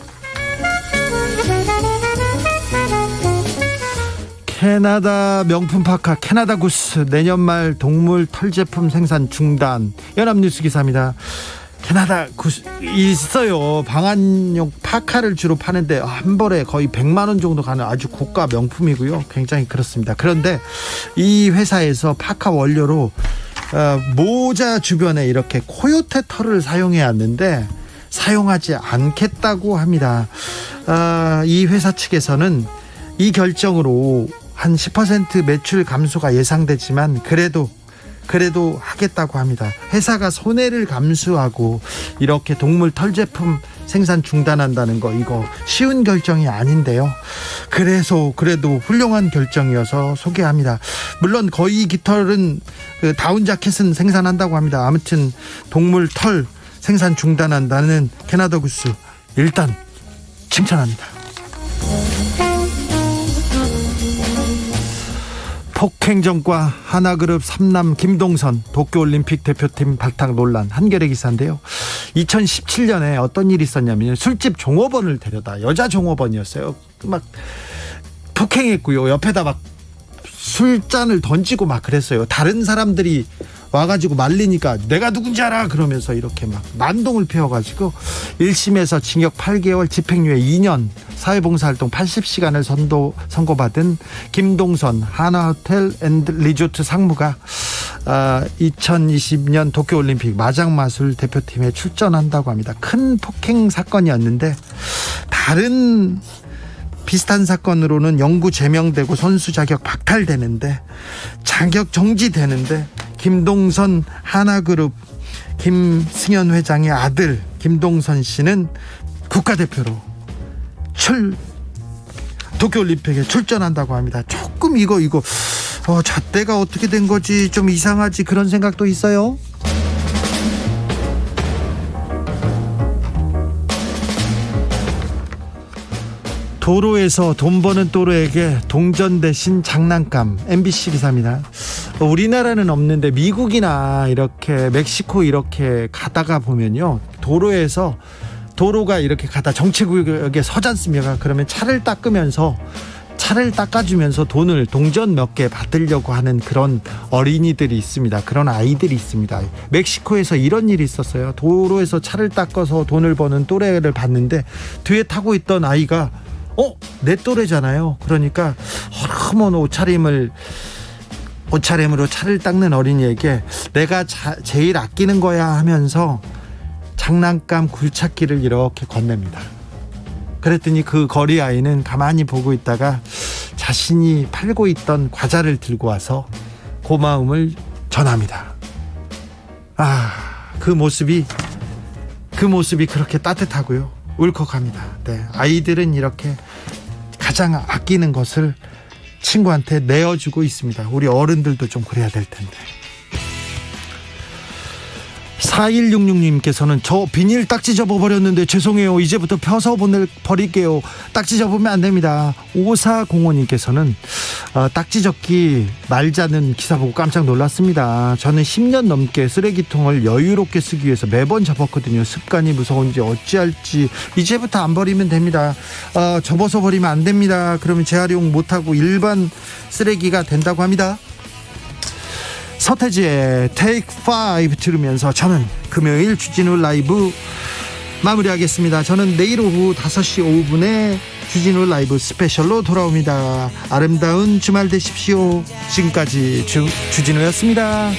캐나다 명품 파카 캐나다 구스 내년 말 동물 털 제품 생산 중단. 연합뉴스 기사입니다. 캐나다 구스 있어요. 방한용 파카를 주로 파는데 한 벌에 거의 100만 원 정도 가는 아주 고가 명품이고요. 굉장히 그렇습니다. 그런데 이 회사에서 파카 원료로 모자 주변에 이렇게 코요테 털을 사용해 왔는데 사용하지 않겠다고 합니다. 이 회사 측에서는 이 결정으로 한 10% 매출 감소가 예상되지만 그래도 하겠다고 합니다. 회사가 손해를 감수하고 이렇게 동물 털 제품 생산 중단한다는 거, 이거 쉬운 결정이 아닌데요. 그래도 훌륭한 결정이어서 소개합니다. 물론 거의 깃털은 다운 자켓은 생산한다고 합니다. 아무튼 동물 털 생산 중단한다는 캐나다 구스 일단 칭찬합니다. 폭행전과 하나그룹 3남 김동선 도쿄올림픽 대표팀 발탁 논란. 한겨레 기사인데요. 2017년에 어떤 일이 있었냐면 술집 종업원을 데려다, 여자 종업원이었어요. 막 폭행했고요. 옆에다 막 술잔을 던지고 막 그랬어요. 다른 사람들이 와가지고 말리니까 내가 누군지 알아 그러면서 이렇게 막 난동을 피워가지고 1심에서 징역 8개월 집행유예 2년 사회봉사활동 80시간을 선고받은 김동선 하나호텔 앤드 리조트 상무가 2020년 도쿄올림픽 마장마술 대표팀에 출전한다고 합니다. 큰 폭행 사건이었는데 다른 비슷한 사건으로는 영구 제명되고 선수 자격 박탈되는데, 자격 정지되는데, 김동선 하나그룹 김승현 회장의 아들 김동선 씨는 국가대표로 도쿄올림픽에 출전한다고 합니다. 조금 이거 잣대가 어떻게 된 거지, 좀 이상하지, 그런 생각도 있어요. 도로에서 돈 버는 또래에게 동전 대신 장난감. MBC 기사입니다. 우리나라는 없는데 미국이나 이렇게 멕시코 이렇게 가다가 보면요, 도로가 이렇게 가다 정체구역에 서지 않습니까? 그러면 차를 닦아주면서 동전 몇 개 받으려고 하는 그런 어린이들이 있습니다. 그런 아이들이 있습니다. 멕시코에서 이런 일이 있었어요. 도로에서 차를 닦아서 돈을 버는 또래를 봤는데 뒤에 타고 있던 아이가 내 또래잖아요. 그러니까 허름한 옷차림으로 차를 닦는 어린이에게 내가 제일 아끼는 거야 하면서 장난감 굴착기를 이렇게 건넵니다. 그랬더니 그 거리 아이는 가만히 보고 있다가 자신이 팔고 있던 과자를 들고 와서 고마움을 전합니다. 그 모습이 그렇게 따뜻하고요, 울컥합니다. 네, 아이들은 이렇게 가장 아끼는 것을 친구한테 내어주고 있습니다. 우리 어른들도 좀 그래야 될 텐데. 4166님께서는 저 비닐 딱지 접어버렸는데 죄송해요. 이제부터 펴서 버릴게요. 딱지 접으면 안 됩니다. 5405님께서는 딱지 접기 말자는 기사 보고 깜짝 놀랐습니다. 저는 10년 넘게 쓰레기통을 여유롭게 쓰기 위해서 매번 접었거든요. 습관이 무서운지 어찌할지 이제부터 안 버리면 됩니다. 접어서 버리면 안 됩니다. 그러면 재활용 못하고 일반 쓰레기가 된다고 합니다. 서태지의 Take 5 들으면서 저는 금요일 주진우 라이브 마무리하겠습니다. 저는 내일 오후 5시 5분에 주진우 라이브 스페셜로 돌아옵니다. 아름다운 주말 되십시오. 지금까지 주진우였습니다.